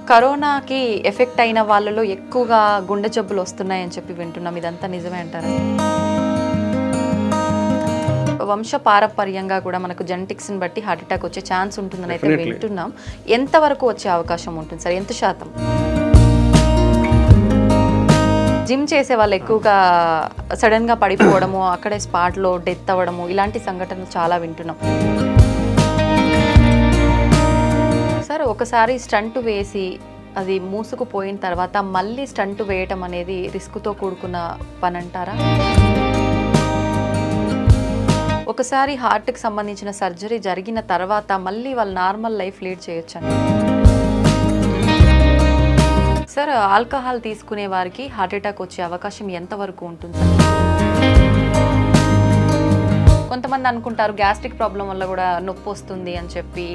కరోనాకి ఎఫెక్ట్ అయిన వాళ్ళలో ఎక్కువగా గుండె జబ్బులు వస్తున్నాయని చెప్పి వింటున్నాం. ఇదంతా నిజమే అంటారా? వంశ పారంపర్యంగా కూడా మనకు జెనెటిక్స్ని బట్టి హార్ట్ అటాక్ వచ్చే ఛాన్స్ ఉంటుందని అయితే వింటున్నాం. ఎంతవరకు వచ్చే అవకాశం ఉంటుంది సార్? ఎంత శాతం? జిమ్ చేసే వాళ్ళు ఎక్కువగా సడన్గా పడిపోవడము, అక్కడే స్పాట్లో డెత్ అవ్వడము, ఇలాంటి సంఘటనలు చాలా వింటున్నాం. సార్, ఒకసారి స్టంట్ వేసి అది మూసుకుపోయిన తర్వాత మళ్ళీ స్టంట్ వేయటం అనేది రిస్క్తో కూడుకున్న పని అంటారా? ఒకసారి హార్ట్కి సంబంధించిన సర్జరీ జరిగిన తర్వాత మళ్ళీ వాళ్ళు నార్మల్ లైఫ్ లీడ్ చేయొచ్చండి. సార్, ఆల్కహాల్ తీసుకునే వారికి హార్ట్ అటాక్ వచ్చే అవకాశం ఎంతవరకు ఉంటుంది? కొంతమంది అనుకుంటారు గ్యాస్ట్రిక్ ప్రాబ్లం వల్ల కూడా నొప్పి వస్తుంది అని చెప్పి.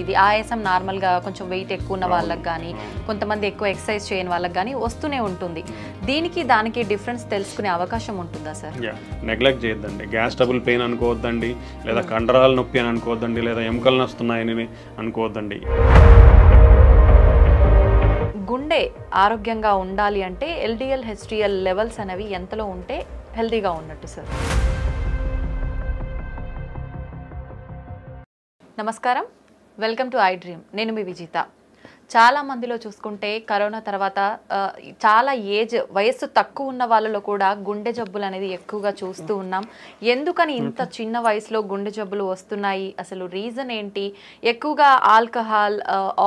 ఇది ఆయాసం నార్మల్గా కొంచెం వెయిట్ ఎక్కువ ఉన్న వాళ్ళకి కానీ, కొంతమంది ఎక్కువ ఎక్సర్సైజ్ చేయని వాళ్ళకి కానీ వస్తూనే ఉంటుంది. దీనికి దానికి డిఫరెన్స్ తెలుసుకునే అవకాశం ఉంటుందా సార్? నెగ్లెక్ట్ చేయొద్దండి. గ్యాస్ ట్రబుల్ పెయిన్ అనుకోవద్దండి, లేదా కండరాల నొప్పి అని అనుకోవద్దండి, లేదా ఎముకలు నొస్తున్నాయని అనుకోవద్దండి. గుండె ఆరోగ్యంగా ఉండాలి అంటే ఎల్డిఎల్ హెచ్డిఎల్ లెవెల్స్ అనేవి ఎంతలో ఉంటే హెల్దీగా ఉన్నట్టు సార్? నమస్కారం, వెల్కమ్ టు ఐ డ్రీమ్. నేను మీ విజిత. చాలా మందిలో చూసుకుంటే కరోనా తర్వాత చాలా వయస్సు తక్కువ ఉన్న వాళ్ళలో కూడా గుండె జబ్బులు అనేది ఎక్కువగా చూస్తూ ఉన్నాం. ఎందుకని ఇంత చిన్న వయసులో గుండె జబ్బులు వస్తున్నాయి? అసలు రీజన్ ఏంటి? ఎక్కువగా ఆల్కహాల్,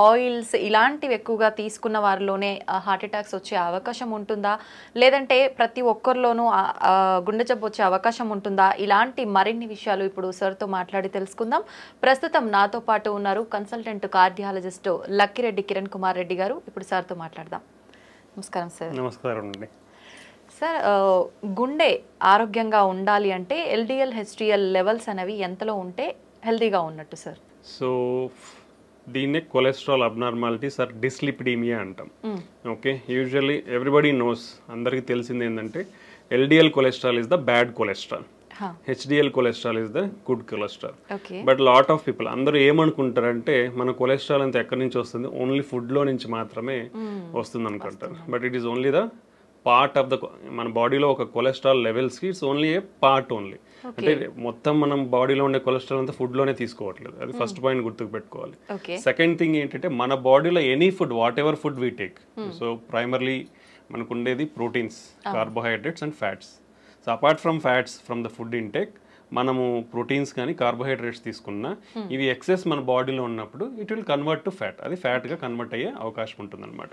ఆయిల్స్ ఇలాంటివి ఎక్కువగా తీసుకున్న వారిలోనే హార్ట్ అటాక్స్ వచ్చే అవకాశం ఉంటుందా, లేదంటే ప్రతి ఒక్కరిలోనూ గుండె జబ్బు వచ్చే అవకాశం ఉంటుందా? ఇలాంటి మరిన్ని విషయాలు ఇప్పుడు సార్తో మాట్లాడి తెలుసుకుందాం. ప్రస్తుతం నాతో పాటు ఉన్నారు కన్సల్టెంట్ కార్డియాలజిస్ట్ లక్కిరెడ్డి కిరణ్ కుమార్ రెడ్డి గారు. ఇప్పుడు సార్తో మాట్లాడదాం. నమస్కారం సార్. నమస్కారం అండి. సార్, గుండె ఆరోగ్యంగా ఉండాలి అంటే ఎల్డిఎల్ హెచ్డిఎల్ లెవెల్స్ అనేవి ఎంతలో ఉంటే హెల్దీగా ఉన్నట్టు సార్? సో దీన్నే కొలెస్ట్రాల్ అబ్నార్మాలిటీస్ ఆర్ డిస్లిపిడీమియా అంటాం. ఓకే, యూజువల్లీ ఎవ్రీబడి నోస్, అందరికీ తెలిసింది ఏంటంటే LDL cholesterol is the bad cholesterol, HDL cholesterol is the good cholesterol. But lot of people అందరూ ఏమనుకుంటారంటే మన కొలెస్ట్రాల్ అంతా ఎక్కడి నుంచి వస్తుంది, ఓన్లీ ఫుడ్లో నుంచి మాత్రమే వస్తుంది అనుకుంటారు. But it is only the part of the మన బాడీలో ఒక కొలెస్ట్రాల్ లెవెల్స్కి it's only a part only. అంటే మొత్తం మనం బాడీలో ఉండే కొలెస్ట్రాల్ అంతా ఫుడ్లోనే తీసుకోవట్లేదు. అది ఫస్ట్ పాయింట్ గుర్తుకు పెట్టుకోవాలి. సెకండ్ థింగ్ ఏంటంటే మన బాడీలో any food, what ever food we take, so primarily మనకు ఉండేది proteins, carbohydrates and fats. So apart from fats from the food intake, మనము ప్రోటీన్స్ కానీ కార్బోహైడ్రేట్స్ తీసుకున్నా ఇవి ఎక్సెస్ మన బాడీలో ఉన్నప్పుడు it will convert to fat. అది ఫ్యాట్గా కన్వర్ట్ అయ్యే అవకాశం ఉంటుంది అనమాట.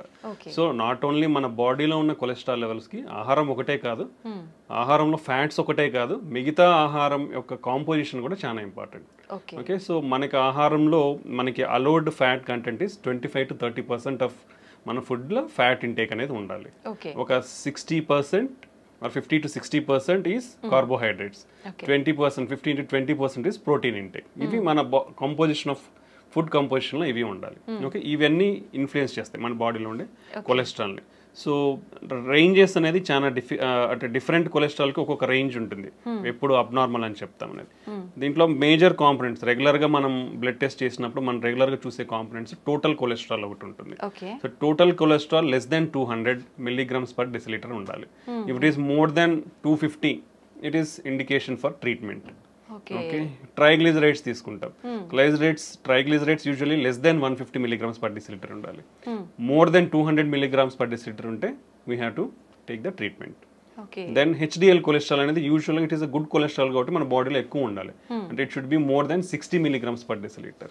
సో నాట్ ఓన్లీ మన బాడీలో ఉన్న కొలెస్ట్రాల్ లెవెల్స్కి ఆహారం ఒకటే కాదు, ఆహారంలో ఫ్యాట్స్ ఒకటే కాదు, మిగతా ఆహారం యొక్క కాంపోజిషన్ కూడా చాలా ఇంపార్టెంట్. ఓకే, సో మనకి ఆహారంలో మనకి allowed fat content is 25 to 30% of మన ఫుడ్లో ఫ్యాట్ ఇంటేక్ అనేది ఉండాలి. ఒక 60% or 50 to 60% is carbohydrates. 20%, 15 to 20% is protein intake. ఇవి మన కంపోజిషన్ ఆఫ్ ఫుడ్ కంపోజిషన్లో ఇవి ఉండాలి. ఓకే, ఇవన్నీ ఇన్ఫ్లుయెన్స్ చేస్తాయి మన బాడీలో ఉండే కొలెస్ట్రాల్ని. సో రేంజెస్ అనేది చాలా అంటే డిఫరెంట్ కొలెస్ట్రాల్కి ఒక్కొక్క రేంజ్ ఉంటుంది, ఎప్పుడు అబ్నార్మల్ అని చెప్తాం అనేది. దీంట్లో మేజర్ కాంపోనెంట్స్ రెగ్యులర్గా మనం బ్లడ్ టెస్ట్ చేసినప్పుడు మనం రెగ్యులర్గా చూసే కాంపోనెంట్స్ టోటల్ కొలెస్ట్రాల్ ఒకటి ఉంటుంది. So total cholesterol less than 200 milligrams per deciliter ఉండాలి. If it is more than 250 it is indication for treatment. Okay, triglycerides తీసుకుంటాం. Triglycerides usually less than 150 milligrams per deciliter ఉండాలి. More than 200 milligrams per deciliter ఉంటే we have to take the treatment. Then HDL cholesterol అనేది యూజువల్గా it is a good cholesterol కాబట్టి మన బాడీలో ఎక్కువ ఉండాలి. అంటే it should be more than 60 milligrams per deciliter.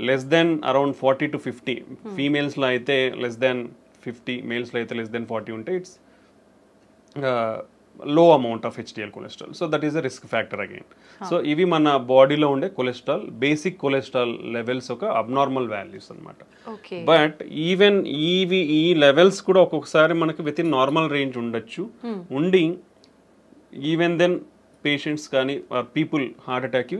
Less then around 40 to 50. ఫీమేల్స్లో అయితే less than 50, మేల్స్లో అయితే less than 40 ఉంటే it's low amount of HDL cholesterol. So that is a risk factor again. So ఇవి మన బాడీలో ఉండే కొలెస్ట్రాల్, బేసిక్ కొలెస్ట్రాల్ లెవెల్స్ ఒక abnormal values అనమాట. బట్ ఈవెన్ ఈ లెవెల్స్ కూడా ఒక్కొక్కసారి మనకి విత్ ఇన్ నార్మల్ రేంజ్ ఉండొచ్చు. ఉండి ఈవెన్ దెన్ పేషెంట్స్ కానీ పీపుల్ హార్ట్ అటాక్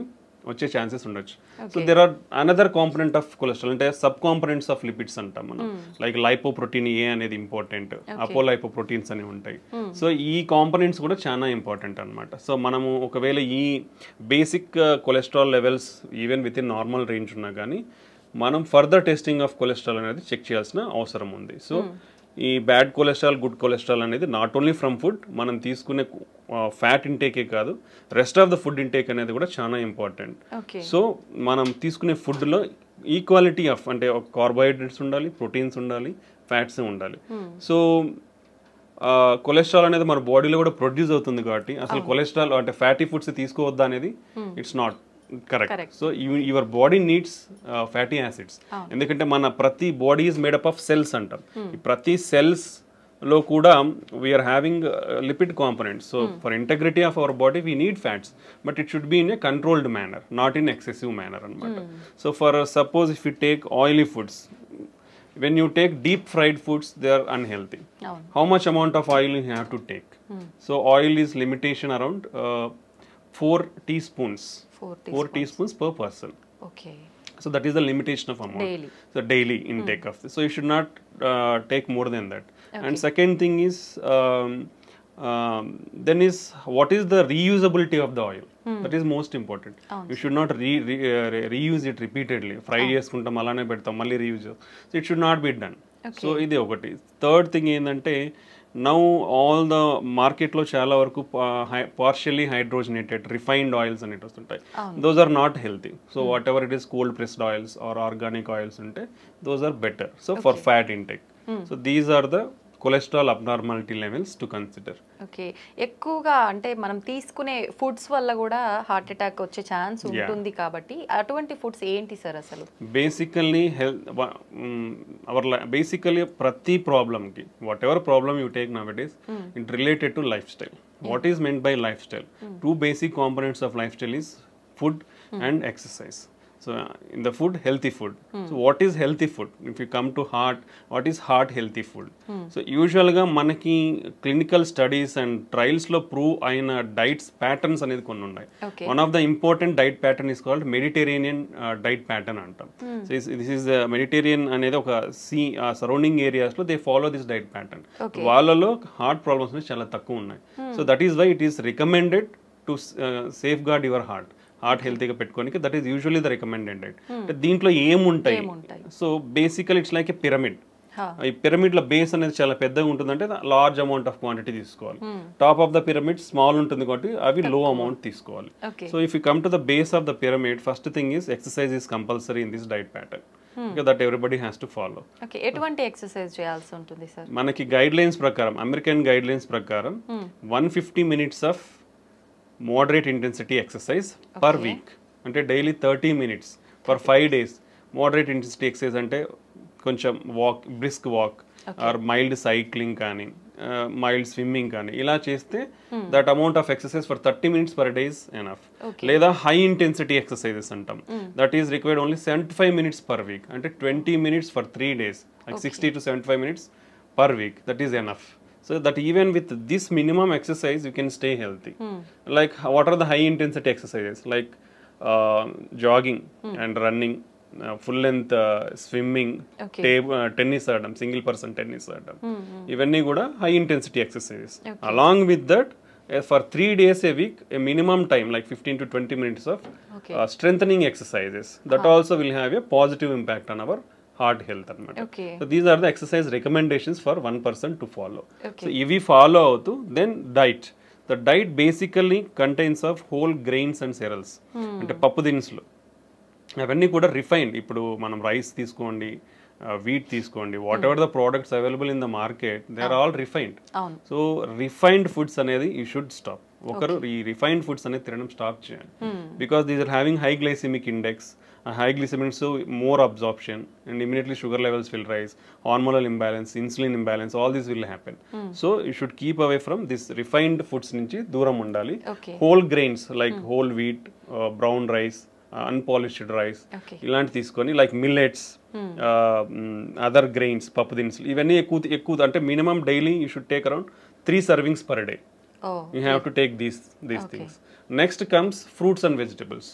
వచ్చే ఛాన్సెస్ ఉండొచ్చు. So there are another component of cholesterol, అంటే సబ్ కాంపోనెంట్స్ ఆఫ్ లిపిడ్స్ అంటాం మనం. లైక్ లైపోప్రోటీన్ ఏ అనేది ఇంపార్టెంట్, అపోలైపోప్రోటీన్స్ అనేవి ఉంటాయి. సో ఈ కాంపోనెంట్స్ కూడా చాలా ఇంపార్టెంట్ అనమాట. సో మనము ఒకవేళ ఈ basic cholesterol levels even with in normal range ఉన్నా కానీ మనం ఫర్దర్ టెస్టింగ్ ఆఫ్ కొలెస్ట్రాల్ అనేది చెక్ చేయాల్సిన అవసరం ఉంది. సో ఈ బ్యాడ్ కొలెస్ట్రాల్ గుడ్ కొలెస్ట్రాల్ అనేది నాట్ ఓన్లీ ఫ్రమ్ ఫుడ్, మనం తీసుకునే ఫ్యాట్ ఇంటేకే కాదు, rest of the food intake అనేది కూడా చాలా ఇంపార్టెంట్. సో మనం తీసుకునే ఫుడ్లో ఈక్వాలిటీ ఆఫ్ అంటే కార్బోహైడ్రేట్స్ ఉండాలి, ప్రోటీన్స్ ఉండాలి, ఫ్యాట్స్ ఉండాలి. సో కొలెస్ట్రాల్ అనేది మన బాడీలో కూడా ప్రొడ్యూస్ అవుతుంది కాబట్టి అసలు కొలెస్ట్రాల్ అంటే ఫ్యాటీ ఫుడ్స్ తీసుకోవద్దా అనేది it's not correct. So your body needs fatty acids, ఎందుకంటే మన ప్రతి body is made up of cells అంటాం. ప్రతి సెల్స్ లో కూడా we are having lipid components. So for integrity of our body we need fats, but it should be in a controlled manner, not in excessive manner అనమాట. So for suppose if you take oily foods, when you take deep fried foods, they are unhealthy. How much amount of oil you have to take? So oil is limitation around 4 teaspoons. 4 teaspoons per person. Okay. So that is the limitation of amount. Daily. So daily intake of this. So you should not take more than that. And second thing is then is what is the reusability of the oil? That is most important. You should not reuse it repeatedly. Fry చేసుకుంటాం అలానే పెడతాం మళ్ళీ reuse. So it should not be done. So ఇది ఒకటి. Third thing ఏంటంటే now all the మార్కెట్లో చాలా వరకు పార్షియలీ హైడ్రోజనేటెడ్ రిఫైన్డ్ ఆయిల్స్ అనేవి వస్తుంటాయి. Those are not healthy. So whatever it is cold pressed oils or organic oils ఉంటే those are better. So for fat intake. So these are the cholesterol abnormality levels to consider. Okay, ఎక్కువగా అంటే మనం తీసుకునే foods వల్ల కూడా heart attack వచ్చే chance ఉంటుంది కాబట్టి అటువంటి ఫుడ్స్ ఏంటి సార్ అసలు? బేసికల్లీ బేసికల్లీ ప్రతి ప్రాబ్లమ్కి whatever problem you take now it is it related to lifestyle. What is meant by lifestyle? 2 basic components of lifestyle is food and exercise. So in the food, healthy food. So what is healthy food? If you come to heart, what is heart healthy food? So usually ga manaki clinical studies and trials lo prove aina diets patterns anedi konni unnai. One of the important diet pattern is called Mediterranean diet pattern antam. So this is the Mediterranean anedi oka sea surrounding areas lo they follow this diet pattern. Vallalo heart problems ne chala takku unnai. So that is why it is recommended to safeguard your heart. Heart హెల్తీగా పెట్టుకోనికి that is usually the recommended diet. అంటే దీంట్లో ఏముంటాయి? So basically it's like a pyramid. ఈ pyramid లో base అనేది చాలా పెద్దగా ఉంటుందంటే లార్జ్ అమౌంట్ ఆఫ్ క్వాంటిటీ తీసుకోవాలి. Top of the pyramid small ఉంటుంది కాబట్టి అవి లో అమౌంట్ తీసుకోవాలి. So if you come to the base of the pyramid, first thing is exercise is compulsory in this diet pattern. That everybody has to follow. ఎటువంటి exercise చేయాల్సి ఉంటుంది sir? మనకి guide lines ప్రకారం, American guide lines ప్రకారం 150 minutes of moderate intensity exercise per week. అంటే daily 30 minutes for 5 days. moderate intensity exercise అంటే కొంచెం walk, brisk walk are mild cycling కానీ మైల్డ్ స్విమ్మింగ్ కానీ ఇలా చేస్తే that amount of exercise for 30 minutes per day is enough. లేదా high intensity exercises అంటాం, that is required only 75 minutes per week. అంటే 20 minutes for 3 days, like 60 to 75 minutes per week. That is enough. So that even with this minimum exercise you can stay healthy. Like what are the high intensity exercises? Like jogging and running, full length swimming, tennis adam, single person tennis adam. Ivanni kuda high intensity exercises. Along with that, for 3 days a week, a minimum time like 15 to 20 minutes of strengthening exercises. That also will have a positive impact on our heart health anamata. So these are the exercise recommendations for one person to follow. So if we follow avutu, then diet. The diet basically contains of whole grains and cereals. Ante pappu dinuslu avanni kuda refined. Ippudu manam rice teeskondi, wheat teeskondi, whatever the products available in the market, they are all refined. So refined foods anedi you should stop. Okaru ee refined foods anedi తినడం stop చేయాలి. Because these are having high glycemic index. High glycemic, so more absorption and immediately sugar levels will rise, hormonal imbalance, insulin imbalance, all this will happen. So you should keep away from this refined foods nunchi dooram undali. Whole grains like whole wheat, brown rice, unpolished rice, ilanti teeskoni, like millets, other grains, pappu dinuslu ivanni ekku ante minimum daily you should take around 3 servings per day. You have to take these things. Next comes fruits and vegetables.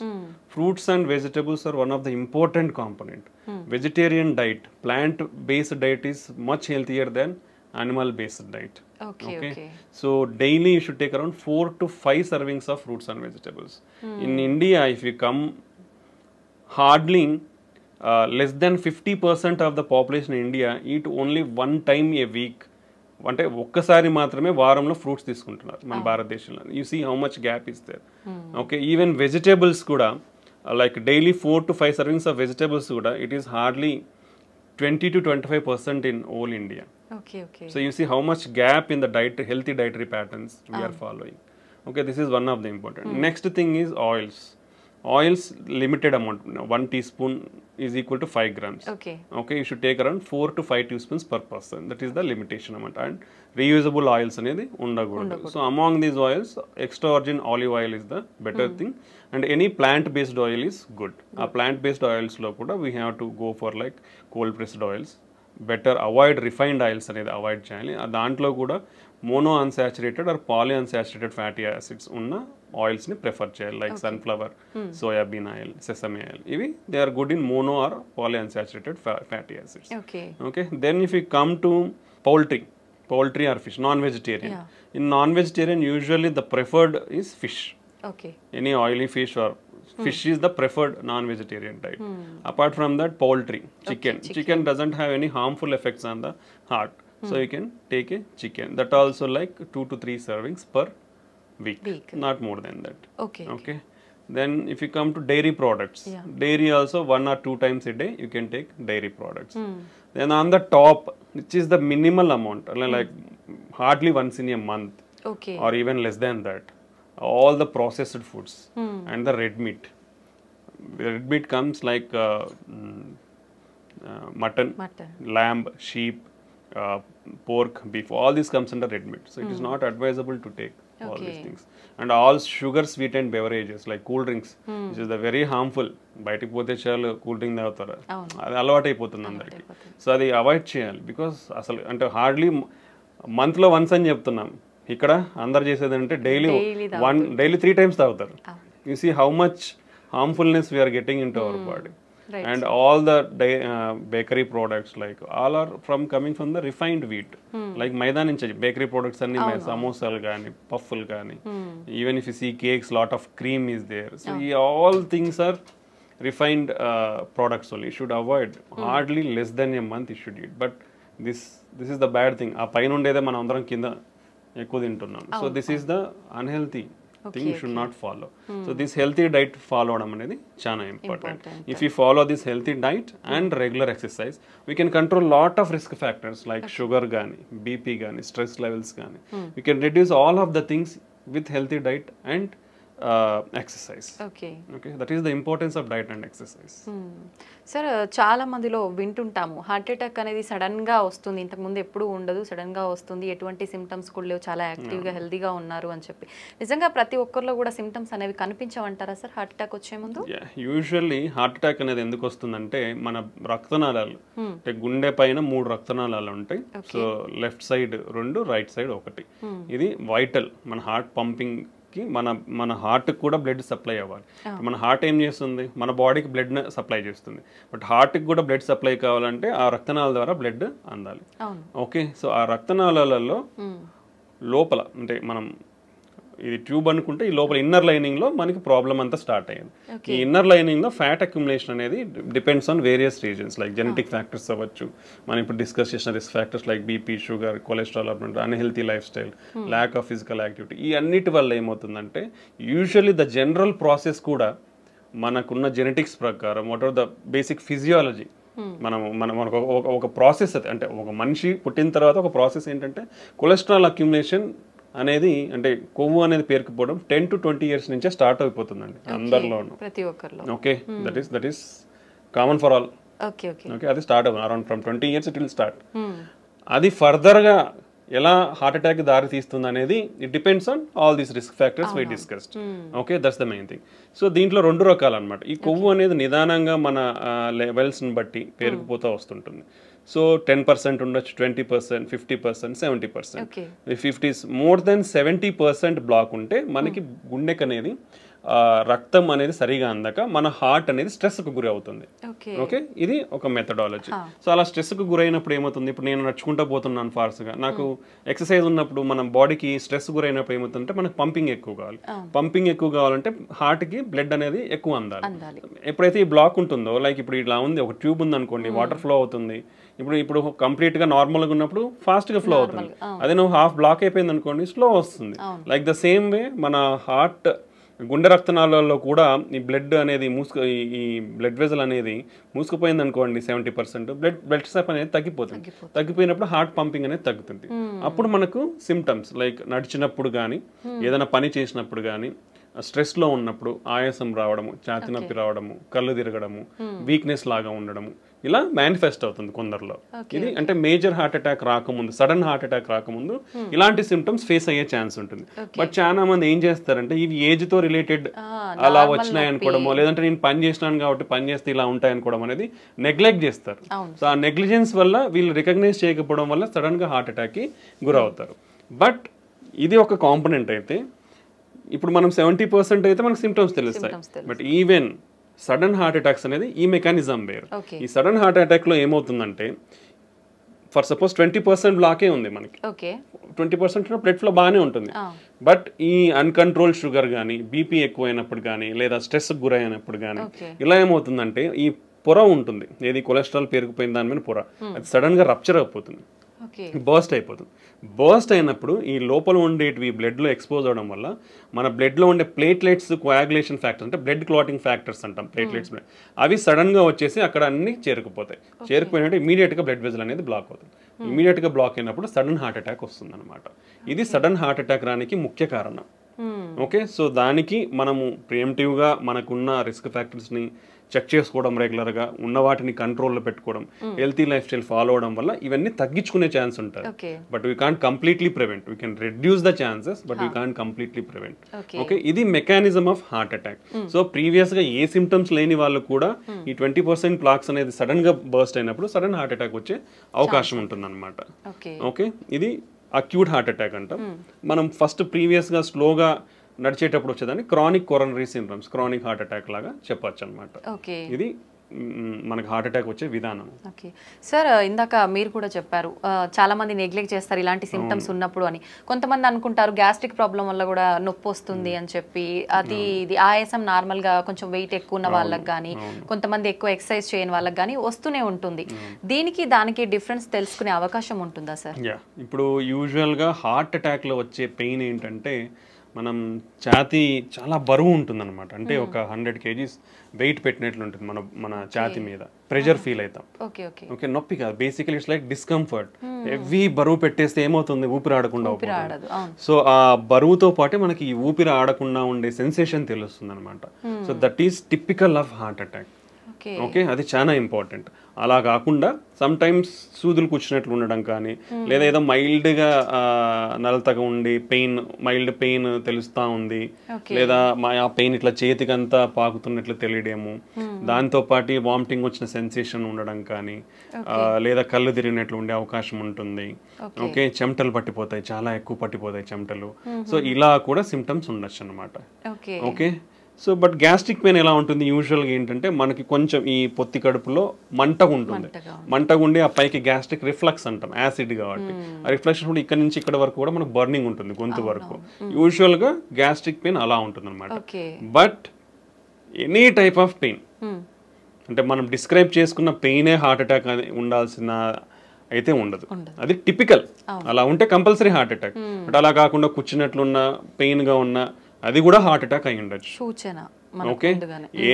Fruits and vegetables are one of the important component. Vegetarian diet, plant-based diet is much healthier than animal-based diet. Okay. So daily you should take around 4 to 5 servings of fruits and vegetables. In India, if you come, hardly less than 50% of the population in India eat only one time a week. అంటే ఒక్కసారి మాత్రమే వారంలో fruits తీసుకుంటున్నారు మన భారతదేశంలో. You see how much gap is there. Okay, even vegetables కూడా like daily 4 to 5 servings of vegetables కూడా it is hardly 20 to 25% in all India. Okay, okay. So you see how much gap in the diet, healthy dietary patterns we are following. Okay, this is one of the important. Next thing is oils. Oils, limited amount. 1 teaspoon is equal to 5 grams. Okay. Okay, you should take around 4 to 5 teaspoons per person. That is the limitation amount. And reusable oils anedi undagudu. So among these oils, extra virgin olive oil is the better thing. And any plant-based oil is good. Plant-based oils lo kuda we have to go for like cold pressed oils. Better avoid refined oils అనేది avoid చేయాలి. దాంట్లో కూడా mono unsaturated or poly unsaturated fatty acids ఉన్న ఆయిల్స్ని prefer చేయాలి, like sunflower, soyabean oil, sesame oil. ఇవి they are good in mono or poly unsaturated fatty acids. Okay, then if you come to poultry or fish, non vegetarian. In non vegetarian usually the preferred is fish. Any oily fish or fish is the preferred non-vegetarian diet. Apart from that, poultry, chicken. Chicken doesn't have any harmful effects on the heart. So you can take a chicken. That also like 2 to 3 servings per week. Not more than that. Okay. Then if you come to dairy products, dairy also 1 or 2 times a day you can take dairy products. Then on the top, which is the minimal amount, like hardly once in a month, or even less than that, all the processed foods and the red meat. Red meat comes like mutton, lamb, sheep, pork, beef. All this comes under red meat. So it is not advisable to take all these things. And all sugar sweetened beverages like cool drinks, which is the very harmful. బయటికి పోతే చాలు cool drink తాగుతారు, అది అలవాటు అయిపోతుంది అందరికి. So అది avoid చేయాలి. బికాస్ అసలు అంటే హార్డ్లీ మంత్లో వన్స్ అని చెప్తున్నాం, ఇక్కడ అందరు చేసేది అంటే డైలీ 3 times తాగుతారు. You see how much harmfulness we are getting into our body. And all the bakery products, like all are coming from the refined wheat. Like maida nunchi bakery products anni samosalu gaani, pufflu gaani, even if you see cakes, lot of cream is there. So all things are refined products only. You should avoid. Hardly less than a month you should eat. But this is the bad thing. ఆ పైన ఉండేదే మనం అందరం కింద ఎక్కువ తింటున్నాం. So this is the unhealthy thing you should not follow. So this healthy diet followడం అనేది చాలా important. If you follow this healthy diet and regular exercise, we can control lot of risk factors like sugar gaani, BP gaani, stress levels gaani. We can reduce all of the things with healthy diet and exercise. Okay, that is the importance of diet and exercise. Sir చాలా మందిలో వింటుంటాము heart attack అనేది sudden గా వస్తుంది, ఇంతకు ముందు ఎప్పుడు ఉండదు, sudden గా వస్తుంది, ఎటువంటి సిమ్టమ్స్ కూడా లేవు, చాలా యాక్టివ్ గా హెల్తీగా ఉన్నారు అని చెప్పి. నిజంగా ప్రతి ఒక్కరిలో కూడా సిమ్టమ్స్ అనేవి కనిపించవంటారా సార్ హార్ట్ అటాక్ వచ్చే ముందు? యూజువల్లీ హార్ట్ అటాక్ అనేది ఎందుకు వస్తుందంటే మన రక్తనాళాలు అంటే గుండె పైన 3 రక్తనాళాలు ఉంటాయి. So left side 2, right side 1. ఇది వైటల్, మన హార్ట్ పంపింగ్ కి మన హార్ట్ కూడా బ్లడ్ సప్లై అవ్వాలి. మన హార్ట్ ఏం చేస్తుంది, మన బాడీకి బ్లడ్ సప్లై చేస్తుంది. బట్ హార్ట్కి కూడా బ్లడ్ సప్లై కావాలంటే ఆ రక్తనాళాల ద్వారా బ్లడ్ అందాలి. ఓకే, సో ఆ రక్తనాళాలలో లోపల అంటే మనం ఇది ట్యూబ్ అనుకుంటే ఈ లోపల ఇన్నర్ లైనింగ్ లో మనకి ప్రాబ్లం అంతా స్టార్ట్ అయ్యింది. ఈ ఇన్నర్ లైనింగ్ లో ఫ్యాట్ అక్యుములేషన్ అనేది depends on various reasons, like genetic factors అవ్వచ్చు, మనం ఇప్పుడు డిస్కస్ చేసిన risk factors like BP, sugar, cholesterol, unhealthy life style, lack of physical activity. ఈ అన్నిటి వల్ల ఏమవుతుందంటే యూజువల్లీ ద జనరల్ ప్రాసెస్ కూడా మనకున్న జెనెటిక్స్ ప్రకారం what are the basic physiology, మనకు ఒక ప్రాసెస్ అంటే ఒక మనిషి పుట్టిన తర్వాత ఒక ప్రాసెస్ ఏంటంటే కొలెస్ట్రాల్ అక్యుములేషన్ అనేది, అంటే కొవ్వు అనేది పేరుకుపోవడం 10 to 20 years నుంచే స్టార్ట్ అయిపోతుందండి అందరిలోనూ, ప్రతి ఒక్కరిలో. Okay, that is common for all. Okay, అది స్టార్ట్ అవుతుంది around from 20 years it will start. అది ఫర్దర్గా ఎలా హార్ట్ అటాక్ దారి తీస్తుంది అనేది it depends on all these risk factors we discussed. Okay, that's the main thing. So దీంట్లో 2 రకాలు అనమాట. ఈ కొవ్వు అనేది నిదానంగా మన లెవెల్స్ని బట్టి పేరుకుపోతూ వస్తుంటుంది. సో 10% ఉండొచ్చు, 20%, 50%, 70%. If it is more then 70% block ఉంటే మనకి గుండెకి అనేది రక్తం అనేది సరిగా అందక మన హార్ట్ అనేది స్ట్రెస్కు గురి అవుతుంది. ఓకే, ఇది ఒక మెథడాలజీ. సో అలా స్ట్రెస్కు గురైనప్పుడు ఏమవుతుంది, ఇప్పుడు నేను నడుచుకుంటూ పోతున్నాను ఫాస్ట్గా, నాకు ఎక్సర్సైజ్ ఉన్నప్పుడు మన బాడీకి స్ట్రెస్ గురైనప్పుడు ఏమవుతుందంటే మనకు పంపింగ్ ఎక్కువ కావాలి. పంపింగ్ ఎక్కువ కావాలంటే హార్ట్కి బ్లడ్ అనేది ఎక్కువ అందాలి. ఎప్పుడైతే ఈ బ్లాక్ ఉంటుందో, లైక్ ఇప్పుడు ఇలా ఉంది, ఒక ట్యూబ్ ఉంది అనుకోండి, వాటర్ ఫ్లో అవుతుంది, ఇప్పుడు కంప్లీట్ గా నార్మల్ గా ఉన్నప్పుడు ఫాస్ట్ గా ఫ్లో అవుతుంది. అదే నువ్వు హాఫ్ బ్లాక్ అయిపోయింది అనుకోండి, స్లో వస్తుంది. లైక్ ద సేమ్ వే మన హార్ట్ గుండె రక్తనాళాల్లో కూడా ఈ బ్లడ్ అనేది ఈ బ్లడ్ వెజల్ అనేది మూసుకుపోయింది అనుకోండి 70%, బ్లడ్ సప్లై అనేది తగ్గిపోతుంది. తగ్గిపోయినప్పుడు హార్ట్ పంపింగ్ అనేది తగ్గుతుంది. అప్పుడు మనకు సిమ్టమ్స్ లైక్ నడిచినప్పుడు కానీ, ఏదైనా పని చేసినప్పుడు కానీ, స్ట్రెస్లో ఉన్నప్పుడు ఆయాసం రావడము, ఛాతీ నొప్పి రావడము, కళ్ళు తిరగడము, వీక్నెస్ లాగా ఉండడము, ఇలా మేనిఫెస్ట్ అవుతుంది కొందరిలో. ఇది అంటే మేజర్ హార్ట్ అటాక్ రాకముందు, సడన్ హార్ట్ అటాక్ రాకముందు ఇలాంటి సిమ్టమ్స్ ఫేస్ అయ్యే ఛాన్స్ ఉంటుంది. బట్ చాలా మంది ఏం చేస్తారంటే ఇవి ఏజ్ తో రిలేటెడ్ అలా వచ్చినాయి అనుకోవడమో, లేదంటే నేను పని చేసినాను కాబట్టి పని చేస్తే ఇలా ఉంటాయి అనుకోవడం అనేది నెగ్లెక్ట్ చేస్తారు. సో ఆ నెగ్లిజెన్స్ వల్ల వీళ్ళు రికగ్నైజ్ చేయకపోవడం వల్ల సడన్ గా హార్ట్ అటాక్ కి గురవుతారు. బట్ ఇది ఒక కాంపోనెంట్ అయితే, ఇప్పుడు మనం 70% అయితే మనకు సిమ్టమ్స్ తెలుస్తాయి. But even sudden heart attacks అనేది ఈ మెకానిజం వేరు. ఈ సడన్ హార్ట్ అటాక్ లో ఏమవుతుందంటే, ఫర్ సపోజ్ 20% బ్లాకే ఉంది మనకి, 20% బ్లడ్ ఫ్లో బాగానే ఉంటుంది. బట్ ఈ అన్కంట్రోల్ షుగర్ కానీ, బీపీ ఎక్కువైనప్పుడు కానీ, లేదా స్ట్రెస్ గురైనప్పుడు కానీ, ఇలా ఏమవుతుందంటే ఈ పొర ఉంటుంది, ఏది కొలెస్ట్రాల్ పెరిగిపోయిన దాని మీద పొర, అది సడన్ గా రప్చర్ అయిపోతుంది, బర్స్ట్ అయిపోతుంది. బర్స్ట్ అయినప్పుడు ఈ లోపల ఉండేటివి బ్లడ్లో ఎక్స్పోజ్ అవడం వల్ల మన బ్లడ్లో ఉండే ప్లేట్లెట్స్ కోయాగులేషన్ ఫ్యాక్టర్స్, అంటే బ్లడ్ క్లాటింగ్ ఫ్యాక్టర్స్ అంటాం, ప్లేట్లెట్స్, అవి సడన్గా వచ్చేసి అక్కడ అన్ని చేరుకుపోతాయి. చేరుకుపోయినట్టు ఇమీడియట్గా బ్లడ్ వెజల్ అనేది బ్లాక్ అవుతుంది. ఇమీడియట్గా బ్లాక్ అయినప్పుడు సడన్ హార్ట్ అటాక్ వస్తుంది అనమాట. ఇది సడన్ హార్ట్ అటాక్ రానికి ముఖ్య కారణం. ఓకే, సో దానికి మనము ప్రియంటివ్గా మనకున్న రిస్క్ ఫ్యాక్టర్స్ని చెక్ చేసుకోవడం, రెగ్యులర్గా ఉన్న వాటిని కంట్రోల్లో పెట్టుకోవడం, హెల్తీ లైఫ్ స్టైల్ ఫాలో అవడం వల్ల ఇవన్నీ తగ్గించుకునే ఛాన్స్ ఉంటుంది. But we can't completely prevent, we can reduce the chances, but we can't completely prevent. Okay, ఇది mechanism of heart attack. So ప్రీవియస్గా ఏ సిమ్టమ్స్ లేని వాళ్ళు కూడా ఈ 20% ప్లాక్స్ అనేది సడన్ గా బర్స్ట్ అయినప్పుడు సడన్ హార్ట్ అటాక్ వచ్చే అవకాశం ఉంటుంది అనమాట. ఓకే, ఇది అక్యూట్ హార్ట్ అటాక్ అంటాం. మనం ఫస్ట్ ప్రీవియస్గా స్లోగా నడిచేటప్పుడు వచ్చేదాన్ని chronic coronary syndromes, chronic heart attack లాగా చెప్పొచ్చు అనమాట. ఇది మనకు హార్ట్ అటాక్ వచ్చే విధానం. ఓకే సార్, ఇందాక మీరు కూడా చెప్పారు చాలా మంది నెగ్లెక్ట్ చేస్తారు ఇలాంటి సిమ్టమ్స్ ఉన్నప్పుడు అని. కొంతమంది అనుకుంటారు గ్యాస్ట్రిక్ ప్రాబ్లం వల్ల కూడా నొప్పి వస్తుంది అని చెప్పి, అది ఇది ఆయాసం నార్మల్ గా కొంచెం వెయిట్ ఎక్కువ ఉన్న వాళ్ళకి కానీ, కొంతమంది ఎక్కువ ఎక్సర్సైజ్ చేయని వాళ్ళకి కానీ వస్తూనే ఉంటుంది. దీనికి దానికి డిఫరెన్స్ తెలుసుకునే అవకాశం ఉంటుందా సార్? ఇప్పుడు యూజువల్ గా హార్ట్ అటాక్ లో వచ్చే పెయిన్ ఏంటంటే, మనం ఛాతీ చాలా బరువు ఉంటుంది అనమాట. అంటే ఒక 100 kgs వెయిట్ పెట్టినట్లు ఉంటుంది మన ఛాతీ మీద, ప్రెషర్ ఫీల్ అవుతాం. ఓకే, నొప్పి కాదు, basically it's like discomfort. Heavy బరువు పెట్టేస్తే ఏమవుతుంది, ఊపిరి ఆడకుండా అవుతుంది. సో ఆ బరువుతో పాటే మనకి ఈ ఊపిరి ఆడకుండా ఉండే సెన్సేషన్ తెలుస్తుంది అనమాట. So that is typical of heart attack. Okay, అది చాలా ఇంపార్టెంట్. అలా కాకుండా సమ్ టైమ్స్ సూదులు కూర్చున్నట్లు ఉండడం కానీ, లేదా ఏదో మైల్డ్గా నలతగా ఉండి మైల్డ్ పెయిన్ తెలుస్తూ ఉంది, లేదా ఆ పెయిన్ ఇట్లా చేతికంతా పాకుతున్నట్లు తెలియడము, దాంతో పాటు వామిటింగ్ వచ్చిన సెన్సేషన్ ఉండడం కానీ, లేదా కళ్ళు తిరిగినట్లు ఉండే అవకాశం ఉంటుంది. ఓకే, చెమటలు పట్టిపోతాయి, చాలా ఎక్కువ పట్టిపోతాయి చెమటలు. సో ఇలా కూడా సిమ్టమ్స్ ఉండొచ్చు అనమాట. Okay, so but gastric pain ఎలా ఉంటుంది యూజువల్గా ఏంటంటే, మనకి కొంచెం ఈ పొత్తి కడుపులో మంటగా ఉంటుంది, మంటగా ఉండి ఆ పైకి గ్యాస్ట్రిక్ రిఫ్లక్స్ అంటాం, యాసిడ్ కాబట్టి ఆ రిఫ్లెక్స్ కూడా ఇక్కడ నుంచి ఇక్కడ వరకు కూడా మనకు బర్నింగ్ ఉంటుంది గొంతు వరకు. యూజువల్గా గ్యాస్ట్రిక్ పెయిన్ అలా ఉంటుంది అనమాట. But any type of pain, అంటే మనం డిస్క్రైబ్ చేసుకున్న పెయినే హార్ట్ అటాక్ ఉండాల్సిన అయితే ఉండదు, అది టిపికల్. అలా ఉంటే కంపల్సరీ హార్ట్ అటాక్. బట్ అలా కాకుండా కూర్చున్నట్లున్న పెయిన్గా ఉన్న అది కూడా హార్ట్ అటాక్ అయి ఉండొచ్చు. Okay,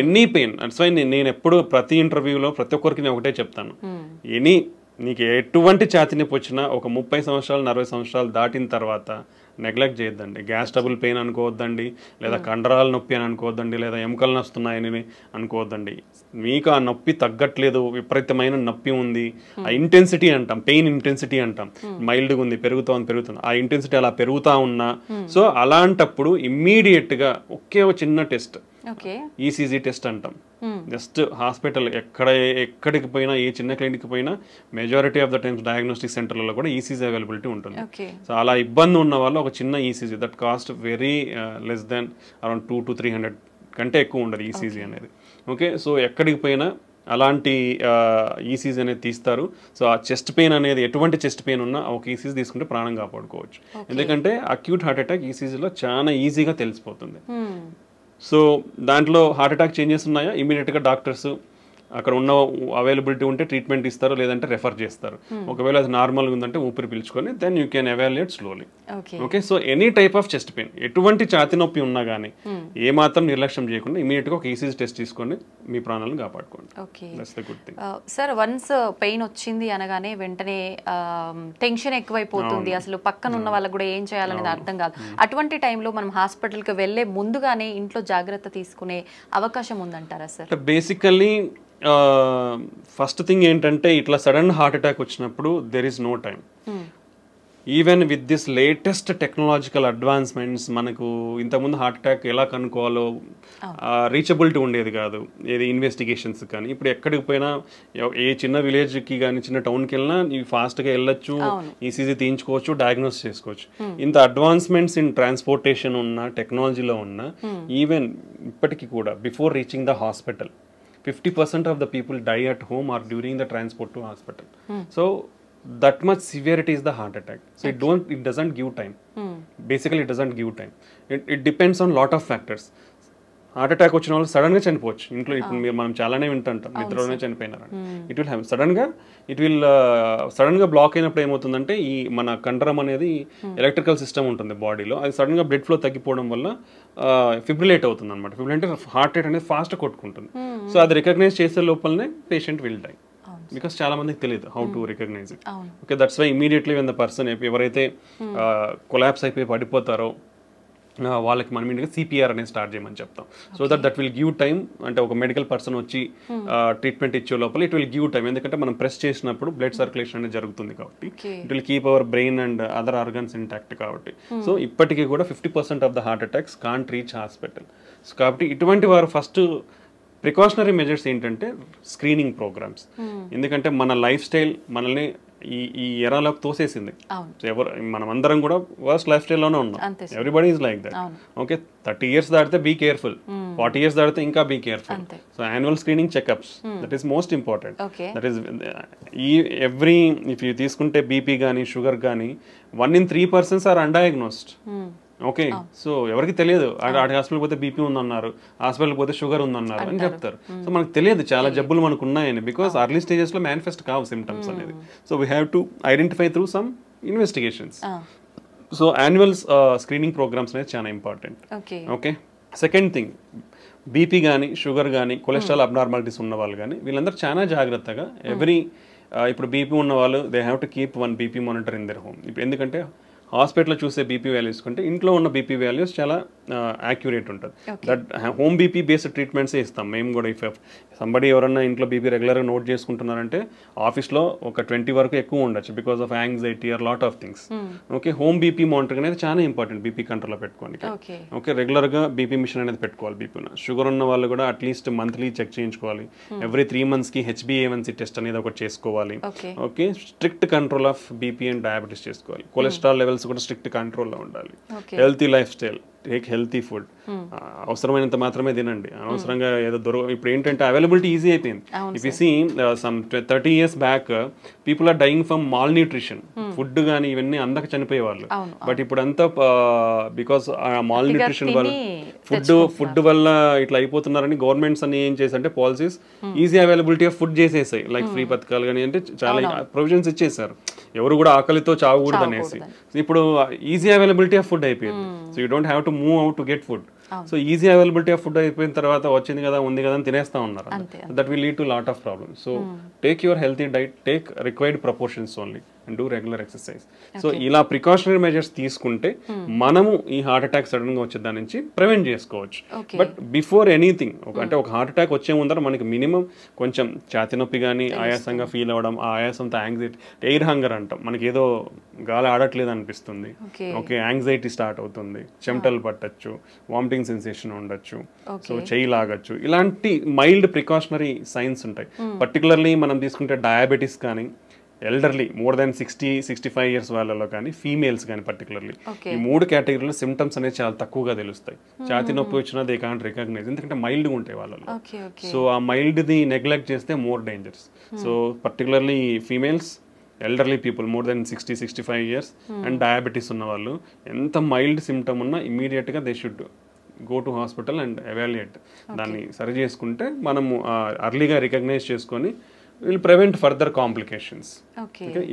any pain. That's why నేను ఎప్పుడు ప్రతి ఇంటర్వ్యూలో ప్రతి ఒక్కరికి నేను ఒకటే చెప్తాను, నీకు ఎటువంటి ఛాతీ నొప్పి వచ్చినా ఒక 30 సంవత్సరాలు 40 సంవత్సరాలు దాటిన తర్వాత నెగ్లెక్ట్ చేయొద్దండి. గ్యాస్ ట్రబుల్ పెయిన్ అనుకోవద్దండి, లేదా కండరాల నొప్పి అని అనుకోవద్దండి, లేదా ఎముకలు నొస్తున్నాయని అనుకోవద్దండి. మీకు ఆ నొప్పి తగ్గట్లేదు, విపరీతమైన నొప్పి ఉంది, ఆ ఇంటెన్సిటీ అంటాం, పెయిన్ ఇంటెన్సిటీ అంటాం, మైల్డ్గా ఉంది, పెరుగుతుంది, ఆ ఇంటెన్సిటీ అలా పెరుగుతూ ఉన్నా, సో అలాంటప్పుడు ఇమ్మీడియట్గా ఒకే ఒక చిన్న టెస్ట్, ఈసీజీ టెస్ట్ అంటాం. జస్ట్ హాస్పిటల్ ఎక్కడికి పోయినా, ఏ చిన్న క్లినిక్కి పోయినా majority of the times diagnostic సెంటర్లలో కూడా ఈసీజీ అవైలబిలిటీ ఉంటుంది. సో అలా ఇబ్బంది ఉన్న వాళ్ళు ఒక చిన్న ECG that cost very less than around 200 to 300 కంటే ఎక్కువ ఉండదు ఈసీజీ అనేది. ఓకే, సో ఎక్కడికి పోయినా అలాంటి ఈసీజీ అనేది తీస్తారు. సో ఆ చెస్ట్ పెయిన్ అనేది ఎటువంటి చెస్ట్ పెయిన్ ఉన్నా ఒక ఈసీజీ తీసుకుంటే ప్రాణం కాపాడుకోవచ్చు. ఎందుకంటే అక్యూట్ హార్ట్ అటాక్ ఈసీజీలో చాలా ఈజీగా తెలిసిపోతుంది. సో దాంట్లో హార్ట్ అటాక్ చేంజెస్ ఉన్నాయా, ఇమీడియట్గా డాక్టర్స్ అక్కడ ఉన్న అవైలబిలిటీ ఉంటే ట్రీట్మెంట్ ఇస్తారు, లేదంటే రెఫర్ చేస్తారు. ఒకవేళ అది నార్మల్గా ఉందంటే ఊపిరి పీల్చుకొని then you can evaluate slowly. Okay, so any type of chest pain, ఎటువంటి ఛాతి నొప్పి ఉన్నా కానీ ఏ మాత్రం నిర్లక్ష్యం చేయకుండా ఇమీడియట్గా ఒక ఈసీజీ టెస్ట్ తీసుకొని మీ ప్రాణాలను కాపాడుకోండి. That's the good thing. Sir, once pain వచ్చింది అనగానే వెంటనే టెన్షన్ ఎక్కువైపోతుంది, అసలు పక్కన ఉన్న వాళ్ళకి కూడా ఏం చేయాలనేది అర్థం కాదు. అటువంటి టైంలో మనం హాస్పిటల్కి వెళ్ళే ముందుగానే ఇంట్లో జాగ్రత్త తీసుకునే అవకాశం ఉందంటారా సార్? బేసికల్లీ ఫస్ట్ థింగ్ ఏంటంటే ఇట్లా సడన్ హార్ట్ అటాక్ వచ్చినప్పుడు there is no time. Even with this latest technological advancements మనకు ఇంతకుముందు హార్ట్ అటాక్ ఎలా కనుక్కోవాలో రీచబిలిటీ ఉండేది కాదు, ఏది ఇన్వెస్టిగేషన్స్ కానీ. ఇప్పుడు ఎక్కడికి పోయినా ఏ చిన్న విలేజ్కి కానీ చిన్న టౌన్కి వెళ్ళినా ఇవి ఫాస్ట్గా వెళ్ళొచ్చు, ఈసీజీ తీయించుకోవచ్చు, డయాగ్నోస్ చేసుకోవచ్చు. ఇంత అడ్వాన్స్మెంట్స్ ఇన్ ట్రాన్స్పోర్టేషన్ ఉన్న, టెక్నాలజీలో ఉన్న, ఈవెన్ ఇప్పటికీ కూడా before reaching the hospital 50% of the people die at home or during the transport to hospital. So that much severity is the heart attack. So it doesn't give time. Basically it doesn't give time. It depends on lot of factors. Heart attack వచ్చిన వాళ్ళు సడన్గా చనిపోవచ్చు. ఇంట్లో ఇప్పుడు మీరు మనం చాలానే వింటుంటాం, నిద్రలోనే చనిపోయినారు. ఇట్ విల్ హ్యావ్ సడన్గా బ్లాక్ అయినప్పుడు ఏమవుతుందంటే ఈ మన కండరం అనేది ఎలక్ట్రికల్ సిస్టమ్ ఉంటుంది బాడీలో, అది సడన్గా బ్లడ్ ఫ్లో తగ్గిపోవడం వల్ల ఫిబ్రిలేట్ అవుతుంది అనమాట. ఫిబ్రిలేట్ అంటే హార్ట్ రేట్ అనేది ఫాస్ట్ కొట్టుకుంటుంది. సో అది రికగ్నైజ్ చేసే లోపలనే పేషెంట్ విల్ డై. బికాస్ చాలా మందికి తెలియదు how to recognize it. Okay, that's why immediately when the person ఎవరైతే కొలాప్స్ అయిపోయి పడిపోతారో వాళ్ళకి మనం ఇంటికి సిపిఆర్ అనేది స్టార్ట్ చేయమని చెప్తాం. So that will give time. అంటే ఒక మెడికల్ పర్సన్ వచ్చి ట్రీట్మెంట్ ఇచ్చే లోపల ఇట్ విల్ గివ్ టైమ్. ఎందుకంటే మనం ప్రెస్ చేసినప్పుడు బ్లడ్ సర్క్యులేషన్ అనేది జరుగుతుంది కాబట్టి it will keep our brain and other organs intact కాబట్టి. సో ఇప్పటికీ కూడా 50% of the heart attacks can't reach hospital. So కాబట్టి ఇటువంటి వారు ఫస్ట్ ప్రికాషనరీ మెజర్స్ ఏంటంటే స్క్రీనింగ్ ప్రోగ్రామ్స్. ఎందుకంటే మన లైఫ్ స్టైల్ మనల్ని ఈ ఎరాలోకి తోసేసింది. మనం అందరం కూడా వర్స్ట్ లైఫ్ స్టైల్లోనే ఉన్నాం. Everybody is like that. Okay, 30 years దాటితే బీ కేర్ఫుల్, 40 years దాటితే ఇంకా be careful. So annual screening checkups that is most important. That is every if you తీసుకుంటే బీపీ కానీ షుగర్ కానీ 1 in 3 persons are undiagnosed. Okay, so ఎవరికి తెలియదు. Hospital పోతే BP ఉందన్నారు, హాస్పిటల్ పోతే షుగర్ ఉందన్నారు అని చెప్తారు. సో మనకు తెలియదు చాలా జబ్బులు మనకు ఉన్నాయని, బికాస్ అర్లీ స్టేజెస్ లో మేనిఫెస్ట్ కావు సిమ్టమ్స్ అనేది. So we have to identify through some investigations. So annual screening programs అనేది చాలా important. Okay, second thing, BP కానీ షుగర్ కానీ కొలెస్ట్రాల్ అబ్నార్మాలిటీస్ ఉన్న వాళ్ళు కానీ వీళ్ళందరూ చాలా జాగ్రత్తగా ఇప్పుడు బీపీ ఉన్న వాళ్ళు they have to keep 1 BP monitor in their home. ఇప్పుడు ఎందుకంటే హాస్పిటల్లో చూసే బీపీ వాల్యూస్ కంటే ఇంట్లో ఉన్న బీపీ వాల్యూస్ చాలా యాక్యురేట్ ఉంటుంది. దట్ హోమ్ బీపీ బేస్డ్ ట్రీట్మెంట్సే ఇస్తాం మేము కూడా. ఇఫ్ సంబడి ఎవరన్నా ఇంట్లో బీపీ రెగ్యులర్గా నోట్ చేసుకుంటున్నారంటే ఆఫీస్లో ఒక 20 వరకు ఎక్కువ ఉండొచ్చు because of anxiety are lot of things. Okay, home BP monitoring అనేది చాలా ఇంపార్టెంట్ బీపీ కంట్రోల్లో పెట్టుకోండి. ఓకే, రెగ్యులర్గా బీపీ మిషన్ అనేది పెట్టుకోవాలి. బీపీ షుగర్ ఉన్న వాళ్ళు కూడా అట్లీస్ట్ మంత్లీ చెక్ చేయించుకోవాలి. ఎవ్రీ 3 months HbA1c టెస్ట్ అనేది ఒకటి చేసుకోవాలి. Okay, strict control of BP and diabetes చేసుకోవాలి. కొలెస్ట్రాల్ లెవెల్స్ కూడా స్ట్రిక్ట్ కంట్రోల్లో ఉండాలి. Healthy lifestyle, take healthy food. అవసరమైనంత మాత్రమే తినండి, అనవసరంగా ఏదో ఇప్పుడు ఏంటంటే అవైలబిలిటీ ఈజీ అయిపోయింది. If you see some 30 years back people are dying from malnutrition. Food కానీ ఇవన్నీ అందక చనిపోయేవాళ్ళు. బట్ ఇప్పుడు అంతా బికాస్ మాల్ న్యూట్రిషన్ వల్ల ఫుడ్ వల్ల ఇట్లా అయిపోతున్నారని గవర్నమెంట్స్ అన్ని ఏం చేశారంటే policies easy availability of food చేసేసాయి. లైక్ ఫ్రీ పథకాలు కానీ అంటే చాలా ప్రొవిజన్స్ ఇచ్చేసారు, ఎవరు కూడా ఆకలితో చావకూడదు అనేసి. ఇప్పుడు ఈజీ అవైలబిలిటీ ఆఫ్ ఫుడ్ అయిపోయింది. So you don't have to move out to get food. So easy availability of food అయిపోయిన తర్వాత వచ్చింది కదా ఉంది కదా అని తినేస్తా ఉన్నారు. That will lead to lot of problems. So take your healthy diet, take required proportions only. And do regular exercise. So ఇలా ప్రికాషనరీ మెజర్స్ తీసుకుంటే మనము ఈ హార్ట్ అటాక్ సడన్ గా వచ్చే దాని నుంచి ప్రివెంట్ చేసుకోవచ్చు. బట్ బిఫోర్ ఎనీథింగ్ అంటే ఒక హార్ట్ అటాక్ వచ్చే ముందర మనకి మినిమం కొంచెం ఛాతి నొప్పి కానీ ఆయాసంగా ఫీల్ అవ్వడం, ఆ ఆయాసంతో యాంగ్జైటీ, ఎయిర్ హంగర్ అంటాం, మనకి ఏదో గాలి ఆడట్లేదు అనిపిస్తుంది, ఓకే యాంగ్జైటీ స్టార్ట్ అవుతుంది, చెమటలు పట్టచ్చు, వామిటింగ్ సెన్సేషన్ ఉండొచ్చు, సో చెయ్యి లాగచ్చు, ఇలాంటి మైల్డ్ ప్రికాషనరీ సైన్స్ ఉంటాయి. పర్టికులర్లీ మనం తీసుకుంటే డయాబెటీస్ కానీ, ఎల్డర్లీ మోర్ దాన్ 60-65 ఇయర్స్ వాళ్ళలో కానీ, ఫీమేల్స్ కానీ పర్టికులర్లీ ఈ 3 కేటగిరీలో సిమ్టమ్స్ అనేది చాలా తక్కువగా తెలుస్తాయి. ఛాతి నొప్పి వచ్చినా దే కాంట్ రికగ్నైజ్, ఎందుకంటే మైల్డ్గా ఉంటాయి వాళ్ళలో. సో ఆ మైల్డ్ది నెగ్లెక్ట్ చేస్తే more dangers. So particularly females, elderly people more than 60-65 years and diabetes ఉన్న వాళ్ళు ఎంత మైల్డ్ సిమ్టమ్ ఉన్నా ఇమీడియట్గా they should go to hospital and evaluate. దాన్ని సరి చేసుకుంటే మనము అర్లీగా రికగ్నైజ్ చేసుకొని విల్ ప్రివెంట్ ఫర్దర్ కాంప్లికేషన్స్.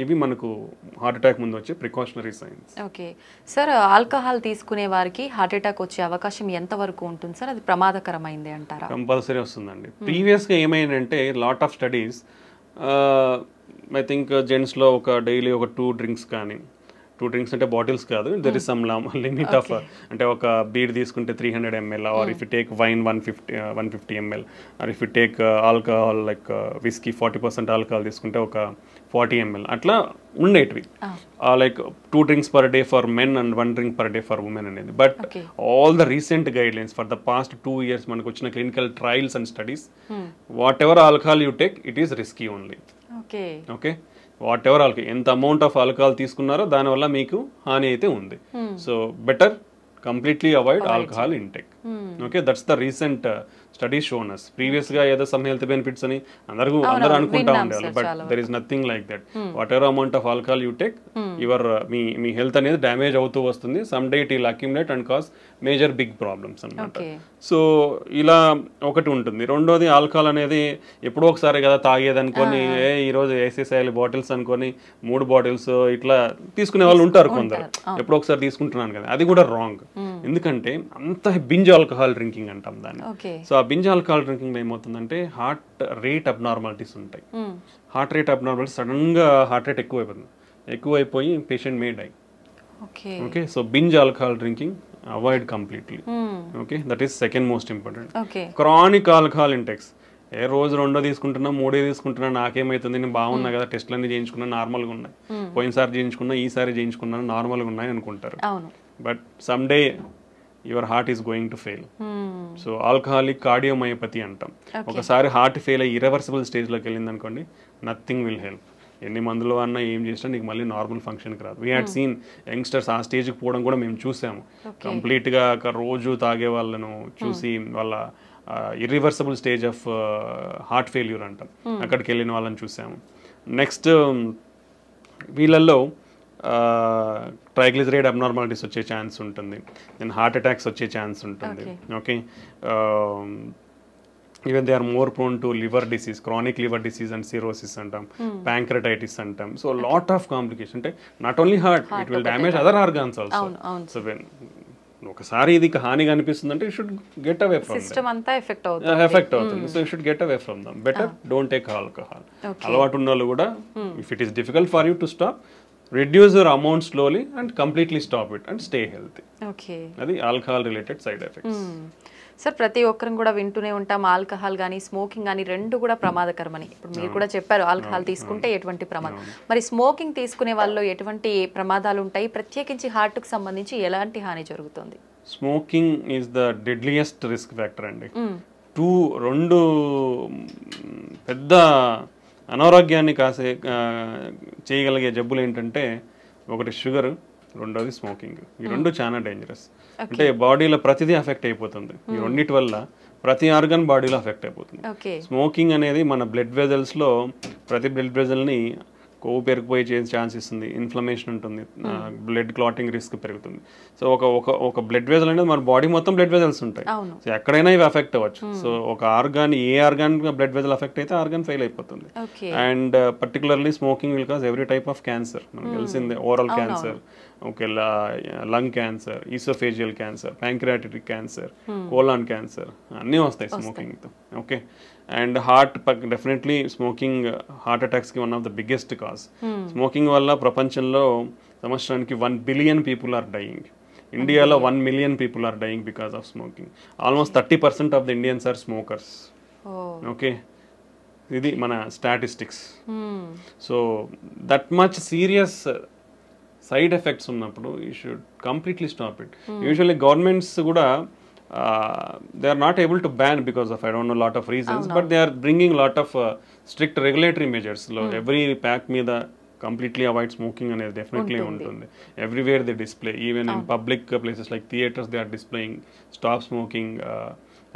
ఇవి మనకు హార్ట్ అటాక్ ముందు వచ్చే precautionary science. Okay sir, alcohol తీసుకునే వారికి హార్ట్ అటాక్ వచ్చే అవకాశం ఎంత వరకు ఉంటుంది సార్? అది ప్రమాదకరమైంది అంటారా? కంపల్సరీ వస్తుందండి. ప్రీవియస్గా ఏమైందంటే lot of studies, I think జెంట్స్లో ఒక డైలీ ఒక 2 డ్రింక్స్ కానీ, 2 డ్రింక్స్ అంటే బాటిల్స్ కాదు, there is some limit of, అంటే ఒక బీర్ తీసుకుంటే 300 ml, or if you take wine 150 ml, or if you take alcohol like whisky 40% alcohol తీసుకుంటే ఒక 40 ml, అట్లా ఉండేటివి. Like 2 drinks per day for men and 1 drink per day for women అనేది. But all the recent guidelines for the past 2 years మనకు వచ్చిన clinical trials and studies, what ever alcohol you take it is risky only. Okay, whatever alcohol, ఎంత amount of alcohol తీసుకున్నారో దానివల్ల మీకు హాని అయితే ఉంది. So better completely avoid alcohol intake. Okay, that's the recent studies shown us. Previous గా ఏదో some health benefits అని అందరూ అనుకుంటా ఉండేవాళ్ళు, but there is nothing like that. Whatever amount of alcohol you take, your మీ health అనేది damage అవుతూ వస్తుంది. Some day it will accumulate and cause major big problems అన్నమాట. సో ఇలా ఒకటి ఉంటుంది. రెండోది, ఆల్కహాల్ అనేది ఎప్పుడో ఒకసారి కదా తాగేది అనుకొని, ఈరోజు వేసేసేయాలి బాటిల్స్ అనుకొని 3 బాటిల్స్ ఇట్లా తీసుకునే వాళ్ళు ఉంటారు కొందరు. ఎప్పుడో ఒకసారి తీసుకుంటున్నాను కదా, అది కూడా రాంగ్. ఎందుకంటే అంత బింజ్ ఆల్కహాల్ డ్రింకింగ్ అంటాం దాన్ని. సో ఆ బింజ్ ఆల్కహాల్ డ్రింకింగ్ ఏమవుతుందంటే హార్ట్ రేట్ అబ్నార్మాలిటీస్ ఉంటాయి. హార్ట్ రేట్ అబ్నార్మాలిటీస్ సడన్ గా హార్ట్ రేట్ ఎక్కువైపోయి patient may die. Okay, so binge alcohol drinking avoid completely. Okay, that is second most important. Chronic alcohol intakes, రోజు 2 తీసుకుంటున్నా, 3 తీసుకుంటున్నా, నాకేమైతుంది, నేను బాగున్నా కదా, టెస్ట్లన్నీ చేయించుకున్నా నార్మల్గా ఉన్నాయి, పోయినసారి చేయించుకున్నా, ఈసారి చేయించుకున్నాను నార్మల్గా ఉన్నాయి అనుకుంటారు. But some day your heart is going to fail. So alcoholic cardiomyopathy అంటాం. ఒకసారి హార్ట్ ఫెయిల్ అయ్యి ఇర్రివర్సిబుల్ స్టేజ్లోకి వెళ్ళింది అనుకోండి, నథింగ్ విల్ హెల్ప్. ఎన్ని మందులు అన్నా ఏం చేసినా నీకు మళ్ళీ నార్మల్ ఫంక్షన్కి రాదు. వీ హ్యాడ్ సీన్ యంగ్స్టర్స్ ఆ స్టేజ్కి పోవడం కూడా మేము చూసాము. కంప్లీట్గా రోజు తాగే వాళ్ళను చూసి వాళ్ళ irreversible stage of heart failure అంటాం, అక్కడికి వెళ్ళిన వాళ్ళని చూసాము. నెక్స్ట్ వీళ్ళల్లో ట్రైగ్లిజరైడ్ అబ్నార్మాలిటీస్ వచ్చే ఛాన్స్ ఉంటుంది, దెన్ హార్ట్ అటాక్స్ వచ్చే ఛాన్స్ ఉంటుంది. Okay, even they are more prone to liver disease, chronic liver disease and cirrhosis అంటాం, ప్యాంక్రటైటిస్ అంటాం. సో లాట్ ఆఫ్ కాంప్లికేషన్, అంటే not only heart, it will damage other organs also. So when ఒకసారి ఇది హానిగా అనిపిస్తుంది అంటే you should get away from effect అవుతుంది. So you should get away from them. Better don't take alcohol. అలవాటు ఉన్న వాళ్ళు కూడా, if it is difficult for you to stop, reduce your amount slowly and completely stop it and stay healthy. Okay, అది alcohol related side effects. Sir, ప్రతి ఒక్కరం కూడా వింటూనే ఉంటాం ఆల్కహాల్ కానీ స్మోకింగ్ కానీ 2 కూడా ప్రమాదకరమని. ఇప్పుడు మీరు కూడా చెప్పారు ఆల్కహాల్ తీసుకుంటే ఎటువంటి ప్రమాదం, మరి స్మోకింగ్ తీసుకునే వాళ్ళు ఎటువంటి ప్రమాదాలు ఉంటాయి, ప్రత్యేకించి హార్ట్కి సంబంధించి ఎలాంటి హాని జరుగుతుంది? Smoking is the deadliest risk factor అండి. 2 పెద్ద అనారోగ్యాన్ని చేయగలిగే జబ్బులు ఏంటంటే, ఒకటి షుగర్, రెండోది స్మోకింగ్. ఈ 2 చాలా డేంజరస్. అంటే బాడీలో ప్రతిదీ అఫెక్ట్ అయిపోతుంది. ఈ 2 వల్ల ప్రతి ఆర్గన్ బాడీలో అఫెక్ట్ అయిపోతుంది. స్మోకింగ్ అనేది మన బ్లడ్ వెజల్స్లో ప్రతి బ్లడ్ వెజల్ని కొవ్వు పెరిగిపోయి చేసే ఛాన్స్ ఇస్తుంది, ఇన్ఫ్లమేషన్ ఉంటుంది, బ్లడ్ క్లాటింగ్ రిస్క్ పెరుగుతుంది. సో ఒక బ్లడ్ వెజల్ అనేది మన బాడీ మొత్తం బ్లడ్ వెజల్స్ ఉంటాయి. సో ఎక్కడైనా ఇవి అఫెక్ట్ అవ్వచ్చు. సో ఒక ఆర్గాన్, ఏ ఆర్గాన్ బ్లడ్ వెజల్ అఫెక్ట్ అయితే ఆర్గాన్ ఫెయిల్ అయిపోతుంది. And particularly smoking will cause every type of cancer. మనకు తెలిసిందే, oral cancer, okay, lung cancer, oesophageal cancer, pancreatic cancer, colon cancer, అన్నీ వస్తాయి స్మోకింగ్తో. Okay, and heart definitely smoking heart అటాక్స్కి one of the biggest cause. స్మోకింగ్ వల్ల ప్రపంచంలో సంవత్సరానికి 1 బిలియన్ పీపుల్ ఆర్ డయింగ్. ఇండియాలో 1 million people are dying because of smoking. Almost 30% of the Indians are smokers. Okay, ఇది మన statistics. So that much serious side effects ఉన్నప్పుడు you should completely stop it. Usually governments కూడా they are not able to ban because of I don't know lot of reasons, but they are bringing lot of strict regulatory measures. Every pack మీద completely avoid smoking అనేది definitely ఉంటుంది. Everywhere they display, even in public places like theaters, they are displaying stop smoking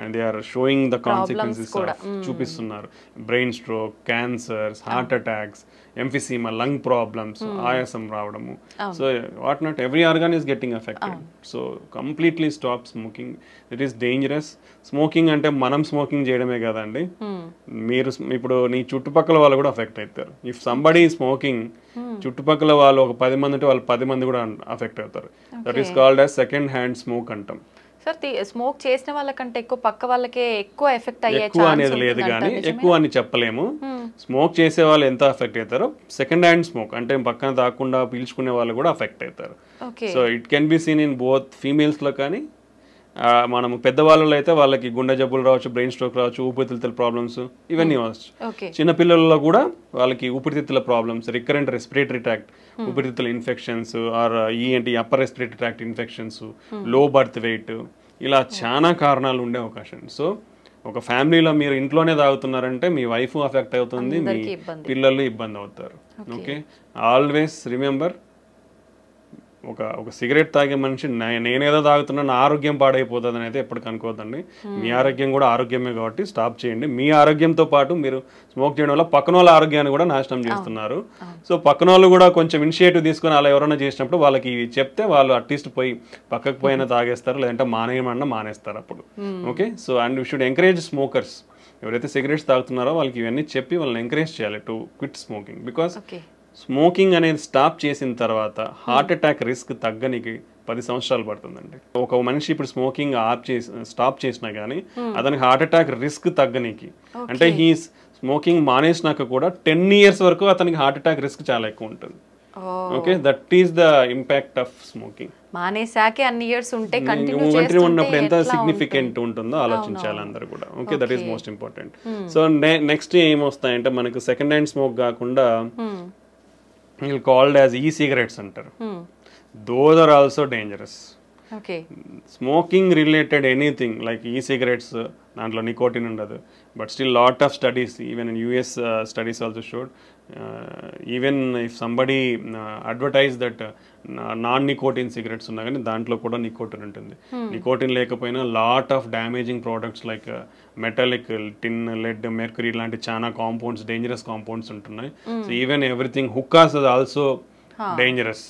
and they are showing the consequences of చూపిస్తున్నారు. Brain stroke, cancers, heart attacks, emphysema, lung problems, ఆయాసం రావడము. So what not every organ is getting affected. So completely stop smoking. It is dangerous. Smoking అంటే మనం smoking చేయడమే కదండి, మీరు ఇప్పుడు నీ చుట్టుపక్కల వాళ్ళు కూడా అఫెక్ట్ అవుతారు. ఇఫ్ సంబడీ స్మోకింగ్, చుట్టుపక్కల వాళ్ళు ఒక 10 మంది ఉంటే వాళ్ళు 10 మంది కూడా అఫెక్ట్ అవుతారు. That is called as second hand smoke అంటాం. సార్ స్మోక్ చేసిన వాళ్ళకంటే ఎక్కువ పక్క వాళ్ళకే ఎక్కువ ఎఫెక్ట్ అయ్యే ఎక్కువ అనేది లేదు, కానీ ఎక్కువ అని చెప్పలేము. స్మోక్ చేసే వాళ్ళు ఎంత ఎఫెక్ట్ అవుతారో సెకండ్ హ్యాండ్ స్మోక్ అంటే పక్కన దాక్కుండా పీల్చుకునే వాళ్ళు కూడా అఫెక్ట్ అవుతారు. So it can be seen in both females లో, కానీ మనము పెద్దవాళ్ళలో అయితే వాళ్ళకి గుండె జబ్బులు రావచ్చు, బ్రెయిన్ స్ట్రోక్ రావచ్చు, ఊపిరితిత్తుల ప్రాబ్లమ్స్ ఇవన్నీ వచ్చు. చిన్నపిల్లల్లో కూడా వాళ్ళకి ఊపిరితిత్తుల ప్రాబ్లమ్స్, రికరెంట్ రెస్పిరేటరీ ట్రాక్ట్ ఊపిరితిత్తుల infections, or upper respiratory tract infections, low birth weight, ఇలా చాలా కారణాలు ఉండే అవకాశం. సో ఒక ఫ్యామిలీలో మీరు ఇంట్లోనే తాగుతున్నారంటే మీ వైఫ్ అఫెక్ట్ అవుతుంది, మీ పిల్లలు ఇబ్బంది అవుతారు. ఓకే, ఆల్వేస్ రిమెంబర్, ఒక సిగరెట్ తాగే మనిషి నేనేదో తాగుతున్నా నా ఆరోగ్యం పాడైపోతుంది అని అయితే ఎప్పటికీ అనుకోవద్దండి. మీ ఆరోగ్యం కూడా ఆరోగ్యమే కాబట్టి స్టాప్ చేయండి. మీ ఆరోగ్యంతో పాటు మీరు స్మోక్ చేయడం వల్ల పక్కన వాళ్ళ ఆరోగ్యాన్ని కూడా నాశనం చేస్తున్నారు. సో పక్కన వాళ్ళు కూడా కొంచెం ఇనిషియేటివ్ తీసుకొని అలా ఎవరైనా చేసినప్పుడు వాళ్ళకి చెప్తే వాళ్ళు అట్లీస్ట్ పోయి పక్కకు పోయినా తాగేస్తారు, లేదంటే మానేయమన్నా మానేస్తారు అప్పుడు. Okay, so and you should encourage smokers. ఎవరైతే సిగరెట్స్ తాగుతున్నారో వాళ్ళకి ఇవన్నీ చెప్పి వాళ్ళని ఎంకరేజ్ చేయాలి to quit smoking. Because smoking అనేది స్టాప్ చేసిన తర్వాత హార్ట్ అటాక్ రిస్క్ తగ్గనికి 10 సంవత్సరాలు పడుతుందండి. ఒక మనిషి ఇప్పుడు స్మోకింగ్ స్టాప్ చేసినా కానీ అతనికి హార్ట్ అటాక్ రిస్క్ తగ్గనికి, అంటే హీ స్మోకింగ్ మానేసినాక కూడా 10 years వరకు అతనికి హార్ట్ అటాక్ రిస్క్ చాలా ఎక్కువ ఉంటుంది. Okay, that is the impact of smoking. మానేసాకే అన్ని ఇయర్స్ ఉంటే కంటిన్యూ ఉన్నప్పుడు ఎంత సిగ్నిఫికెంట్ ఉంటుందో ఆలోచించాలి అందరూ కూడా. Okay, that is most important. So next ఏమొస్తాయంటే మనకు సెకండ్ హ్యాండ్ స్మోక్ కాకుండా called as e-cigarettes అంటారు. Those are also dangerous. Okay. Smoking related anything like e-cigarettes, దాంట్లో నికోటిన్ ఉండదు. But still lot of studies, even in US studies also showed, even if somebody advertise that non-nicotine cigarettes ఉన్నా కానీ దాంట్లో కూడా nicotine ఉంటుంది. Nicotine లేకపోయినా lot of damaging products like metallic, tin, lead, mercury లాంటి చాలా కాంపౌండ్స్, డేంజరస్ కాంపౌండ్స్ ఉంటున్నాయి. So even everything, hookahs is also dangerous.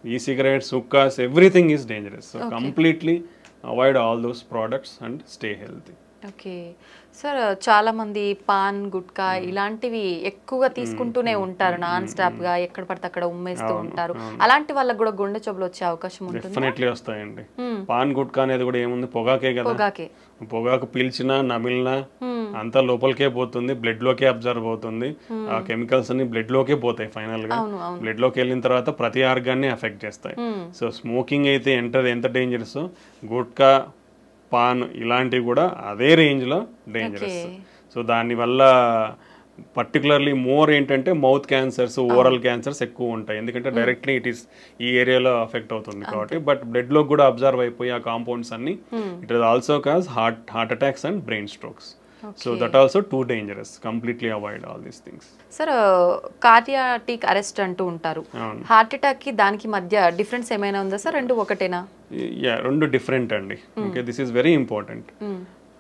E-cigarettes, hookahs, everything is dangerous. So completely avoid all those products and stay healthy. Okay sir, చాలా మంది pan, gutka ఇలాంటివి ఎక్కువగా తీసుకుంటూనే ఉంటారు non stop గా, ఎక్కడ పడితే అక్కడ ఉమ్మేస్తూ ఉంటారు. అలాంటి వాళ్ళకి కూడా గుండె జబ్బులు వచ్చే అవకాశం ఉంటుంది. డెఫినెట్లీ వస్తాయండి. పాన్, గుట్కా అనేది కూడా ఏముంది, పొగాకే కదా. పొగాకు పీల్చినా నమిలినా అంతా లోపలికే పోతుంది, బ్లడ్ లోకే అబ్జర్వ్ అవుతుంది. ఆ కెమికల్స్ అన్ని బ్లడ్ లోకే పోతాయి. ఫైనల్ గా బ్లడ్ లోకి వెళ్ళిన తర్వాత ప్రతి ఆర్గాన్ని ఎఫెక్ట్ చేస్తాయి. సో స్మోకింగ్ అయితే ఎంత డేంజరస్, గుట్కా, పాన్ ఇలాంటివి కూడా అదే రేంజ్లో డేంజరస్. సో దానివల్ల పర్టికులర్లీ మోర్ ఏంటంటే మౌత్ క్యాన్సర్స్, ఓరల్ క్యాన్సర్స్ ఎక్కువ ఉంటాయి. ఎందుకంటే డైరెక్ట్లీ ఇట్ ఈస్ ఈ ఏరియాలో అఫెక్ట్ అవుతుంది కాబట్టి. బట్ బ్లడ్ లో కూడా అబ్జర్వ్ అయిపోయి ఆ కాంపౌండ్స్ అన్ని it is also cause heart attacks and brain strokes. So that also too dangerous. Completely avoid all these things. Sir, cardiac arrest అంటూ ఉంటారు. హార్ట్ అటాక్ కి దానికి మధ్య డిఫరెన్స్ ఏమైనా ఉందా సార్? రెండు ఒకటేనా? రెండు డిఫరెంట్ అండి. Okay, this is very important.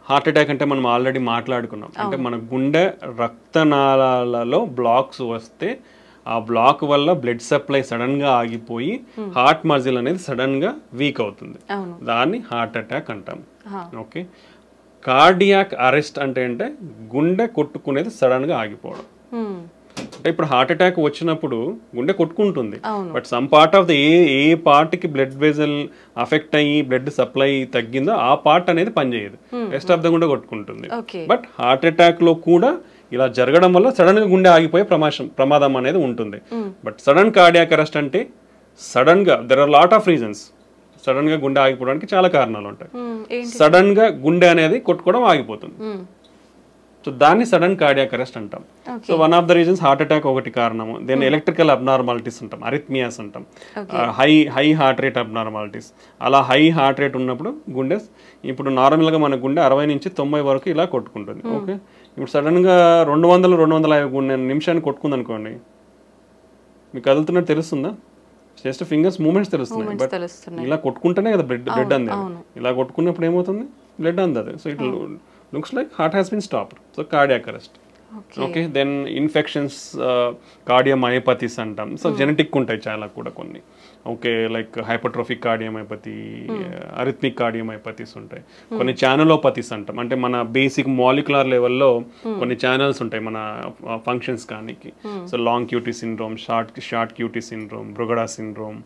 Heart attack అంటే మనం ఆల్రెడీ మాట్లాడుకున్నాం. అంటే మన గుండె రక్తనాళాలలో బ్లాక్స్ వస్తే ఆ బ్లాక్ వల్ల బ్లడ్ సప్లై సడన్ గా ఆగిపోయి హార్ట్ మజిల్ అనేది సడన్ గా వీక్ అవుతుంది. దాన్ని హార్ట్ అటాక్ అంటాం. ఓకే, కార్డియాక్ అరెస్ట్ అంటే గుండె కొట్టుకునేది సడన్ గా ఆగిపోవడం. అంటే ఇప్పుడు హార్ట్ అటాక్ వచ్చినప్పుడు గుండె కొట్టుకుంటుంది, అవును. But some part of the ఏ పార్ట్కి బ్లడ్ వెజల్ అఫెక్ట్ అయ్యి బ్లడ్ సప్లై తగ్గిందో ఆ పార్ట్ అనేది పనిచేయదు, రెస్ట్ ఆఫ్ ద గుండె కొట్టుకుంటుంది. ఓకే. బట్ హార్ట్ అటాక్ లో కూడా ఇలా జరగడం వల్ల సడన్ గా గుండె ఆగిపోయే ప్రమాదం అనేది ఉంటుంది. బట్ సడన్ కార్డియాక్ అరెస్ట్ అంటే సడన్ గా there are lot of reasons. Sudden గా గుండె ఆగిపోవడానికి చాలా కారణాలు ఉంటాయి. సడన్ గా గుండె అనేది కొట్టుకోవడం ఆగిపోతుంది, సో దాన్ని సడన్ కార్డియాక్ అరెస్ట్ అంటాం. So one of the reasons heart attack ఒకటి కారణము. దెన్ ఎలక్ట్రికల్ అబ్నార్మాలిటీస్ అంటాం, అరిథ్మియాస్ అంటాం, హై హార్ట్ రేట్ అబ్నార్మాలిటీస్. అలా హై హార్ట్ రేట్ ఉన్నప్పుడు గుండె ఇప్పుడు నార్మల్గా మన గుండె 60 నుంచి 90 వరకు ఇలా కొట్టుకుంటుంది. ఓకే, ఇప్పుడు సడన్గా 200-250 నిమిషాన్ని కొట్టుకుంది అనుకోండి, మీకు కదులుతున్నట్టు తెలుస్తుందా? జస్ట్ ఫింగర్స్ మూమెంట్స్ తెలుస్తున్నాయి, బట్ ఇలా కొట్టుకుంటేనే కదా బ్లడ్ అంది. ఇలా కొట్టుకున్నప్పుడు ఏమవుతుంది? బ్లడ్ అందదు. So it looks like heart has been stopped, so cardiac arrest. Okay, then infections, cardiomyopathies అంటాం. సో జెనెటిక్ ఉంటాయి చాలా కూడా కొన్ని. Okay, like hypertrophic cardiomyopathy, arrhythmic cardiomyopathies ఉంటాయి. కొన్ని ఛానలోపతీస్ అంటాం, అంటే మన బేసిక్ మాలిక్యులర్ లెవెల్లో కొన్ని ఛానల్స్ ఉంటాయి మన ఫంక్షన్స్ కానీ. So long QT syndrome, short QT syndrome, Brugada syndrome,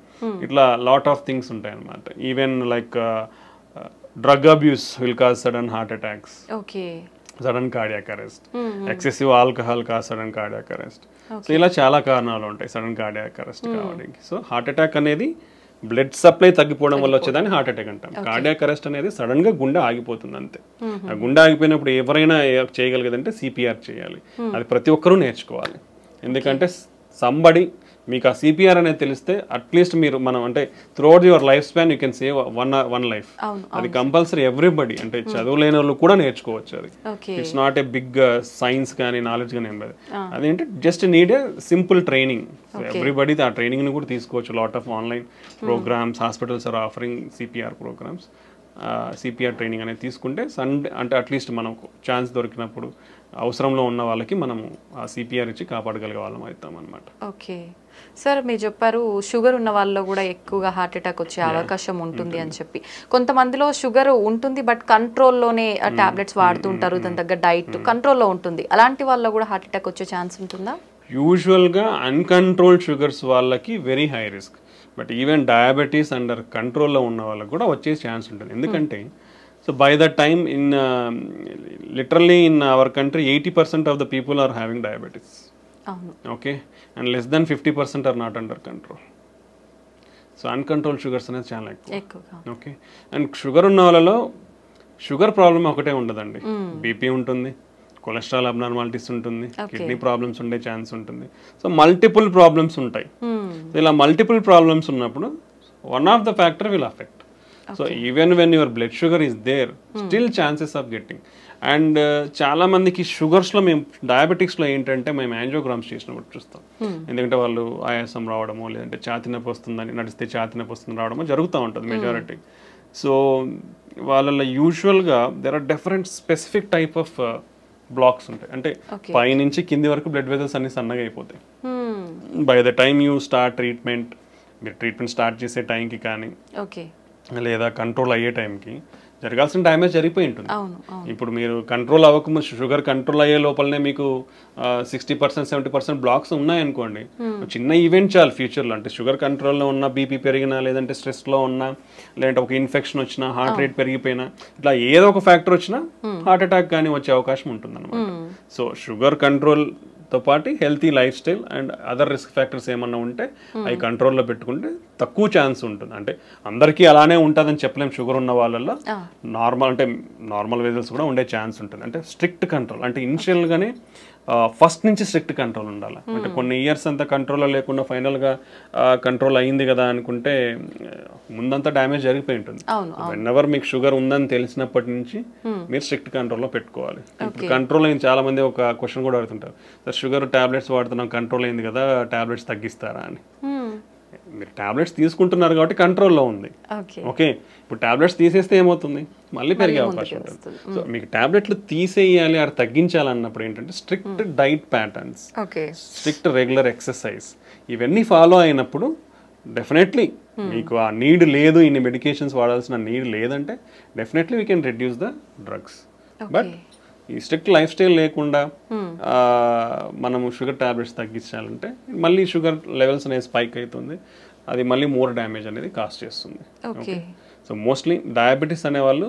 ఇట్లా లాట్ ఆఫ్ థింగ్స్ ఉంటాయి అన్నమాట. Even like drug abuse will cause sudden heart attacks. Okay. Sudden cardiac arrest. Excessive alcohol cause sudden cardiac arrest. So ఇలా చాలా కారణాలు ఉంటాయి sudden cardiac arrest కావడానికి. So heart attack అనేది blood supply తగ్గిపోవడం వల్ల వచ్చేదాన్ని హార్ట్ అటాక్ అంటాం. కార్డియాక్ అరెస్ట్ అనేది సడన్ గా గుండె ఆగిపోతుంది అంతే. ఆ గుండె ఆగిపోయినప్పుడు ఎవరైనా చేయగలిగేదంటే సిపిఆర్ చేయాలి. అది ప్రతి ఒక్కరూ నేర్చుకోవాలి. ఎందుకంటే సంబడి మీకు ఆ సిపిఆర్ అనేది తెలిస్తే అట్లీస్ట్ మీరు మనం అంటే throughout your life span you can save one life. అది కంపల్సరీ ఎవ్రీబడి, అంటే చదువులేని వాళ్ళు కూడా నేర్చుకోవచ్చు. అది it's not a big science కానీ నాలెడ్జ్ కానీ ఏం లేదు. అదేంటి just need a simple training. Everybody ఆ ట్రైనింగ్ ని కూడా తీసుకోవచ్చు. Lot of online programs, hospitals are offering CPR programs. CPR training అనేది తీసుకుంటే అంటే అట్లీస్ట్ మనకు ఛాన్స్ దొరికినప్పుడు అవసరంలో ఉన్న వాళ్ళకి మనము ఆ సిపిఆర్ ఇచ్చి కాపాడగలిగే వాళ్ళం అవుతాం అనమాట. ఓకే సార్, మీరు చెప్పారు షుగర్ ఉన్న వాళ్ళలో కూడా ఎక్కువగా హార్ట్ అటాక్ వచ్చే అవకాశం ఉంటుంది అని చెప్పి. కొంతమందిలో షుగర్ ఉంటుంది బట్ కంట్రోల్లోనే టాబ్లెట్స్ వాడుతుంటారు, దాని తగ్గ డైట్ కంట్రోల్లో ఉంటుంది. అలాంటి వాళ్ళలో కూడా హార్ట్ అటాక్ వచ్చే ఛాన్స్ ఉంటుందా? యూజువల్గా అన్కంట్రోల్డ్ షుగర్స్ వాళ్ళకి very high risk. But even diabetes under కంట్రోల్లో ఉన్న వాళ్ళకి కూడా వచ్చే ఛాన్స్ ఉంటుంది. ఎందుకంటే so by the time literally in our country 80% of the people are having diabetes. Okay, and less then 50% are not under control. So uncontrol sugars అనేది చాలా ఎక్కువ. ఓకే, అండ్ షుగర్ ఉన్న వాళ్ళలో షుగర్ ప్రాబ్లమ్ ఒకటే ఉండదండి, BP ఉంటుంది, cholesterol abnormalities ఉంటుంది, kidney problems ఉండే ఛాన్స్ ఉంటుంది. సో మల్టిపుల్ ప్రాబ్లమ్స్ ఉంటాయి. ఇలా మల్టిపుల్ ప్రాబ్లమ్స్ ఉన్నప్పుడు one of the factor will affect. So even when your blood sugar is there, still chances of getting. And చాలా మందికి షుగర్స్లో మేము డయాబెటిక్స్లో ఏంటంటే మేము యాంజియోగ్రామ్స్ చేసినప్పుడు చూస్తాం. ఎందుకంటే వాళ్ళు ఆయాసం రావడమో లేదంటే ఛాతీ నొప్పి వస్తుందని నడిస్తే ఛాతీ నొప్పి వస్తుంది రావడమో జరుగుతూ ఉంటుంది మెజారిటీ. సో వాళ్ళలో యూజువల్గా there are different specific type of blocks ఉంటాయి. అంటే పైనుంచి కింది వరకు బ్లడ్ వెజల్స్ అన్ని సన్నగా అయిపోతాయి. By the time you start treatment, మీరు ట్రీట్మెంట్ స్టార్ట్ చేసే టైంకి కానీ లేదా కంట్రోల్ అయ్యే టైంకి జరగాల్సిన డ్యామేజ్ జరిగిపోయి ఉంటుంది. ఇప్పుడు మీరు కంట్రోల్ అవ్వకముందు షుగర్ కంట్రోల్ అయ్యే లోపలనే మీకు 60% 70% బ్లాక్స్ ఉన్నాయనుకోండి, చిన్న ఈవెంట్ చాలు ఫ్యూచర్లో. అంటే షుగర్ కంట్రోల్లో ఉన్న, బీపీ పెరిగినా లేదంటే స్ట్రెస్లో ఉన్నా లేదంటే ఒక ఇన్ఫెక్షన్ వచ్చినా, హార్ట్ రేట్ పెరిగిపోయినా, ఇట్లా ఏదో ఒక ఫ్యాక్టర్ వచ్చినా హార్ట్ అటాక్ కానీ వచ్చే అవకాశం ఉంటుంది అనమాట. సో షుగర్ కంట్రోల్ తో పాటు healthy life style and other risk factors ఏమన్నా ఉంటే అవి కంట్రోల్లో పెట్టుకుంటే తక్కువ ఛాన్స్ ఉంటుంది. అంటే అందరికీ అలానే ఉంటుందని చెప్పలేం. షుగర్ ఉన్న వాళ్ళల్లో నార్మల్ వెజల్స్ కూడా ఉండే ఛాన్స్ ఉంటుంది. అంటే స్ట్రిక్ట్ కంట్రోల్, అంటే ఇనిషియల్గానే ఫస్ట్ నుంచి స్ట్రిక్ట్ కంట్రోల్ ఉండాలి. అంటే కొన్ని ఇయర్స్ అంతా కంట్రోల్లో లేకుండా ఫైనల్గా కంట్రోల్ అయింది కదా అనుకుంటే ముందంతా డ్యామేజ్ జరిగిపోయి ఉంటుంది. వెన్నెవర్ మీకు షుగర్ ఉందని తెలిసినప్పటి నుంచి మీరు స్ట్రిక్ట్ కంట్రోల్లో పెట్టుకోవాలి. ఇప్పుడు కంట్రోల్ అయింది, చాలా మంది ఒక క్వశ్చన్ కూడా అడుగుతుంటారు, సార్ షుగర్ టాబ్లెట్స్ వాడుతున్నాం కంట్రోల్ అయింది కదా, టాబ్లెట్స్ తగ్గిస్తారా అని. మీరు టాబ్లెట్స్ తీసుకుంటున్నారు కాబట్టి కంట్రోల్లో ఉంది. ఓకే, ఇప్పుడు టాబ్లెట్స్ తీసేస్తే ఏమవుతుంది? మళ్ళీ పెరిగే అవకాశం ఉంటుంది. సో మీకు టాబ్లెట్లు తీసేయాలి అది తగ్గించాలన్నప్పుడు ఏంటంటే strict diet patterns, strict regular exercise ఇవన్నీ ఫాలో అయినప్పుడు డెఫినెట్లీ మీకు ఆ నీడ్ లేదు, ఇన్ని మెడికేషన్స్ వాడాల్సిన నీడ్ లేదంటే definitely we can reduce the drugs. But ఈ స్ట్రిక్ట్ లైఫ్ స్టైల్ లేకుండా మనము షుగర్ టాబ్లెట్స్ తగ్గించాలంటే మళ్ళీ షుగర్ లెవెల్స్ అనేది స్పైక్ అవుతుంది, అది మళ్ళీ మోర్ డ్యామేజ్ అనేది కాస్ట్ చేస్తుంది. ఓకే, సో మోస్ట్లీ డయాబెటీస్ అనేవాళ్ళు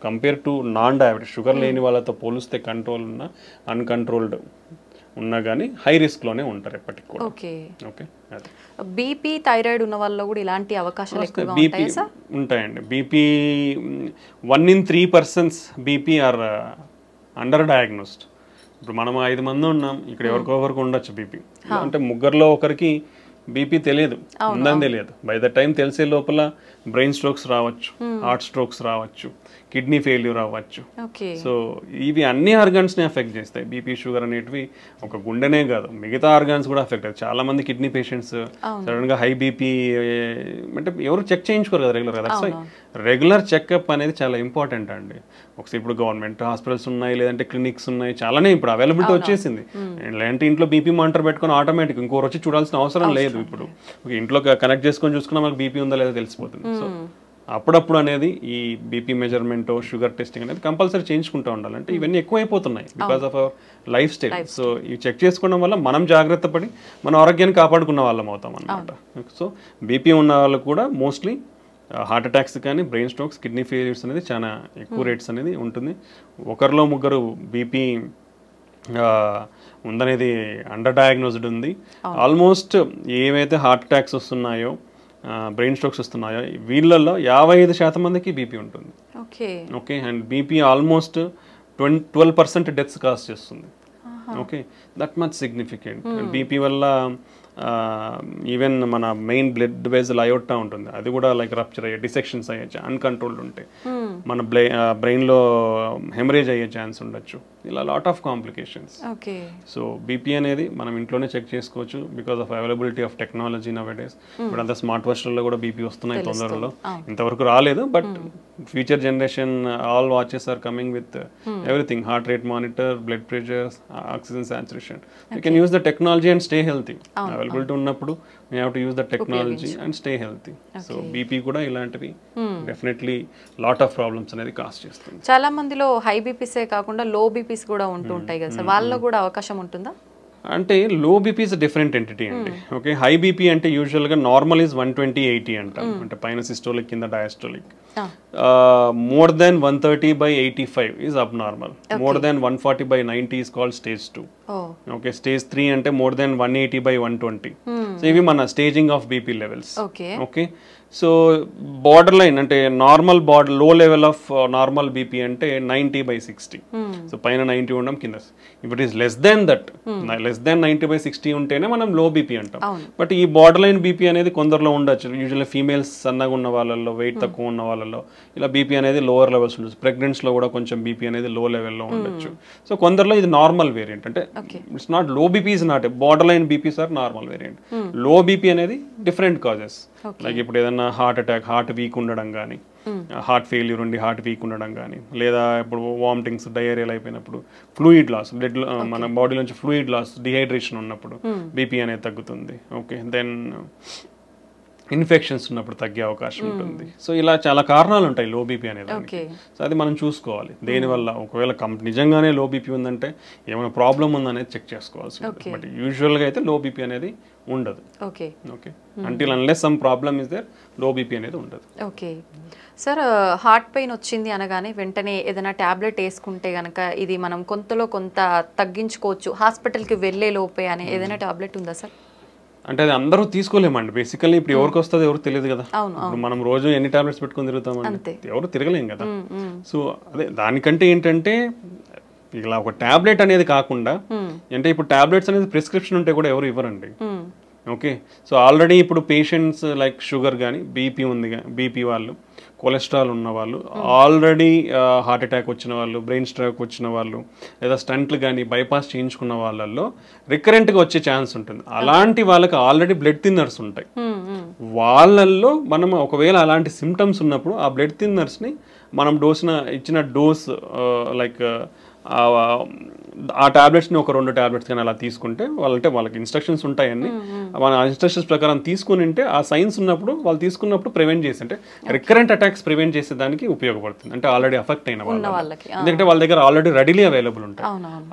compare to non diabetes sugar లేని వాళ్ళతో పోలిస్తే కంట్రోల్ ఉన్న అన్కంట్రోల్డ్ ఉన్నా కానీ హై రిస్క్లోనే ఉంటారు ఎప్పటికి కూడా. ఓకే ఓకే, అది బీపీ థైరాయిడ్ ఉన్న వాళ్ళలో కూడా ఇలాంటి అవకాశాలు ఎక్కువగా బీపీ ఉంటాయా సార్? ఉంటాయండి. BP 1 in 3 persons BP or under diagnosed. ఇప్పుడు మనం 5 మంది ఉన్నాం, ఇక్కడ ఎవరికొకరికి ఉండొచ్చు బీపీ, అంటే ముగ్గురులో ఒకరికి బీపీ తెలియదు, ఉందని తెలియదు. బై ద టైం తెలిసే లోపల బ్రెయిన్ స్ట్రోక్స్ రావచ్చు, హార్ట్ స్ట్రోక్స్ రావచ్చు, కిడ్నీ ఫెయిల్యూర్ అవ్వచ్చు. సో ఇవి అన్ని ఆర్గాన్స్ని ఎఫెక్ట్ చేస్తాయి. బీపీ షుగర్ అనేటివి ఒక గుండెనే కాదు, మిగతా ఆర్గాన్స్ కూడా ఎఫెక్ట్ అవుతాయి. చాలా మంది కిడ్నీ పేషెంట్స్ సడన్ గా హై బీపీ అంటే ఎవరు చెక్ చేయించుకోరు కదా రెగ్యులర్ కదా. సో రెగ్యులర్ చెకప్ అనేది చాలా ఇంపార్టెంట్ అండి. ఒకసారి ఇప్పుడు గవర్నమెంట్ హాస్పిటల్స్ ఉన్నాయి, లేదంటే క్లినిక్స్ ఉన్నాయి, చాలానే ఇప్పుడు అవైలబిలిటీ వచ్చేసింది. లేదంటే ఇంట్లో బీపీ మానిటర్ పెట్టుకొని ఆటోమేటిక్ ఇంకోరు వచ్చి చూడాల్సిన అవసరం లేదు. ఇప్పుడు ఇంట్లో కనెక్ట్ చేసుకొని చూసుకున్నా మనకు బీపీ ఉందా లేదా తెలిసిపోతుంది. సో అప్పుడప్పుడు అనేది ఈ బీపీ మెజర్మెంట్, షుగర్ టెస్టింగ్ అనేది కంపల్సరీ చేయించుకుంటూ ఉండాలంటే ఇవన్నీ ఎక్కువైపోతున్నాయి because of our lifestyle. So ఇవి చెక్ చేసుకోవడం వల్ల మనం జాగ్రత్త పడి మన ఆరోగ్యాన్ని కాపాడుకున్న వాళ్ళం అవుతాం అన్నమాట. సో బీపీ ఉన్న వాళ్ళు కూడా మోస్ట్లీ హార్ట్ అటాక్స్ కానీ బ్రెయిన్ స్ట్రోక్స్, కిడ్నీ ఫెయిల్యూర్స్ అనేది చాలా ఎక్కువ రేట్స్ అనేది ఉంటుంది. ఒకరిలో ముగ్గురు బీపీ ఉందనేది అండర్ డయాగ్నోస్డ్ ఉంది. ఆల్మోస్ట్ ఏవైతే హార్ట్ అటాక్స్ వస్తున్నాయో, బ్రెయిన్ స్ట్రోక్స్ వస్తున్నాయో వీళ్ళల్లో 55% మందికి బీపీ ఉంటుంది. Okay, and BP almost 12% deaths cause చేస్తుంది. Okay, that much significant. BP వల్ల ఈవెన్ మన మెయిన్ బ్లడ్ వెజల్ అయోటా ఉంటుంది, అది కూడా లైక్ రప్చర్ అయ్యే, డిసెక్షన్స్ అయ్యే అన్కంట్రోల్డ్ ఉంటే మన బ్రెయిన్లో హెమరేజ్ అయ్యే ఛాన్స్ ఉండొచ్చు. ఇలా lot of complications. So BP అనేది మనం ఇంట్లోనే చెక్ చేసుకోవచ్చు because of availability of technology now days. ఇప్పుడు అంతా స్మార్ట్ వాచ్లలో కూడా బీపీ వస్తున్నాయి తొందరలో, ఇంతవరకు రాలేదు. But future generation all watches are coming with everything, heart rate monitor, blood pressure, oxygen saturation. You can use the technology and stay healthy. Availability ఉన్నప్పుడు we have to use the technology and stay healthy. So BP కూడా ఇలాంటివి definitely lot of problems అనేది cost చేస్తుంది. చాలా మందిలో high బీపీసే కాకుండా లో BPs కూడా ఉంటుంటాయి కదా సార్, వాళ్ళలో కూడా అవకాశం ఉంటుందా? అంటే లో బీపీ ఇస్ డిఫరెంట్ ఎంటిటీ అండి. ఓకే, హై బీపీ అంటే యూజువల్గా నార్మల్ ఈజ్ 120/80 అంటాం, అంటే పైన సిస్టోలిక్ కింద డయాస్టోలిక్. మోర్ దెన్ 130/85 ఈజ్ అబ్ normal. More than 140/90 is called stage 2. Okay, stage 3 అంటే మోర్ దెన్ 180/120. సో ఇవి మన staging of BP levels. Okay, so border line అంటే నార్మల్ లో లెవెల్ ఆఫ్ నార్మల్ బీపీ అంటే 90/60. సో పైన 90 ఉండడం, కింద ఇప్పుడు is less than that, less than 90/60 ఉంటేనే మనం లో బీపీ అంటాం. బట్ ఈ బార్డర్ లైన్ బీపీ అనేది కొందరిలో ఉండొచ్చు. యూజువల్లీ ఫీమేల్స్ సన్నగా ఉన్న వాళ్ళలో, వెయిట్ తక్కువ ఉన్న వాళ్ళలో ఇలా బీపీ అనేది లోవర్ లెవెల్స్ ఉండొచ్చు. ప్రెగ్నెంట్స్లో కూడా కొంచెం బీపీ అనేది లో లెవెల్లో ఉండొచ్చు. సో కొందరిలో ఇది నార్మల్ వేరియంట్, అంటే it's not low BP is not borderline BPs are normal variant. Low BP అనేది డిఫరెంట్ కాజెస్, లైక్ ఇప్పుడు ఏదైనా హార్ట్ అటాక్, హార్ట్ వీక్ ఉండడం కానీ, హార్ట్ ఫెయిల్యూర్ ఉండి హార్ట్ వీక్ ఉండడం కానీ, లేదా ఇప్పుడు వామిటింగ్స్, డయేరియల్ అయిపోయినప్పుడు, ఫ్లూయిడ్ లాస్, బ్లడ్ మన బాడీ నుంచి ఫ్లూయిడ్ లాస్, డిహైడ్రేషన్ ఉన్నప్పుడు బీపీ అనేది తగ్గుతుంది. ఓకే, దెన్ ఇన్ఫెక్షన్స్ ఉన్నప్పుడు తగ్గే అవకాశం ఉంటుంది. సో ఇలా చాలా కారణాలు ఉంటాయి లో బీపీ అనేది. సో అది మనం చూసుకోవాలి దేనివల్ల. ఒకవేళ నిజంగానే లో బీపీ ఉందంటే ఏమైనా ప్రాబ్లం ఉందనేది చెక్ చేసుకోవాల్సి ఉంటుంది. బట్ యూజువల్గా అయితే లో బీపీ అనేది ఉండదు. Okay, until unless some problem is there, low BP అనేది ఉండదు. ఓకే సార్, హార్ట్ పెయిన్ వచ్చింది అనగానే వెంటనే ఏదైనా ట్యాబ్లెట్ వేసుకుంటే కనుక ఇది మనం కొంతలో కొంత తగ్గించుకోవచ్చు హాస్పిటల్కి వెళ్ళే లోపే అనే ఏదైనా ట్యాబ్లెట్ ఉందా సార్? అంటే అది అందరూ తీసుకోలేమండి బేసికల్లీ. ఇప్పుడు ఎవరికి వస్తుంది ఎవరు తెలియదు కదా. ఇప్పుడు మనం రోజు ఎన్ని టాబ్లెట్స్ పెట్టుకొని తిరుగుతామండి, ఎవరు తిరగలేం కదా. సో అదే దానికంటే ఏంటంటే ఇలా ఒక టాబ్లెట్ అనేది కాకుండా, అంటే ఇప్పుడు టాబ్లెట్స్ అనేది ప్రిస్క్రిప్షన్ ఉంటే కూడా ఎవరు ఇవ్వరండి. ఓకే, సో ఆల్రెడీ ఇప్పుడు పేషెంట్స్ లైక్ షుగర్ కానీ, బీపీ ఉంది, బీపీ వాళ్ళు, కొలెస్ట్రాల్ ఉన్న వాళ్ళు, ఆల్రెడీ హార్ట్ అటాక్ వచ్చిన వాళ్ళు, బ్రెయిన్ స్ట్రోక్ వచ్చిన వాళ్ళు, లేదా స్టంట్లు కానీ బైపాస్ చేయించుకున్న వాళ్ళల్లో రికరెంట్గా వచ్చే ఛాన్స్ ఉంటుంది. అలాంటి వాళ్ళకి ఆల్రెడీ బ్లడ్ థిన్నర్స్ ఉంటాయి. వాళ్ళల్లో మనం ఒకవేళ అలాంటి సిమ్టమ్స్ ఉన్నప్పుడు ఆ బ్లడ్ థిన్నర్స్ని మనం ఇచ్చిన డోస్ లైక్ ఆ టాబ్లెట్స్ని ఒక 2 టాబ్లెట్స్ కానీ అలా తీసుకుంటే వాళ్ళకి ఇన్స్ట్రక్షన్స్ ఉంటాయని మన ఇన్స్ట్రక్షన్స్ ప్రకారం తీసుకుని ఉంటే ఆ సైన్స్ ఉన్నప్పుడు వాళ్ళు తీసుకున్నప్పుడు ప్రివెంట్ చేసి అంటే రికరెంట్ అటాక్స్ ప్రివెంట్ చేసేదానికి ఉపయోగపడుతుంది. అంటే ఆల్రెడీ అఫెక్ట్ అయిన వాళ్ళకి, ఎందుకంటే వాళ్ళ దగ్గర ఆల్రెడీ రెడీలీ అవైలబుల్ ఉంటాయి.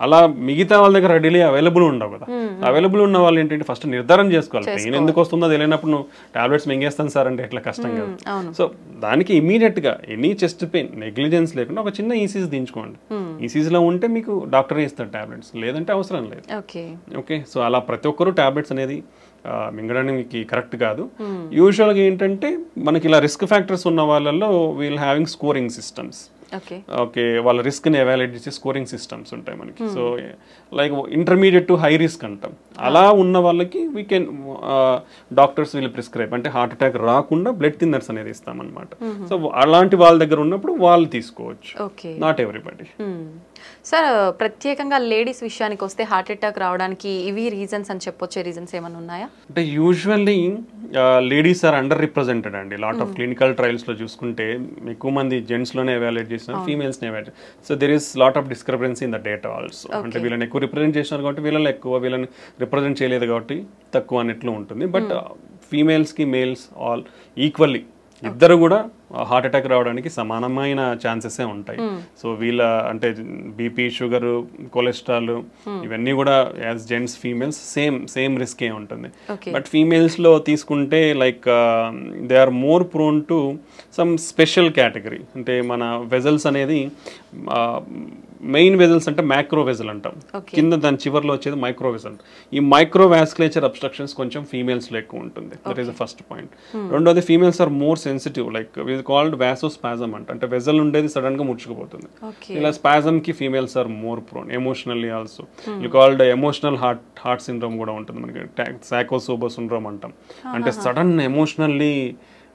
అలా మిగతా వాళ్ళ దగ్గర రెడీలీ అవైలబుల్ ఉండవు కదా. అవైలబుల్ ఉన్న వాళ్ళు ఏంటంటే ఫస్ట్ నిర్ధారణ చేసుకోవాలి. పెయిన్ ఎందుకు వస్తుందో తెలియనప్పుడు నువ్వు టాబ్లెట్స్ మింగేస్తాను సార్ అంటే ఎట్లా కష్టం కదా. సో దానికి ఇమీడియట్ గా ఎనీ చెస్ట్ పెయిన్ నెగ్లిజెన్స్ లేకుండా ఒక చిన్న ఈసీజీ దించుకోండి. ఈసీజీలో ఉంటే మీకు డాక్టర్ ఇస్తారు టాబ్లెట్స్, లేదంటే అవసరం లేదు. ఓకే, సో అలా ప్రతి ఒక్కరు టాబ్లెట్స్ అనేది మింగడానికి కరెక్ట్ కాదు. యూజువల్గా ఏంటంటే మనకి ఇలా రిస్క్ ఫ్యాక్టర్స్ ఉన్న వాళ్ళల్లో we'll having scoring systems. Okay, వాళ్ళ రిస్క్ని ఎవాల్యుయేట్ చేసే స్కోరింగ్ సిస్టమ్స్ ఉంటాయి మనకి. So like intermediate to high risk అంటాం. అలా ఉన్న వాళ్ళకి వీ కెన్ డాక్టర్స్ వీళ్ళు ప్రిస్క్రైబ్ అంటే హార్ట్ అటాక్ రాకుండా బ్లడ్ థిన్నర్స్ అనేది ఇస్తామన్నమాట. సో అలాంటి వాళ్ళ దగ్గర ఉన్నప్పుడు వాళ్ళు తీసుకోవచ్చు, నాట్ ఎవ్రీబడి. సార్, ప్రత్యేకంగా లేడీస్ విషయానికి వస్తే హార్ట్ అటాక్ రావడానికి ఇవి రీజన్స్ అని చెప్పొచ్చే రీజన్స్ ఏమైనా ఉన్నాయా? అంటే usually ladies are underrepresented అండి. లాట్ ఆఫ్ క్లినికల్ ట్రయల్స్లో చూసుకుంటే ఎక్కువ మంది జెంట్స్లోనే ఎవాల్యుయేట్ చేసినారు, ఫీమేల్స్ని evaluate. So there is lot of discrepancy in the data also. అంటే వీళ్ళని ఎక్కువ రిప్రజెంట్ చేసినారు కాబట్టి వీళ్ళని ఎక్కువ, వీళ్ళని రిప్రజెంట్ చేయలేదు కాబట్టి తక్కువ అన్నట్లు ఉంటుంది. బట్ ఫీమేల్స్కి మేల్స్ ఆల్ ఈక్వల్లీ ఇద్దరు కూడా హార్ట్ అటాక్ రావడానికి సమానమైన ఛాన్సెసే ఉంటాయి. సో వీళ్ళ అంటే బీపీ, షుగర్, కొలెస్ట్రాల్ ఇవన్నీ కూడా యాజ్ జెంట్స్ ఫీమేల్స్ సేమ్ రిస్కే ఉంటుంది. బట్ ఫీమేల్స్లో తీసుకుంటే like they are more prone to some special category. అంటే మన వెజల్స్ అనేది మెయిన్ వెజల్స్ అంటే మైక్రో వెజల్ అంటాం, కింద దాని చివర్లో వచ్చేది మైక్రో వెజల్. ఈ మైక్రో వాస్కులేచర్ అబ్స్ట్రక్షన్స్ కొంచెం ఫీమేల్స్లో ఎక్కువ ఉంటుంది. That is the first point. రెండోది females are more sensitive, like called vasospasm అంటే వెజల్ ఉండేది సడన్ గా ముడుచుకుపోతుంది. ఇలా స్పాజమ్ కి females are more prone. Emotionally also called emotional heart syndrome కూడా ఉంటుంది మనకి, సాకోసోబో సిండ్రోమ్ అంటాం. అంటే సడన్ ఎమోషనల్లీ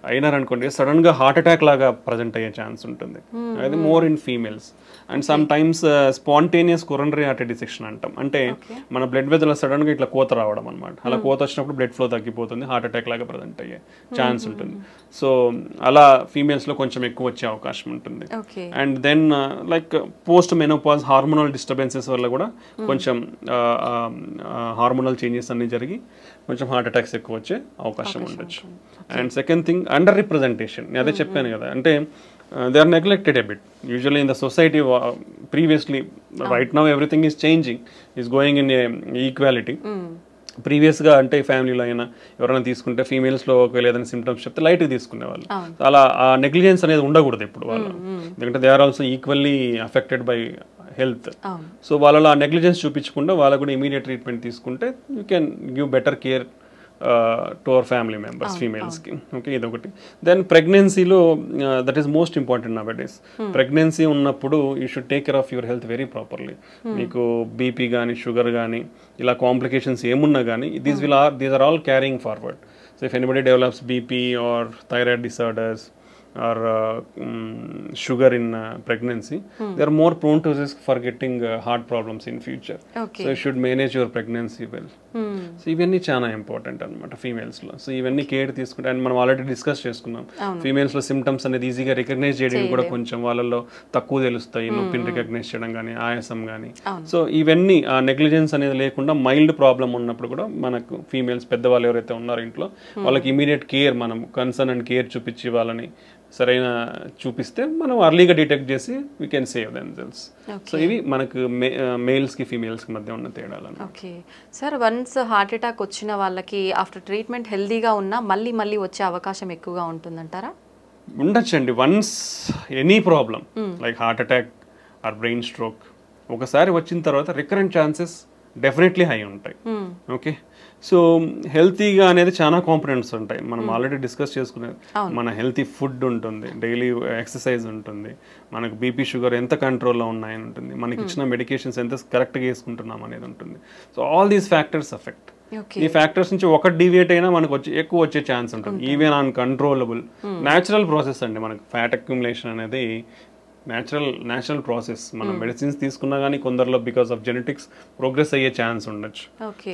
అయినారనుకోండి సడన్ గా హార్ట్ అటాక్ లాగా ప్రజెంట్ అయ్యే ఛాన్స్ ఉంటుంది. అది more in females. And some times spontaneous coronary artery dissection అంటాం. అంటే మన బ్లడ్ వెజల్ సడన్ గా ఇట్లా కోత రావడం అనమాట. అలా కోత వచ్చినప్పుడు బ్లడ్ ఫ్లో తగ్గిపోతుంది, హార్ట్ అటాక్ లాగా ప్రజెంట్ అయ్యే ఛాన్స్ ఉంటుంది. సో అలా ఫీమేల్స్ లో కొంచెం ఎక్కువ వచ్చే అవకాశం ఉంటుంది. And then like post menopause hormonal disturbances వల్ల కూడా కొంచెం హార్మోనల్ చేంజెస్ అన్ని జరిగి కొంచెం హార్ట్ అటాక్స్ ఎక్కువ వచ్చే అవకాశం ఉండొచ్చు. And second thing under representation. నేను అదే చెప్పాను కదా, అంటే they are neglected a bit usually in the society. Previously, right now everything is changing, is going in equality. ప్రీవియస్గా అంటే ఫ్యామిలీలో అయినా ఎవరైనా తీసుకుంటే ఫీమేల్స్లో ఒకవేళ ఏదైనా సిమ్టమ్స్ చెప్తే లైట్గా తీసుకునేవాళ్ళు. అలా ఆ నెగ్లిజెన్స్ అనేది ఉండకూడదు ఇప్పుడు వాళ్ళు, ఎందుకంటే they are also equally affected by health. So వాళ్ళలో ఆ నెగ్లిజెన్స్ చూపించకుండా వాళ్ళకు కూడా ఇమీడియట్ ట్రీట్మెంట్ తీసుకుంటే you can give better care to our family members ఫీమేల్స్కి. ఓకే, ఇదొకటి. దెన్ ప్రెగ్నెన్సీలో that is most important nowadays. Pregnancy ఉన్నప్పుడు you should take care of your health very properly. మీకు బీపీ కానీ షుగర్ కానీ ఇలా complications ఏమున్నా కానీ these are all carrying forward. So if anybody develops BP or thyroid disorders or sugar in pregnancy, they are more prone to risk for getting heart problems in future. So you should manage your pregnancy well. So ఇవన్నీ చాలా important అనమాట ఫీమేల్స్లో. So ఇవన్నీ care తీసుకుంటే, and మనం already discuss చేసుకున్నాం ఫీమేల్స్లో symptoms అనేది ఈజీగా recognise చేయడం కూడా కొంచెం వాళ్ళల్లో తక్కువ తెలుస్తాయి, నొప్పిని రికగ్నైజ్ చేయడం కానీ ఆయాసం కానీ. సో ఇవన్నీ ఆ నెగ్లిజెన్స్ అనేది లేకుండా మైల్డ్ ప్రాబ్లం ఉన్నప్పుడు కూడా మనకు ఫీమేల్స్ పెద్దవాళ్ళు ఎవరైతే ఉన్నారో ఇంట్లో వాళ్ళకి ఇమీడియట్ కేర్, మనం కన్సర్న్ అండ్ కేర్ చూపించి వాళ్ళని సరైన చూపిస్తే మనం అర్లీగా డిటెక్ట్ చేసి we can save themselves. So ఇవి మనకు మేల్స్కి ఫీమేల్స్కి మధ్య ఉన్న తేడాలు. Okay sir, once heart attack వచ్చిన వాళ్ళకి ఆఫ్టర్ ట్రీట్మెంట్ హెల్దీగా ఉన్నా మళ్ళీ వచ్చే అవకాశం ఎక్కువగా ఉంటుందంటారా? ఉండొచ్చండి. Once any problem like heart attack or brain stroke ఒకసారి వచ్చిన తర్వాత రికరెంట్ ఛాన్సెస్ డెఫినెట్లీ హై ఉంటాయి. ఓకే, సో హెల్తీగా అనేది చాలా కాంపోనెంట్స్ ఉంటాయి. మనం ఆల్రెడీ డిస్కస్ చేసుకునేది మన హెల్తీ ఫుడ్ ఉంటుంది, డైలీ ఎక్సర్సైజ్ ఉంటుంది, మనకు బీపీ షుగర్ ఎంత కంట్రోల్లో ఉన్నాయని ఉంటుంది, మనకి ఇచ్చిన మెడికేషన్స్ ఎంత కరెక్ట్గా వేసుకుంటున్నాం అనేది ఉంటుంది. So all these factors affect. ఈ ఫ్యాక్టర్స్ నుంచి ఒకటి డివియేట్ అయినా మనకు ఎక్కువ వచ్చే ఛాన్స్ ఉంటుంది. ఈవెన్ అన్కంట్రోలబుల్ న్యాచురల్ ప్రాసెస్ అండి. మనకు ఫ్యాట్ అక్యుములేషన్ అనేది న్యాచురల్ ప్రాసెస్. మనం మెడిసిన్స్ తీసుకున్నా కానీ కొందరిలో బికాస్ ఆఫ్ జెనెటిక్స్ ప్రోగ్రెస్ అయ్యే ఛాన్స్ ఉండొచ్చు.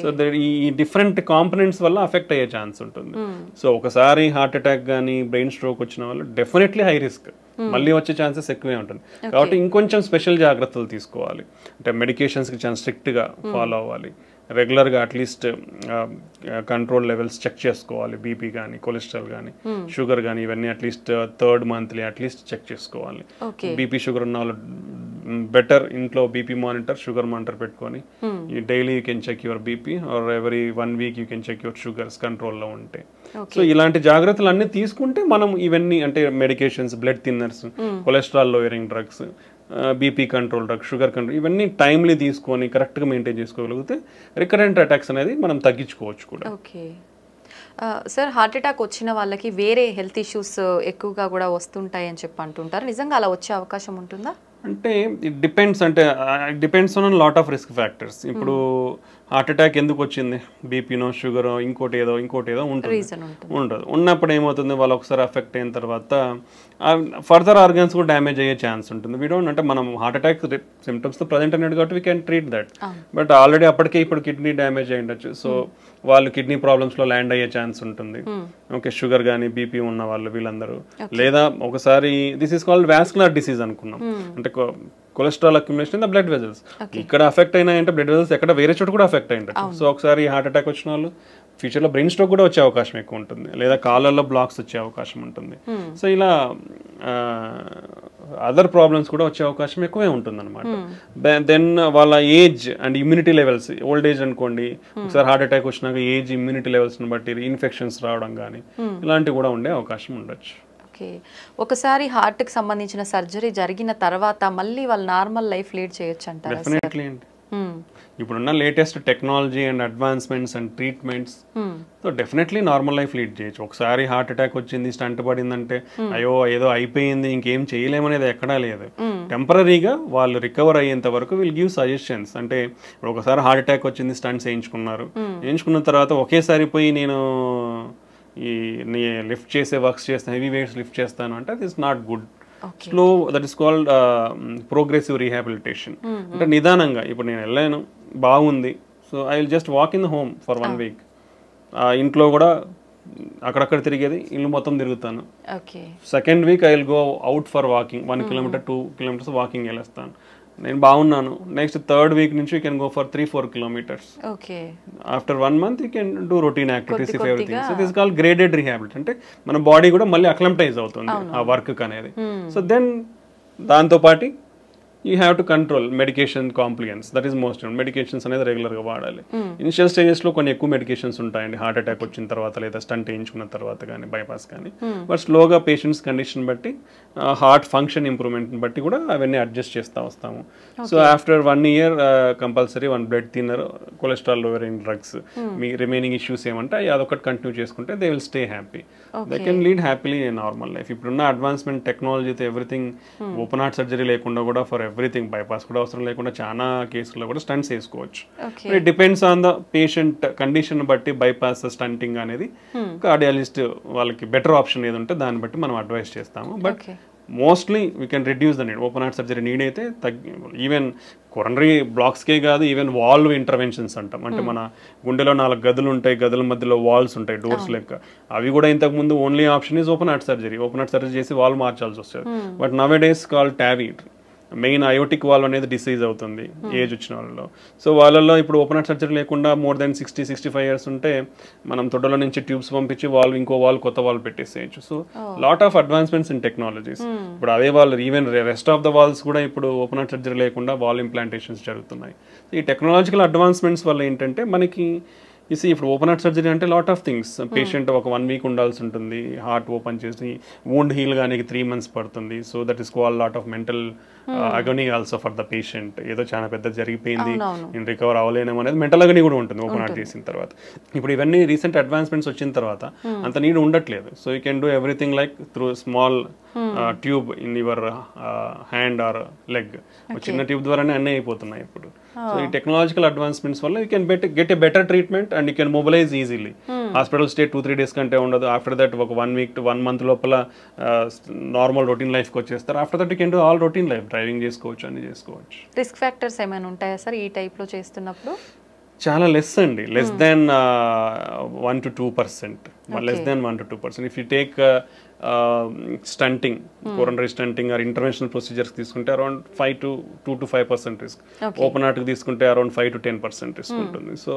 సో ఈ డిఫరెంట్ కాంపనెంట్స్ వల్ల అఫెక్ట్ అయ్యే ఛాన్స్ ఉంటుంది. సో ఒకసారి హార్ట్ అటాక్ కానీ బ్రెయిన్ స్ట్రోక్ వచ్చిన వాళ్ళు డెఫినెట్లీ హై రిస్క్, మళ్ళీ వచ్చే ఛాన్సెస్ ఎక్కువే ఉంటుంది. కాబట్టి ఇంకొంచెం స్పెషల్ జాగ్రత్తలు తీసుకోవాలి. అంటే మెడికేషన్స్కి చాలా స్ట్రిక్ట్గా ఫాలో అవ్వాలి. రెగ్యులర్గా అట్లీస్ట్ కంట్రోల్ లెవెల్స్ చెక్ చేసుకోవాలి. బీపీ కానీ కొలెస్ట్రాల్ కానీ షుగర్ కానీ ఇవన్నీ at least 3rd monthly at least check చేసుకోవాలి. బీపీ షుగర్ ఉన్న వాళ్ళు బెటర్ ఇంట్లో బీపీ మానిటర్ షుగర్ మానిటర్ పెట్టుకొని daily you can check your BP or every 1 week you can check your sugars కంట్రోల్లో ఉంటే. సో ఇలాంటి జాగ్రత్తలు అన్నీ తీసుకుంటే మనం ఇవన్నీ అంటే medications, blood thinners, cholesterol lowering drugs, BP control drug, sugar control ఇవన్నీ టైమ్లీ తీసుకొని కరెక్ట్గా మెయింటైన్ చేసుకోగలిగితే రికరెంట్ అటాక్స్ అనేది మనం తగ్గించుకోవచ్చు కూడా. ఓకే సార్, హార్ట్ అటాక్ వచ్చిన వాళ్ళకి వేరే హెల్త్ ఇష్యూస్ ఎక్కువగా కూడా వస్తుంటాయి అని చెప్పి అంటుంటారు. నిజంగా అలా వచ్చే అవకాశం ఉంటుందా? అంటే ఇట్ డిపెండ్స్. అంటే it depends on lot of risk factors. ఇప్పుడు హార్ట్ అటాక్ ఎందుకు వచ్చింది, బీపీనో షుగరో ఇంకోటి ఏదో ఉంటుంది, ఉండదు. ఉన్నప్పుడు ఏమవుతుంది, వాళ్ళు ఒకసారి అఫెక్ట్ అయిన తర్వాత ఫర్దర్ ఆర్గన్స్ కూడా డ్యామేజ్ అయ్యే ఛాన్స్ ఉంటుంది. వీ డోంట్ అంటే మనం హార్ట్ అటాక్ సిమ్టమ్స్తో ప్రజెంట్ అనేది కాబట్టి we can treat that. But already అప్పటికే ఇప్పుడు కిడ్నీ డ్యామేజ్ అయ్యి ఉండొచ్చు. సో వాళ్ళు కిడ్నీ ప్రాబ్లమ్స్లో ల్యాండ్ అయ్యే ఛాన్స్ ఉంటుంది. ఓకే, షుగర్ కానీ బీపీ ఉన్న వాళ్ళు వీళ్ళందరూ. లేదా ఒకసారి this is called vascular disease అనుకున్నాం. అంటే cholesterol accumulation in the blood vessels. ఇక్కడ అఫెక్ట్ అయినాయంటే బ్లడ్ వెజల్స్ ఎక్కడ వేరే చోట కూడా అఫెక్ట్ అయ్యింది. సో ఒకసారి హార్ట్ అటాక్ వచ్చిన వాళ్ళు ఫ్యూచర్లో బ్రెయిన్ స్ట్రోక్ కూడా వచ్చే అవకాశం ఎక్కువ ఉంటుంది, లేదా కాళ్ళల్లో బ్లాక్స్ వచ్చే అవకాశం ఉంటుంది. సో ఇలా అదర్ ప్రాబ్లమ్స్ కూడా వచ్చే అవకాశం ఎక్కువే ఉంటుంది అనమాట. దెన్ వాళ్ళ age and immunity levels, old age అనుకోండి, ఒకసారి హార్ట్ అటాక్ వచ్చినాక ఏజ్ ఇమ్యూనిటీ లెవెల్స్ని బట్టి ఇన్ఫెక్షన్స్ రావడం కానీ ఇలాంటివి కూడా ఉండే అవకాశం ఉండొచ్చు. ఓకే, ఒకసారి హార్ట్కి సంబంధించిన సర్జరీ జరిగిన తర్వాత మళ్ళీ వాళ్ళు నార్మల్ లైఫ్ లీడ్ చేయొచ్చు అంటారా? డెఫినెట్లీ అండి. ఇప్పుడున్న latest technology and advancements and treatments, so definitely normal life lead చేయొచ్చు. ఒకసారి హార్ట్ అటాక్ వచ్చింది, స్టంట్ పడిందంటే అయ్యో ఏదో అయిపోయింది ఇంకేం చేయలేమనేది ఎక్కడా లేదు. టెంపరీగా వాళ్ళు రికవర్ అయ్యేంత వరకు విల్ గివ్ సజెషన్స్. అంటే ఇప్పుడు ఒకసారి హార్ట్ అటాక్ వచ్చింది, స్టంట్స్ వేయించుకున్న తర్వాత ఒకేసారి పోయి నేను ఈ లిఫ్ట్ చేసే వర్క్స్ చేస్తాను, హెవీ వెయిట్స్ లిఫ్ట్ చేస్తాను అంటే that is not good. Slow, that is called progressive rehabilitation. అంటే నిదానంగా ఇప్పుడు నేను వెళ్ళాను, బాగుంది, so I will just walk in the home for 1 week. ఇంట్లో కూడా అక్కడక్కడ తిరిగేది, ఇల్లు మొత్తం తిరుగుతాను. Second week I will go out for walking, 1 kilometer 2 kilometers walking వెళ్ళేస్తాను. నేను బాగున్నాను. నెక్స్ట్ 3rd week నుంచి you can go for 3-4 kilometers. After 1 month you can do routine activities if everything. So this call graded rehabilitation. అంటే మన body కూడా మళ్ళీ acclimatise అవుతుంది ఆ వర్క్ అనేది. సో దెన్ దాంతోపాటు you have to control medication compliance. That is most important. Medications అనేది రెగ్యులర్గా వాడాలి. ఇనిషియల్ స్టేజెస్లో కొన్ని ఎక్కువ మెడికేషన్స్ ఉంటాయండి, హార్ట్ అటాక్ వచ్చిన తర్వాత లేదా స్టంట్ వేయించుకున్న తర్వాత కానీ బైపాస్ కానీ. బట్ స్లోగా పేషెంట్స్ కండిషన్ బట్టి, హార్ట్ ఫంక్షన్ ఇంప్రూవ్మెంట్ని బట్టి కూడా అవన్నీ అడ్జస్ట్ చేస్తూ వస్తాము. సో ఆఫ్టర్ 1 year కంపల్సరీ 1 blood thinner, cholesterol lowering drugs, మీ రిమైనింగ్ ఇష్యూస్ ఏమంటే అదొకటి కంటిన్యూ చేసుకుంటే they will stay happy. They can lead happily in normal life. ఇప్పుడున్న అడ్వాన్స్మెంట్ టెక్నాలజీతో ఎవ్రీథింగ్, ఓపెన్ హార్ట్ సర్జరీ లేకుండా కూడా ఫర్ ఎవ్రీథింగ్, బైపాస్ కూడా అవసరం లేకుండా చాలా కేసుల్లో కూడా స్టంట్స్ వేసుకోవచ్చు. It depends on the patient condition బట్టి బైపాస్, స్టంటింగ్ అనేది కార్డియాలజిస్ట్ వాళ్ళకి బెటర్ ఆప్షన్ ఏది ఉంటే దాన్ని బట్టి మనం అడ్వైస్ చేస్తాము. But mostly we can reduce the need. Open heart surgery need అయితే ఈవెన్ కొరనరీ బ్లాక్స్కే కాదు, ఈవెన్ వాల్వ్ ఇంటర్వెన్షన్స్ అంటాం. అంటే మన గుండెలో 4 గదులు ఉంటాయి, గదుల మధ్యలో వాల్స్ ఉంటాయి, డోర్స్ లెక్క. అవి కూడా ఇంతకుముందు only option is open heart surgery. Open heart surgery చేసి వాల్ మార్చాల్సి వస్తుంది. But now days call Tavy. Main aortic valve అనేది డిసీజ్ అవుతుంది ఏజ్ వచ్చిన వాళ్ళలో. సో వాళ్ళల్లో ఇప్పుడు ఓపెన్ హార్ట్ సర్జరీ లేకుండా మోర్ దెన్ 60-65 years ఉంటే మనం తొడలో నుంచి ట్యూబ్స్ పంపించి వాల్వ్, ఇంకో వాల్వ్, కొత్త వాల్వ్ పెట్టేసేయచ్చు. So lot of advancements in technologies. ఇప్పుడు అదే వాళ్ళు even rest of the valves కూడా ఇప్పుడు ఓపెన్ హార్ట్ సర్జరీ లేకుండా వాల్ ఇంప్లాంటేషన్స్ జరుగుతున్నాయి. ఈ టెక్నాలజికల్ అడ్వాన్స్మెంట్స్ వల్ల ఏంటంటే మనకి ఇప్పుడు ఓపెన్ హార్ట్ సర్జరీ అంటే లాట్ ఆఫ్ థింగ్స్. పేషెంట్ ఒక 1 week ఉండాల్సి ఉంటుంది, హార్ట్ ఓపెన్ చేసి వూండ్ హీల్ కానీ 3 months పడుతుంది. So that is called lot of mental agony also for the patient. ఏదో చాలా పెద్ద జరిగిపోయింది, నేను రికవర్ అవ్వలేనేమో అనేది మెంటల్ అగనీ కూడా ఉంటుంది ఓపెన్ హార్ట్ చేసిన తర్వాత. ఇప్పుడు ఇవన్నీ రీసెంట్ అడ్వాన్స్మెంట్స్ వచ్చిన తర్వాత అంత నీడ్ ఉండట్లేదు. So you can do everything like through small tube in your hand or leg. చిన్న ట్యూబ్ ద్వారానే అన్నీ అయిపోతున్నాయి ఇప్పుడు. సో ఈ టెక్నాలజికల్ అడ్వాన్స్మెంట్స్ వల్ల you can get a better treatment and you can mobilise easily. Hospital stay 2-3 days కంటే ఉండదు. After that ఒక 1 week to 1 month లోపల నార్మల్ రొటీన్ లైఫ్కి వచ్చేస్తారు. After that you can do all routine life, driving చేసుకోవచ్చు, అన్ని చేసుకోవచ్చు. రిస్క్ ఫ్యాక్టర్స్ ఏమైనా ఉంటాయా సార్ ఈ టైప్లో చేస్తున్నప్పుడు? చాలా లెస్ అండి, less than 1 to 2%, less than 1 to 2%. If you take stenting, coronary stenting or interventional procedures తీసుకుంటే అరౌండ్ 2 to 5% రిస్క్. ఓపెన్ హార్ట్కి తీసుకుంటే అరౌండ్ 5 to 10% రిస్క్ ఉంటుంది. So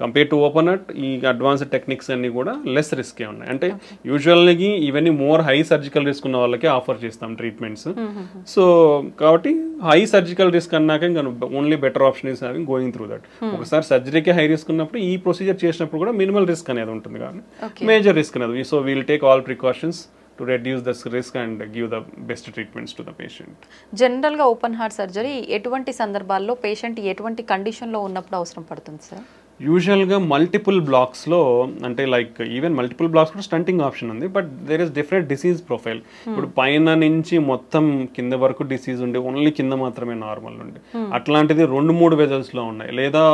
compare to open heart ఈ అడ్వాన్స్డ్ టెక్నిక్స్ అన్ని కూడా లెస్ రిస్కే ఉన్నాయి. అంటే యూజువల్గా ఇవన్నీ మోర్ హై సర్జికల్ రిస్క్ ఉన్న వాళ్ళకి ఆఫర్ చేస్తాం ట్రీట్మెంట్స్. సో కాబట్టి హై సర్జికల్ రిస్క్ అన్నాక ఇంకా only better option is having going through that. ఒకసారి సర్జరీకే హై రిస్క్ ఉన్నప్పుడు ఈ ప్రొసీజర్ చేసినప్పుడు కూడా మినిమల్ రిస్క్ అనేది ఉంటుంది, కానీ మేజర్ రిస్క్ అనేది. So we'll take all precautions to reduce the risk and give the best treatments to the patient. General గా ఓపెన్ హార్ట్ సర్జరీ ఎటువంటి సందర్భాల్లో పేషెంట్ ఎటువంటి కండిషన్ లో ఉన్నప్పుడు అవసరం పడుతుంది సార్? యూజువల్గా మల్టిపుల్ బ్లాక్స్లో, అంటే లైక్ ఈవెన్ మల్టిపుల్ బ్లాక్స్ కూడా స్టంటింగ్ ఆప్షన్ ఉంది, but there is different disease profile. ఇప్పుడు పైన నుంచి మొత్తం కింద వరకు డిసీజ్ ఉండి ఓన్లీ కింద మాత్రమే నార్మల్ ఉండి అట్లాంటిది 2-3 వెజల్స్లో ఉన్నాయి, లేదా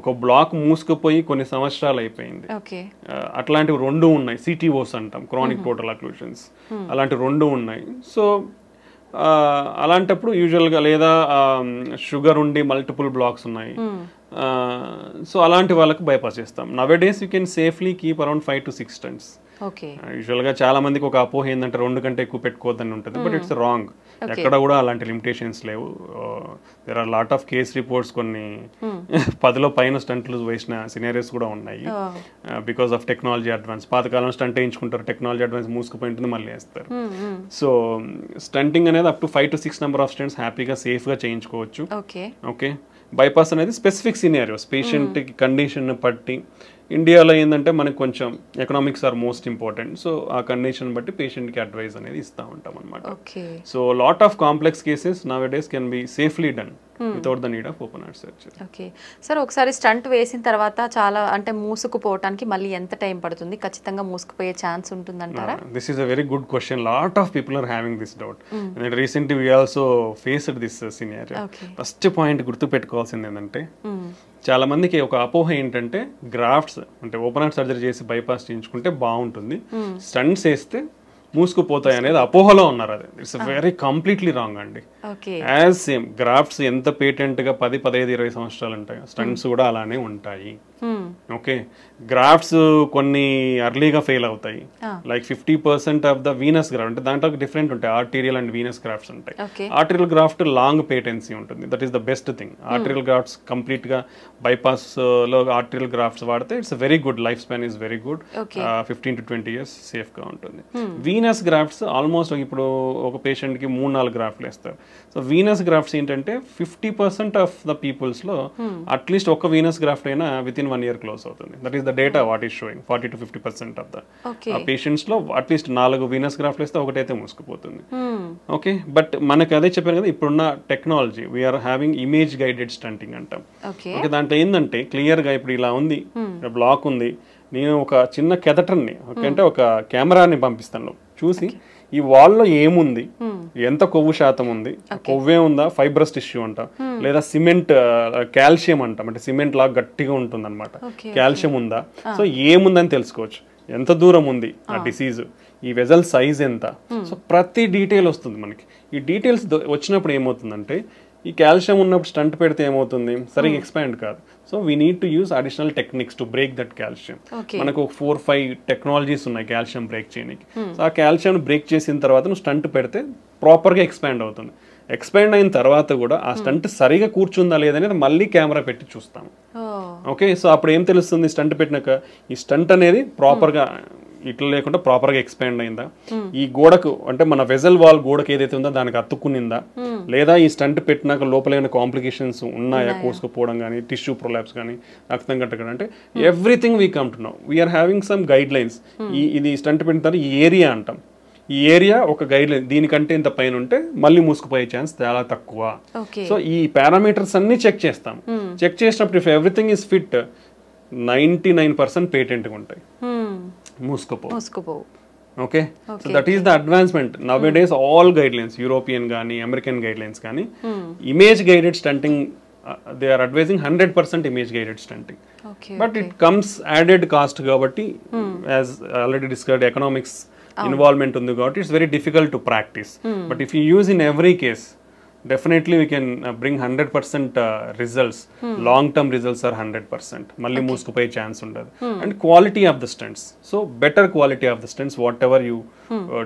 ఒక బ్లాక్ మూసుకుపోయి కొన్ని సంవత్సరాలు అయిపోయింది, అట్లాంటివి 2 ఉన్నాయి. సిటీఓస్ అంటాం, క్రానిక్ టోటల్ అక్లూషన్స్, అలాంటి 2 ఉన్నాయి. సో అలాంటప్పుడు యూజువల్గా, లేదా షుగర్ ఉండి మల్టిపుల్ బ్లాక్స్ ఉన్నాయి, సో అలాంటి వాళ్ళకి బైపాస్ చేస్తాం. Nowadays you can safely keep around 5 to 6 stents. యూజువల్గా చాలా మందికి ఒక అపోహ ఏంటంటే 2 కంటే ఎక్కువ పెట్టుకోవద్దని ఉంటుంది, బట్ ఇట్స్ రాంగ్. ఎక్కడ కూడా అలాంటి లిమిటేషన్స్ లేవు. There are lot of case reports, కొన్ని 10లో పైన స్టంట్లు వేసిన సినారియోస్ కూడా ఉన్నాయి బికాస్ ఆఫ్ టెక్నాలజీ అడ్వాన్స్. పాతకాలం స్టంట్ వేయించుకుంటారు, టెక్నాలజీ అడ్వాన్స్ మూసుకుపోయి ఉంటుంది, మళ్ళీ వేస్తారు. సో స్టంటింగ్ అనేది up to 5 to 6 number of stents హ్యాపీగా సేఫ్గా చేయించుకోవచ్చు. ఓకే, బైపాస్ అనేది స్పెసిఫిక్ సినారియోస్, పేషెంట్ కండిషన్ బట్టి. ఇండియాలో ఏంటంటే మనకు కొంచెం economics or most important. So ఆ కండిషన్ బట్టి పేషెంట్కి అడ్వైజ్ అనేది ఇస్తూ ఉంటాం అనమాట. So lot of complex cases nowadays can be safely done without the need of open heart surgery. Okay sir, ఒకసారి స్టంట్ వేసిన తర్వాత చాలా అంటే మూసుకుపోవటానికి మళ్ళీ ఎంత టైం పడుతుంది? ఖచ్చితంగా మూసుకుపోయే ఛాన్స్ ఉంటుందంటారా? This is a very good question. Lot of people are having this doubt. Recently we also faced this scenario. First point గుర్తు పెట్టుకోవాల్సింది ఏంటంటే, చాలా మందికి ఒక అపోహ ఏంటంటే గ్రాఫ్ట్స్ అంటే ఓపెన్ హార్ట్ సర్జరీ చేసి బైపాస్ చేయించుకుంటే బాగుంటుంది, స్టంట్స్ వేస్తే మూసుకుపోతాయి అనేది అపోహలో ఉన్నారు. అది ఇట్స్ వెరీ కంప్లీట్లీ రాంగ్ అండి. యాజ్ సేమ్ గ్రాఫ్ట్స్ ఎంత పేటెంట్ గా 10, 15, 20 సంవత్సరాలు ఉంటాయి, స్టంట్స్ కూడా అలానే ఉంటాయి. ఓకే, గ్రాఫ్ట్స్ కొన్ని అర్లీగా ఫెయిల్ అవుతాయి. Like 50% of the Venus graft, అంటే దాంట్లో డిఫరెంట్ ఉంటాయి, ఆర్టీరియల్ అండ్ వీనస్ గ్రాఫ్ట్స్ ఉంటాయి. ఆర్టీరియల్ గ్రాఫ్ట్ లాంగ్ పేటెన్సీ ఉంటుంది, that is the best thing. Arterial grafts complete గా బైపాస్ లో ఆర్టీరియల్ గ్రాఫ్ట్స్ వాడితే it's very good, life span is very good, 15 to 20 years safe గా ఉంటుంది. Venus grafts almost ఇప్పుడు ఒక patient కి 3-4 గ్రాఫ్ట్లు వేస్తారు. సో వీనస్ గ్రాఫ్ట్స్ ఏంటంటే 50% ఆఫ్ ద పీపుల్స్ లో అట్లీస్ట్ ఒక వీనస్ గ్రాఫ్ట్ అయినా విత్ ఇన్ 1 year క్లోజ్ అవుతుంది. That is the data what is showing. 40 to 50% of the patients లో అట్లీస్ట్ 4 వీనస్ గ్రాఫ్ట్లు వేస్తే ఒకటైతే మూసుకుపోతుంది. ఓకే, బట్ మనకి అదే చెప్పాను కదా, ఇప్పుడున్న technology we are having image guided stunting అంటాం. ఓకే, దాంట్లో ఏంటంటే క్లియర్ గా ఇప్పుడు ఇలా ఉంది, బ్లాక్ ఉంది, నేను ఒక చిన్న కెథటర్ని అంటే ఒక కెమెరాని పంపిస్తాను, చూసి ఈ వాల్లో ఏముంది, ఎంత కొవ్వు శాతం ఉంది, కొవ్వే ఉందా, ఫైబ్రస్ టిష్యూ అంటాం, లేదా సిమెంట్ కాల్షియం అంటాం, అంటే సిమెంట్ లాగా గట్టిగా ఉంటుంది అనమాట, కాల్షియం ఉందా, సో ఏముందని తెలుసుకోవచ్చు. ఎంత దూరం ఉంది ఆ డిసీజ్, ఈ వెజల్ సైజ్ ఎంత, సో ప్రతి డీటెయిల్ వస్తుంది మనకి. ఈ డీటెయిల్స్ వచ్చినప్పుడు ఏమవుతుందంటే, ఈ కాల్షియం ఉన్నప్పుడు స్టంట్ పెడితే ఏమవుతుంది, సరిగ్గా ఎక్స్పాండ్ కాదు. So we need to use additional techniques to break that calcium. మనకు 4-5 టెక్నాలజీస్ ఉన్నాయి కాల్షియం బ్రేక్ చేయడానికి. సో ఆ కాల్షియం బ్రేక్ చేసిన తర్వాత నువ్వు స్టంట్ పెడితే ప్రాపర్గా ఎక్స్పాండ్ అవుతుంది. ఎక్స్పాండ్ అయిన తర్వాత కూడా ఆ స్టంట్ సరిగా కూర్చుందా లేదనేది మళ్ళీ కెమెరా పెట్టి చూస్తాము. ఓకే, సో అప్పుడు ఏం తెలుస్తుంది, స్టంట్ పెట్టినాక ఈ స్టంట్ అనేది ప్రాపర్గా ఇట్లా లేకుండా ప్రాపర్గా ఎక్స్పాండ్ అయిందా, ఈ గోడకు అంటే మన వెజల్ వాల్ గోడకు ఏదైతే ఉందో దానికి అతుక్కునిందా, లేదా ఈ స్టంట్ పెట్టినాక లోపల ఏమైనా కాంప్లికేషన్స్ ఉన్నాయా, కోసుకుపోవడం కానీ, టిష్యూ ప్రొలాప్స్ కానీ, రక్తం కట్టడం, అంటే everything we come to know. We are having some guidelines. ఇది స్టంట్ పెట్టిన తర్వాత ఈ ఏరియా అంటాం, ఈ ఏరియా ఒక గైడ్ లైన్, దీనికంటే ఇంత పైన ఉంటే మళ్ళీ మూసుకుపోయే ఛాన్స్ చాలా తక్కువ. సో ఈ పారామీటర్స్ అన్ని చెక్ చేస్తాం. చెక్ చేసినప్పుడు ఇఫ్ ఎవ్రీథింగ్ ఈస్ ఫిట్ 99% పేటెంట్గా ఉంటాయి, మూసుకుపోవు. Okay so that is the advancement nowadays all guidelines European కానీ అమెరికన్ గైడ్లైన్స్ కానీ image guided stenting they are advising 100% image guided stenting but it comes added cost కాబట్టి as already discussed economics involvement ఉంది కాబట్టి it's very difficult to practise but if you use in every case definitely we can bring 100% results. Long term results are 100%. Malli moosukupoye chance undadu. And quality of the stunts. So better quality of the stunts, whatever you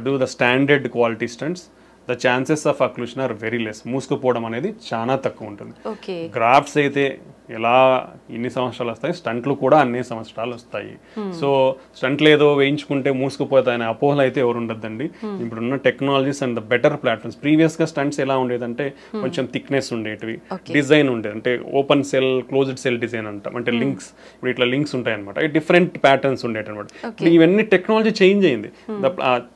do the standard quality stunts, the chances of occlusion are very less. మూసుకుపోవడం అనేది చాలా తక్కువ ఉంటుంది. Grafts అయితే ఎలా ఇన్ని సంవత్సరాలు వస్తాయి, స్టంట్లు కూడా అన్ని సంవత్సరాలు వస్తాయి. సో స్టంట్లు ఏదో వేయించుకుంటే మూసుకుపోతాయనే అపోహలు అయితే ఎవరు ఉండద్దండి. ఇప్పుడున్న technologies and the better platforms. ప్రీవియస్గా స్టంట్స్ ఎలా ఉండేదంటే కొంచెం థిక్నెస్ ఉండేటివి, డిజైన్ ఉండేది, అంటే open cell closed cell design అంటాం, అంటే లింక్స్ ఇప్పుడు ఇట్లా లింక్స్ ఉంటాయి అనమాట, డిఫరెంట్ ప్యాటర్న్స్ ఉండేటి అనమాట. ఇప్పుడు ఇవన్నీ టెక్నాలజీ చేంజ్ అయింది,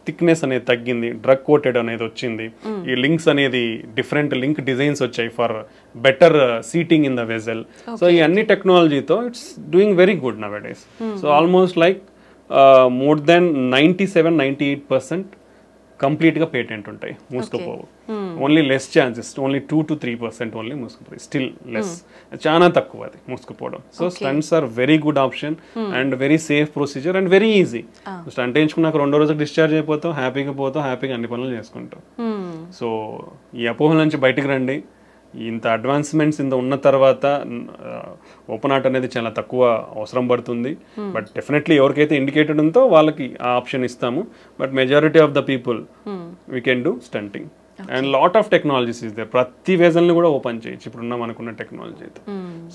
థిక్నెస్ అనేది తగ్గింది, డ్రగ్ కోటెడ్ అనేది వచ్చింది, ఈ లింక్స్ అనేది డిఫరెంట్ లింక్ డిజైన్స్ వచ్చాయి for better seating in the vessel. So ఈ అన్ని టెక్నాలజీతో it's doing very good nowadays. So almost like more than 97-98% కంప్లీట్గా పేటెంట్ ఉంటాయి, మూసుకుపోవు. Only less chances, only 2-3% only మూసుకుపోయి, స్టిల్ లెస్, చాలా తక్కువ అది మూసుకుపోవడం. So stents are very good option and very safe procedure and very easy. Stent వేయించుకున్నాక 2వ రోజుకి డిశ్చార్జ్ అయిపోతాం, హ్యాపీగా పోతాం, హ్యాపీగా అన్ని పనులు చేసుకుంటాం. సో ఈ అపోహల నుంచి బయటకు రండి. ఇంత అడ్వాన్స్మెంట్స్ ఇంత ఉన్న తర్వాత ఓపెన్ హార్ట్ అనేది చాలా తక్కువ అవసరం పడుతుంది. బట్ డెఫినెట్లీ ఎవరికైతే ఇండికేటెడ్ ఉందో వాళ్ళకి ఆ ఆప్షన్ ఇస్తాము. But majority of the people we can do stunting and lot of technologies is they. ప్రతి వెజల్ని కూడా ఓపెన్ చేయొచ్చు ఇప్పుడున్న మనకున్న టెక్నాలజీతో.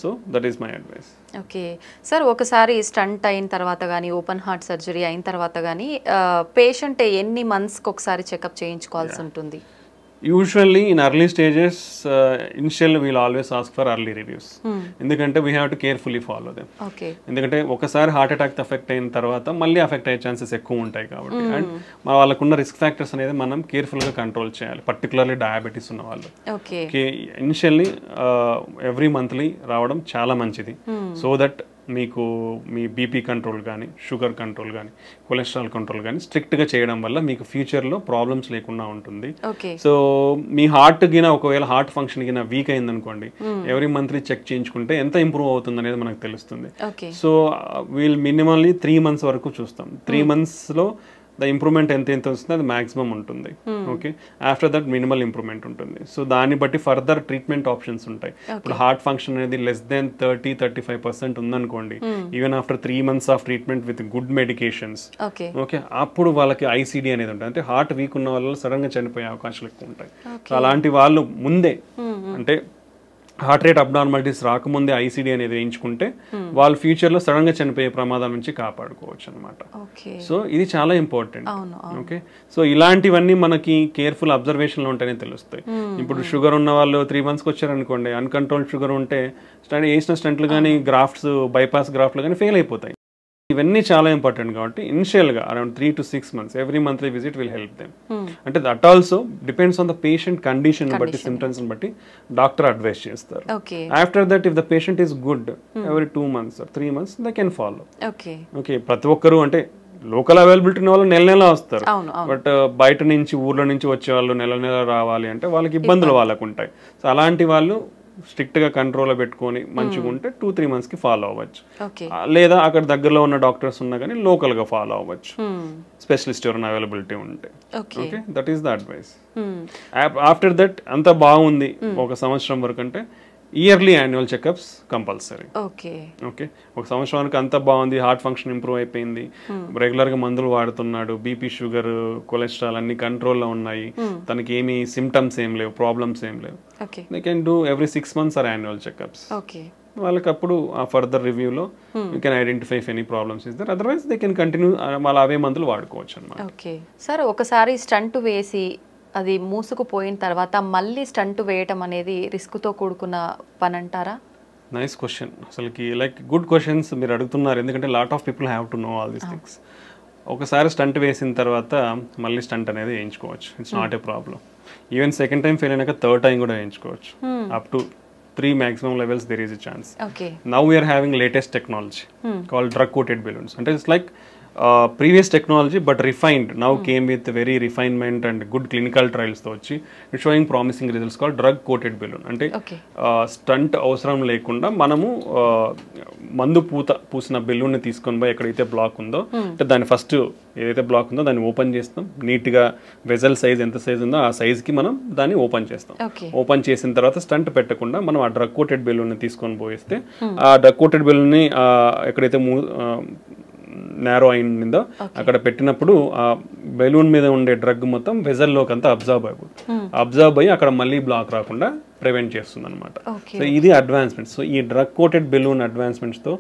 So that is my advice. Okay sir, ఒకసారి స్టంట్ అయిన తర్వాత కానీ ఓపెన్ హార్ట్ సర్జరీ అయిన తర్వాత కానీ పేషెంట్ ఎన్ని మంత్స్కి ఒకసారి చెకప్ చేయించుకోవాల్సి ఉంటుంది? Usually in early stages, initially we'll always ask for early reviews. ఎందుకంటే we have to carefully follow them. ఎందుకంటే ఒకసారి హార్ట్ అటాక్ ఎఫెక్ట్ అయిన తర్వాత మళ్ళీ ఎఫెక్ట్ అయ్యే ఛాన్సెస్ ఎక్కువ ఉంటాయి కాబట్టి, అండ్ వాళ్ళకున్న రిస్క్ ఫ్యాక్టర్స్ అనేది మనం కేర్ఫుల్గా కంట్రోల్ చేయాలి, పర్టికులర్లీ డయాబెటీస్ ఉన్న వాళ్ళు. ఇనిషియల్లీ ఎవ్రీ మంత్లీ రావడం చాలా మంచిది. సో దట్ మీకు మీ బీపీ కంట్రోల్ కానీ, షుగర్ కంట్రోల్ కానీ, కొలెస్ట్రాల్ కంట్రోల్ కానీ స్ట్రిక్ట్గా చేయడం వల్ల మీకు ఫ్యూచర్లో ప్రాబ్లమ్స్ లేకుండా ఉంటుంది. సో మీ హార్ట్ గిన ఒకవేళ హార్ట్ ఫంక్షన్ గిన వీక్ అయిందనుకోండి, ఎవ్రీ మంత్లీ చెక్ చేయించుకుంటే ఎంత ఇంప్రూవ్ అవుతుంది అనేది మనకు తెలుస్తుంది. సో వీల్ మినిమల్లీ 3 months వరకు చూస్తాం. 3 monthsలో ద ఇంప్రూవ్మెంట్ ఎంత వస్తుంది అది మాక్సిమం ఉంటుంది. Okay, after that minimal improvement ఉంటుంది. సో దాన్ని బట్టి ఫర్దర్ ట్రీట్మెంట్ ఆప్షన్స్ ఉంటాయి. ఇప్పుడు హార్ట్ ఫంక్షన్ అనేది లెస్ దెన్ 30-35% ఉందనుకోండి, even after 3 months of treatment with good medications, okay, అప్పుడు వాళ్ళకి ఐసీడీ అనేది ఉంటుంది, అంటే హార్ట్ వీక్ ఉన్న వాళ్ళు సడన్ గా చనిపోయే అవకాశాలు ఎక్కువ ఉంటాయి. సో అలాంటి వాళ్ళు ముందే, అంటే హార్ట్ రేట్ అబ్నార్మాలిటీస్ రాకముందే ఐసీడీ అనేది వేయించుకుంటే వాళ్ళు ఫ్యూచర్లో సడన్ గా చనిపోయే ప్రమాదం నుంచి కాపాడుకోవచ్చు అనమాట. సో ఇది చాలా ఇంపార్టెంట్. ఓకే, సో ఇలాంటివన్నీ మనకి కేర్ఫుల్ అబ్జర్వేషన్లో ఉంటేనే తెలుస్తాయి. ఇప్పుడు షుగర్ ఉన్న వాళ్ళు 3 monthsకి వచ్చారనుకోండి, అన్కంట్రోల్డ్ షుగర్ ఉంటే వేసిన స్టంట్లు కానీ, గ్రాఫ్ట్స్, బైపాస్ గ్రాఫ్ట్లు కానీ ఫెయిల్ అయిపోతాయి. ఇవన్నీ చాలా ఇంపార్టెంట్ కాబట్టి ఇనిషియల్గా around 3 to 6 months every monthly visit will help them. అంటే that also depends on the patient condition బట్టి, సిమ్టమ్స్ బట్టి డాక్టర్ అడ్వైస్ చేస్తారు. After that if the patient is good, every 2 months or 3 months they can follow. Okay, ప్రతి ఒక్కరు అంటే local availability ఉన్న వాళ్ళు నెల వస్తారు, బట్ బయట నుంచి ఊర్ల నుంచి వచ్చే వాళ్ళు నెల రావాలి అంటే వాళ్ళకి ఇబ్బందులు వాళ్ళకు ఉంటాయి. సో అలాంటి వాళ్ళు స్ట్రిక్ట్ గా కంట్రోల్ పెట్టుకొని మంచిగా ఉంటే 2-3 months కి ఫాలో అవ్వచ్చు. లేదా అక్కడ దగ్గరలో ఉన్న డాక్టర్స్ ఉన్నా కానీ లోకల్ గా ఫాలో అవ్వచ్చు, స్పెషలిస్ట్ ఎవరైనా అవైలబిలిటీ ఉంటే. Okay, that is the advice. After that అంతా బాగుంది 1 సంవత్సరం వరకు అంటే yearly annual checkups compulsory. Okay, 1 సంవత్సరానికి అంతా బాగుంది, హార్ట్ ఫంక్షన్ ఇంప్రూవ్ అయిపోయింది, రెగ్యులర్ గా మందులు వాడుతున్నాడు, బీపీ, షుగర్, కొలెస్ట్రాల్ అన్ని కంట్రోల్లో ఉన్నాయి, తనకి ఏమి సిమ్టమ్స్ ఏం లేవు, ప్రాబ్లమ్స్ ఏం లేవు, they can do every 6 months or annual checkups. వాళ్ళకి అప్పుడు ఆ ఫర్దర్ రివ్యూలో you can identify if any problems is there, otherwise they can continue వాళ్ళు అవే మందులు వాడుకోవచ్చు అనమాట. ఓకే సార్, ఒకసారి స్టంట్ వేసి అది మూసుకుపోయిన తర్వాత మళ్ళీ స్టంట్ వేయటం అనేది రిస్క్తో కూడుకున్న పని అంటారా? Nice question. అసలుకి లైక్ గుడ్ క్వశ్చన్స్ మీరు అడుగుతున్నారు, ఎందుకంటే lot of people have to know all these things. ఒకసారి స్టంట్ వేసిన తర్వాత మళ్ళీ స్టంట్ అనేది వేయించుకోవచ్చు, it's not a problem. Even second time fail అయినాక థర్డ్ టైం కూడా వేయించుకోవచ్చు. Up to 3 maximum levels there is a chance. Now we are having latest technology called drug coated balloons. And it's like previous technology but refined now came with very refinement and good clinical ట్రయల్స్తో వచ్చి it showing promising results call drug coated balloon. అంటే stent అవసరం లేకుండా మనము మందు పూసిన బెలూన్ని తీసుకొని పోయి ఎక్కడైతే బ్లాక్ ఉందో అంటే దాన్ని ఫస్ట్ ఏదైతే బ్లాక్ ఉందో దాన్ని ఓపెన్ చేస్తాం, నీట్గా వెజల్ సైజ్ ఎంత సైజ్ ఉందో ఆ సైజ్కి మనం దాన్ని ఓపెన్ చేస్తాం. ఓపెన్ చేసిన తర్వాత స్టంట్ పెట్టకుండా మనం ఆ డ్రగ్ కోటెడ్ బెలూన్ని తీసుకొని పోయిస్తే ఆ డ్రగ్ కోటెడ్ బెలూన్ని ఎక్కడైతే నేరో అయిందో అక్కడ పెట్టినప్పుడు ఆ బెలూన్ మీద ఉండే డ్రగ్ మొత్తం వెజల్లోకి అంతా అబ్జర్వ్ అయిపోతుంది. అబ్జర్వ్ అయ్యి అక్కడ మళ్ళీ బ్లాక్ రాకుండా ప్రివెంట్ చేస్తుంది అనమాట. సో ఇది అడ్వాన్స్మెంట్. సో ఈ డ్రగ్ కోటెడ్ బెలూన్ అడ్వాన్స్మెంట్స్ తో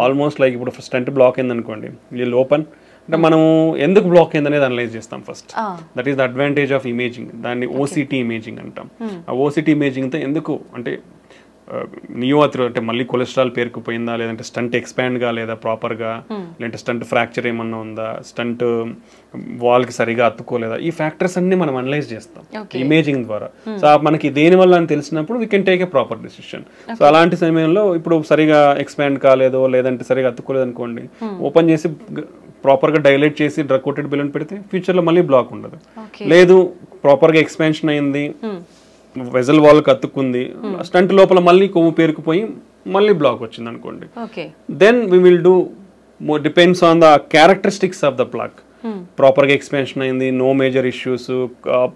ఆల్మోస్ట్ లైక్ ఇప్పుడు స్టంట్ బ్లాక్ అయింది అనుకోండి, వీళ్ళు ఓపెన్ అంటే మనం ఎందుకు బ్లాక్ అయింది అనేది అనలైజ్ చేస్తాం first. That is the advantage of imaging. దాన్ని ఓసిటీ ఇమేజింగ్ అంటాం. ఆ ఓసిటీ ఇమేజింగ్ తో ఎందుకు అంటే నియోఆథ్రో అంటే మళ్ళీ కొలెస్ట్రాల్ పేరుకుపోయిందా, లేదంటే స్టంట్ ఎక్స్పాండ్ కాలేదా ప్రాపర్గా, లేదంటే స్టంట్ ఫ్రాక్చర్ ఏమన్నా ఉందా, స్టంట్ వాల్కి సరిగా అత్తుకోలేదా, ఈ ఫ్యాక్టర్స్ అన్ని మనం అనలైజ్ చేస్తాం ఇమేజింగ్ ద్వారా. సో మనకి దేని వల్ల అని తెలిసినప్పుడు we can take a proper decision. So అలాంటి సమయంలో ఇప్పుడు సరిగా ఎక్స్పాండ్ కాలేదో లేదంటే సరిగా అత్తుకోలేదు అనుకోండి, ఓపెన్ చేసి ప్రాపర్గా డైలేట్ చేసి డ్రగ్ కోటెడ్ బెలూన్ పెడితే ఫ్యూచర్లో మళ్ళీ బ్లాక్ ఉండదు. లేదు ప్రాపర్గా ఎక్స్పాన్షన్ అయింది, వెజల్ వాల్ కత్తుకుంది, స్టంట్ లోపల మళ్ళీ కొవ్వు పేరుకుపోయి మళ్ళీ బ్లాక్ వచ్చింది అనుకోండి, then we will do depends on the characteristics of the plaque. ప్రాపర్గా ఎక్స్పాన్షన్ అయింది, no major issues,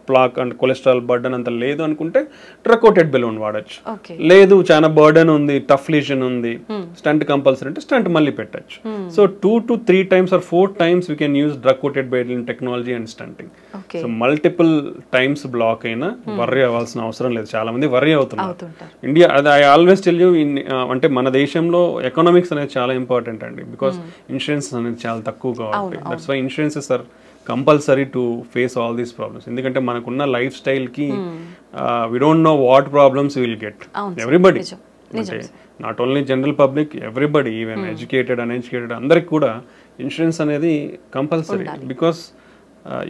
plaque and cholesterol burden అంత లేదు అనుకుంటే డ్రగ్ కోటెడ్ బెలూన్ వాడచ్చు. లేదు చాలా బర్డన్ ఉంది, టఫ్ లీజన్ ఉంది, స్టంట్ కంపల్సరీ అంటే స్టంట్ మళ్ళీ పెట్టచ్చు. So 2 to 3 times or 4 times we can use drug coated balloon technology and stenting. So multiple times block అయినా వర్రీ అవ్వాల్సిన అవసరం లేదు. చాలా మంది వర్రీ అవుతున్నారు. ఇండియా అది ఐ ఆల్వేస్ టెల్ యూ, అంటే మన దేశంలో ఎకనామిక్స్ అనేది చాలా ఇంపార్టెంట్ అండి, బికాస్ ఇన్సూరెన్స్ అనేది చాలా తక్కువగా ఉంటుంది. That's why insurances are compulsory to face all these problems. ఎందుకంటే మనకున్న లైఫ్ స్టైల్కి we don't know what problems will get. Everybody అంటే not only general public, everybody even educated uneducated అందరికి కూడా ఇన్సూరెన్స్ అనేది కంపల్సరీ. బికాస్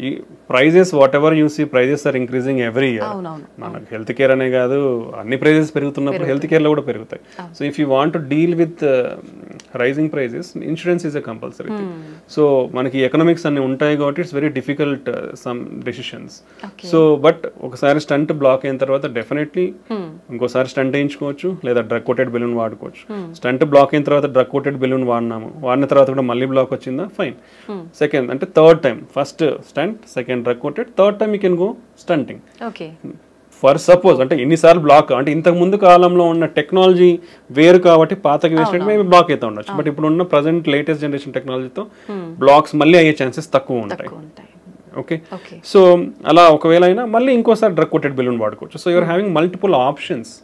ఈ prices whatever you see prices are increasing every year. మనకు health care అనే కాదు, అన్ని prices పెరుగుతున్నప్పుడు హెల్త్ కేర్లో కూడా పెరుగుతాయి. So if you want to deal with rising prices, insurance is a compulsory thing. So మనకి ఎకనామిక్స్ అన్ని ఉంటాయి కాబట్టి it's very difficult some decisions. So but ఒకసారి స్టంట్ బ్లాక్ అయిన తర్వాత డెఫినెట్లీ ఇంకోసారి స్టంట్ వేయించుకోవచ్చు, లేదా డ్రగ్ కోటెడ్ బెలూన్ వాడుకోవచ్చు. స్టంట్ బ్లాక్ అయిన తర్వాత డ్రగ్ కోటెడ్ బెలూన్ వాడిన తర్వాత కూడా మళ్ళీ బ్లాక్ వచ్చిందా, ఫైన్. సెకండ్ అంటే third time, first stent, second drug coated, third time you can go stenting. For suppose అంటే ఎన్నిసార్లు బ్లాక్ అంటే ఇంతకు ముందు కాలంలో ఉన్న టెక్నాలజీ వేరు కాబట్టి పాతకి వేసినట్టు మేబీ బ్లాక్ అయితే ఉండొచ్చు. బట్ ఇప్పుడు ఉన్న ప్రజెంట్ లేటెస్ట్ జనరేషన్ టెక్నాలజీతో బ్లాక్స్ మళ్ళీ అయ్యే ఛాన్సెస్ తక్కువ ఉంటాయి. ఓకే, సో అలా ఒకవేళ అయినా మళ్ళీ ఇంకోసారి డ్రగ్ కోటెడ్ బెలూన్ వాడుకోవచ్చు. So you're having multiple options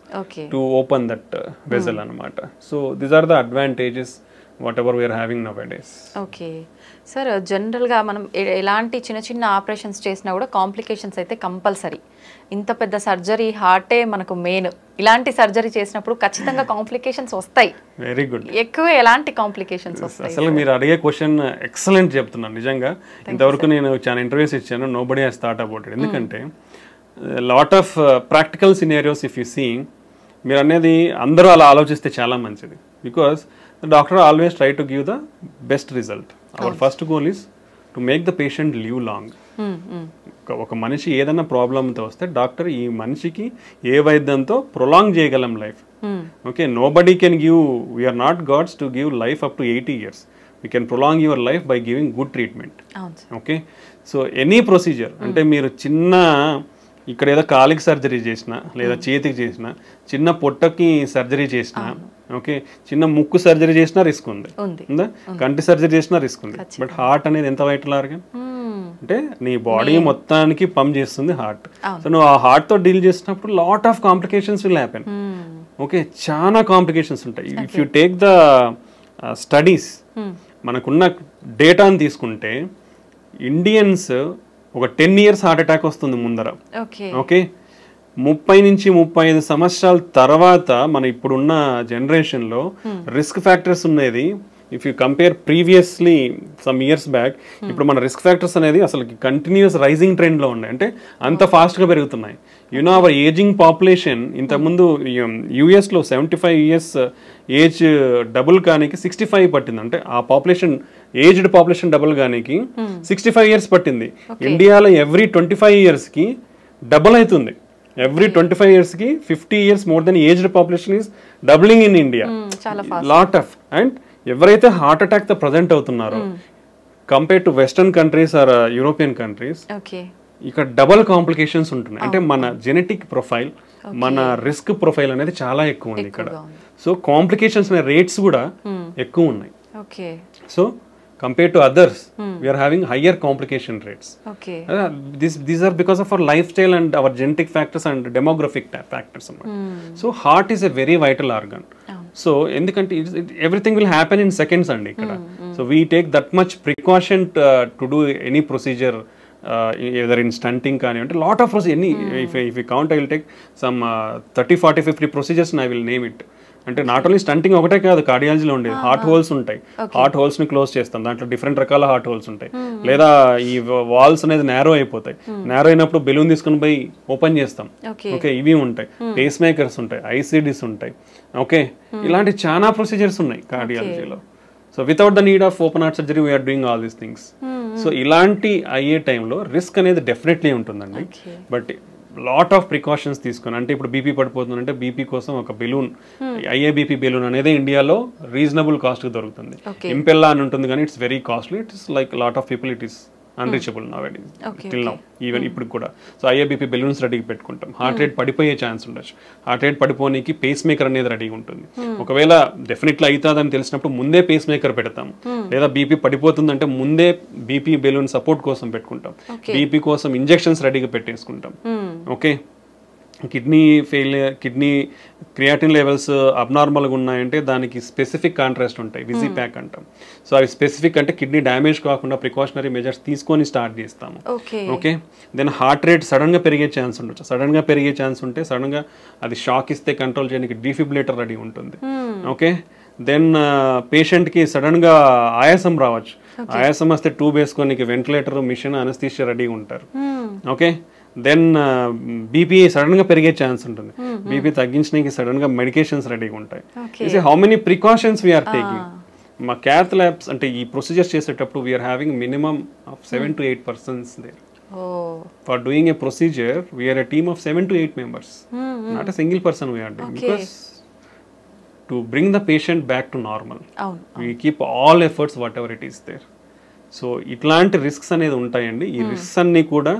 to open that vessel అనమాట. So these are the advantages whatever we're having nowadays. Okay sir, జనరల్గా మనం ఎలాంటి చిన్న చిన్న ఆపరేషన్స్ చేసినా కూడా కాంప్లికేషన్స్ అయితే కంపల్సరీ. ఇంత పెద్ద సర్జరీ, హార్టే మనకు మెయిన్. ఇలాంటి సర్జరీ చేసినప్పుడు ఖచ్చితంగా కాంప్లికేషన్స్ వస్తాయి. Very good. ఎక్కువ ఎలాంటి కాంప్లికేషన్స్ వస్తాయి? అసలు మీరు అడిగే క్వశ్చన్ ఎక్సలెంట్ చెప్తున్నాను. నిజంగా ఇంతవరకు నేను చాలా ఇంటర్వ్యూస్ ఇచ్చాను, nobody has thought about it. ఎందుకంటే lot of practical scenarios if you see, మీరు అనేది అందరూ అలా ఆలోచిస్తే చాలా మంచిది. Because the doctor always try to give the best result. Our first goal is to make the patient live long. ఒక మనిషి ఏదైనా ప్రాబ్లంతో వస్తే డాక్టర్ ఈ మనిషికి ఏ వైద్యంతో ప్రొలాంగ్ చేయగలం life. Okay, nobody can give, we are not gods to give life up to 80 years. We can prolong your life by giving good treatment. Okay, so any procedure అంటే మీరు చిన్న ఇక్కడ ఏదో కాలికి సర్జరీ చేసినా, లేదా చేతికి చేసినా, చిన్న పొట్టకి సర్జరీ చేసినా, ఓకే, చిన్న ముక్కు సర్జరీ చేసినా రిస్క్ ఉంది, కంటి సర్జరీ చేసినా రిస్క్ ఉంది. బట్ హార్ట్ అనేది ఎంత వైటల్ ఆర్గన్ అంటే నీ బాడీ మొత్తానికి పంప్ చేస్తుంది హార్ట్. సో నువ్వు ఆ హార్ట్ తో డీల్ చేసినప్పుడు lot of complications will happen. Okay, చాలా కాంప్లికేషన్స్ ఉంటాయి. If you take the studies, మనకున్న డేటాని తీసుకుంటే ఇండియన్స్ ఒక 10 years హార్ట్ అటాక్ వస్తుంది ముందర. ఓకే, 30 నుంచి 35 సంవత్సరాల తర్వాత మన ఇప్పుడున్న జనరేషన్లో రిస్క్ ఫ్యాక్టర్స్ ఉన్నది if you compare previously some years back, ఇప్పుడు మన రిస్క్ ఫ్యాక్టర్స్ అనేది అసలు కంటిన్యూస్ రైజింగ్ ట్రెండ్లో ఉన్నాయి, అంటే అంత ఫాస్ట్గా పెరుగుతున్నాయి. యూనో అవర్ ఏజింగ్ పాపులేషన్ ఇంతకుముందు యూఎస్లో 75 years ఏజ్ డబుల్ కానికి 65 పట్టింది, అంటే ఆ పాపులేషన్ ఏజ్డ్ పాపులేషన్ డబుల్ కానికి 65 years పట్టింది. ఇండియాలో ఎవ్రీ 25 yearsకి డబుల్ అవుతుంది. ఎవ్రీ 25 yearsకి 50 years more than aged population is doubling in India. Lot of and ఎవరైతే హార్ట్ అటాక్ తో ప్రజెంట్ అవుతున్నారో compare to western countries or European countries, ఇక్కడ డబల్ కాంప్లికేషన్స్ ఉంటున్నాయి. అంటే మన జెనెటిక్ ప్రొఫైల్, మన రిస్క్ ప్రొఫైల్ అనేది చాలా ఎక్కువ ఉంది ఇక్కడ. సో కాంప్లికేషన్స్ అనే రేట్స్ కూడా ఎక్కువ ఉన్నాయి. So compared to others, we are having higher complication rates. These are because of our lifestyle and our genetic factors and demographic factors. So heart is a very vital organ. So endukante everything will happen in seconds andi ikkada. So we take that much precaution to do any procedure, either in stunting kani ante lot of procedures. If we count, I will take some 30 40 50 procedures and I will name it. అంటే not only stunting ఒకటే కాదు, కార్డియాలజీలో ఉండేది heart holes ఉంటాయి. Heart holes ని close చేస్తాం, దాంట్లో different రకాల heart holes ఉంటాయి. లేదా ఈ వాల్స్ అనేది నేరో అయిపోతాయి, నేరో అయినప్పుడు బెలూన్ తీసుకుని పోయి ఓపెన్ చేస్తాం. ఓకే, ఇవి ఉంటాయి. పేస్ మేకర్స్ ఉంటాయి, ఐసిడిస్ ఉంటాయి. ఓకే, ఇలాంటి చాలా ప్రొసీజర్స్ ఉన్నాయి కార్డియాలజీలో. So without the need of open heart surgery we're doing all these things. So ఇలాంటి అయ్యే టైంలో రిస్క్ అనేది డెఫినెట్లీ ఉంటుందండి. బట్ లాట్ ఆఫ్ ప్రికాషన్స్ తీసుకొని, అంటే ఇప్పుడు బీపీ పడిపోతుంది అంటే బీపీ కోసం ఒక బెలూన్, ఐఏబీపీ బెలూన్ అనేది ఇండియాలో రీజనబుల్ కాస్ట్ దొరుకుతుంది. ఇంపెల్లా అని ఉంటుంది కానీ it's very costly. It's like lot of people it is unreachable నౌడేస్ till now, even ఇప్పుడు కూడా. సో ఐఏబీపీ బెలూన్స్ రెడీగా పెట్టుకుంటాం. హార్ట్ రేట్ పడిపోయే ఛాన్స్ ఉండొచ్చు. హార్ట్ రేట్ పడిపోనికి పేస్ మేకర్ అనేది రెడీగా ఉంటుంది. ఒకవేళ డెఫినెట్లీ అవుతుందని తెలిసినప్పుడు ముందే పేస్ మేకర్ పెడతాం. లేదా బీపీ పడిపోతుందంటే ముందే బీపీ బెలూన్ సపోర్ట్ కోసం పెట్టుకుంటాం. బీపీ కోసం ఇంజెక్షన్స్ రెడీగా పెట్టేసుకుంటాం. Okay, kidney failure, kidney creatinine levels అబ్నార్మల్గా ఉన్నాయంటే దానికి స్పెసిఫిక్ కాంట్రాస్ట్ ఉంటాయి, విజీ ప్యాక్ అంటాం. సో అవి స్పెసిఫిక్ అంటే కిడ్నీ డ్యామేజ్ కాకుండా ప్రికాషనరీ మెజర్స్ తీసుకొని స్టార్ట్ చేస్తాము. ఓకే, దెన్ హార్ట్ రేట్ సడన్గా పెరిగే ఛాన్స్ ఉండొచ్చు. సడన్గా పెరిగే ఛాన్స్ ఉంటే సడన్గా అది షాక్ ఇస్తే కంట్రోల్ చేయడానికి డిఫిబ్రిలేటర్ రెడీ ఉంటుంది. ఓకే, దెన్ పేషెంట్కి సడన్గా ఆయాసం రావచ్చు. ఆయాసం వస్తే ట్యూబ్ వేసుకొని వెంటిలేటర్, మిషన్, అనస్థీషియా రెడీగా ఉంటారు. ఓకే, దెన్ బీపీ సడన్ గా పెరిగే ఛాన్స్ ఉంటుంది. బీపీ తగ్గించడానికి సడన్ గా మెడికేషన్స్ రెడీగా ఉంటాయి. How many precautions we are taking. మా క్యాత్ ల్యాబ్స్ అంటే ఈ ప్రొసీజర్స్ చేసేటప్పుడు we are having minimum of 7 to 8 persons there. For doing a procedure we are a team of 7 to 8 members, not a single person we are doing, because to bring the patient back to normal we keep all efforts whatever it is there. So ఇట్లాంటి risks అనేది ఉంటాయండి. ఈ risks అన్ని కూడా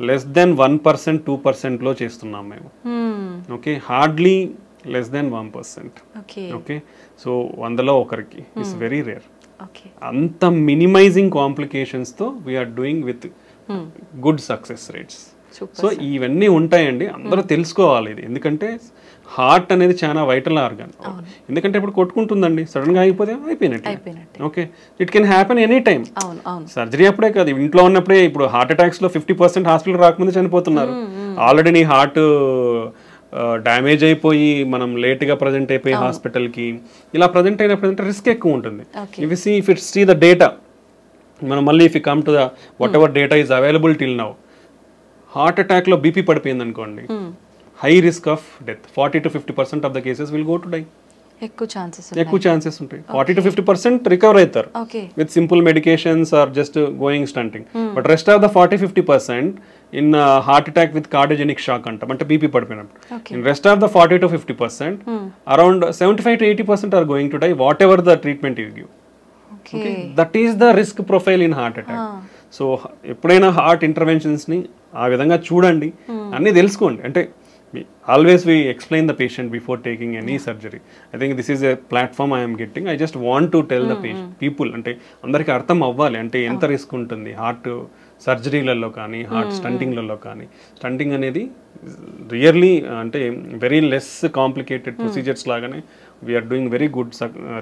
less than 1% 2%లో చేస్తున్నాం మేము. Okay, hardly less than 1%. Okay, so 100లో ఒకరికి ఇట్స్ వెరీ రేర్. అంత మినిమైజింగ్ కాంప్లికేషన్స్తో we're doing with good success rates. So ఇవన్నీ ఉంటాయండి, అందరూ తెలుసుకోవాలి ఇది. ఎందుకంటే హార్ట్ అనేది చాలా వైటల్ ఆర్గాన్. ఎందుకంటే ఇప్పుడు కొట్టుకుంటుందండి, సడన్ గా అయిపోతే అయిపోయినట్టు. Okay, it can happen any time. Surgery అప్పుడే కాదు, ఇంట్లో ఉన్నప్పుడే. ఇప్పుడు హార్ట్ అటాక్స్ లో 50% హాస్పిటల్ రాకముందు చనిపోతున్నారు. ఆల్రెడీ నీ హార్ట్ డ్యామేజ్ అయిపోయి మనం లేట్ గా ప్రజెంట్ అయిపోయి హాస్పిటల్ కి ఇలా ప్రజెంట్ అయినప్పుడు రిస్క్ ఎక్కువ ఉంటుంది. If it's see the data, మనం మళ్ళీ if you come to the whatever data is available till now, heart attack లో బీపీ పడిపోయింది అనుకోండి, high risk of death. 40 to 50% of the cases will go to die. ఎక్కువ chances ఉంటాయి. 40 to 50% recover అవుతారు with simple medications or just going stenting. But rest of the 40-50% in heart attack with cardiogenic shock అంటాం, అంటే BP పడిపోయినప్పుడు. In rest of the 40 to 50%, around 75 to 80% are going to die whatever the treatment you give. That is the risk profile in heart attack. So ఎప్పుడైనా heart ఇంటర్వెన్షన్స్ని ఆ విధంగా చూడండి, అన్నీ తెలుసుకోండి. అంటే always we explain the patient before taking any surgery. I think this is a platform I am getting. I just want to tell the people, అంటే అందరికి అర్థం అవ్వాలి అంటే ఎంత రిస్క్ ఉంటుంది హార్ట్ సర్జరీలలో కానీ హార్ట్ స్టంటింగ్లలో కానీ. స్టంటింగ్ అనేది రియర్లీ అంటే వెరీ లెస్ కాంప్లికేటెడ్ ప్రొసీజర్స్ లాగానే we are doing very good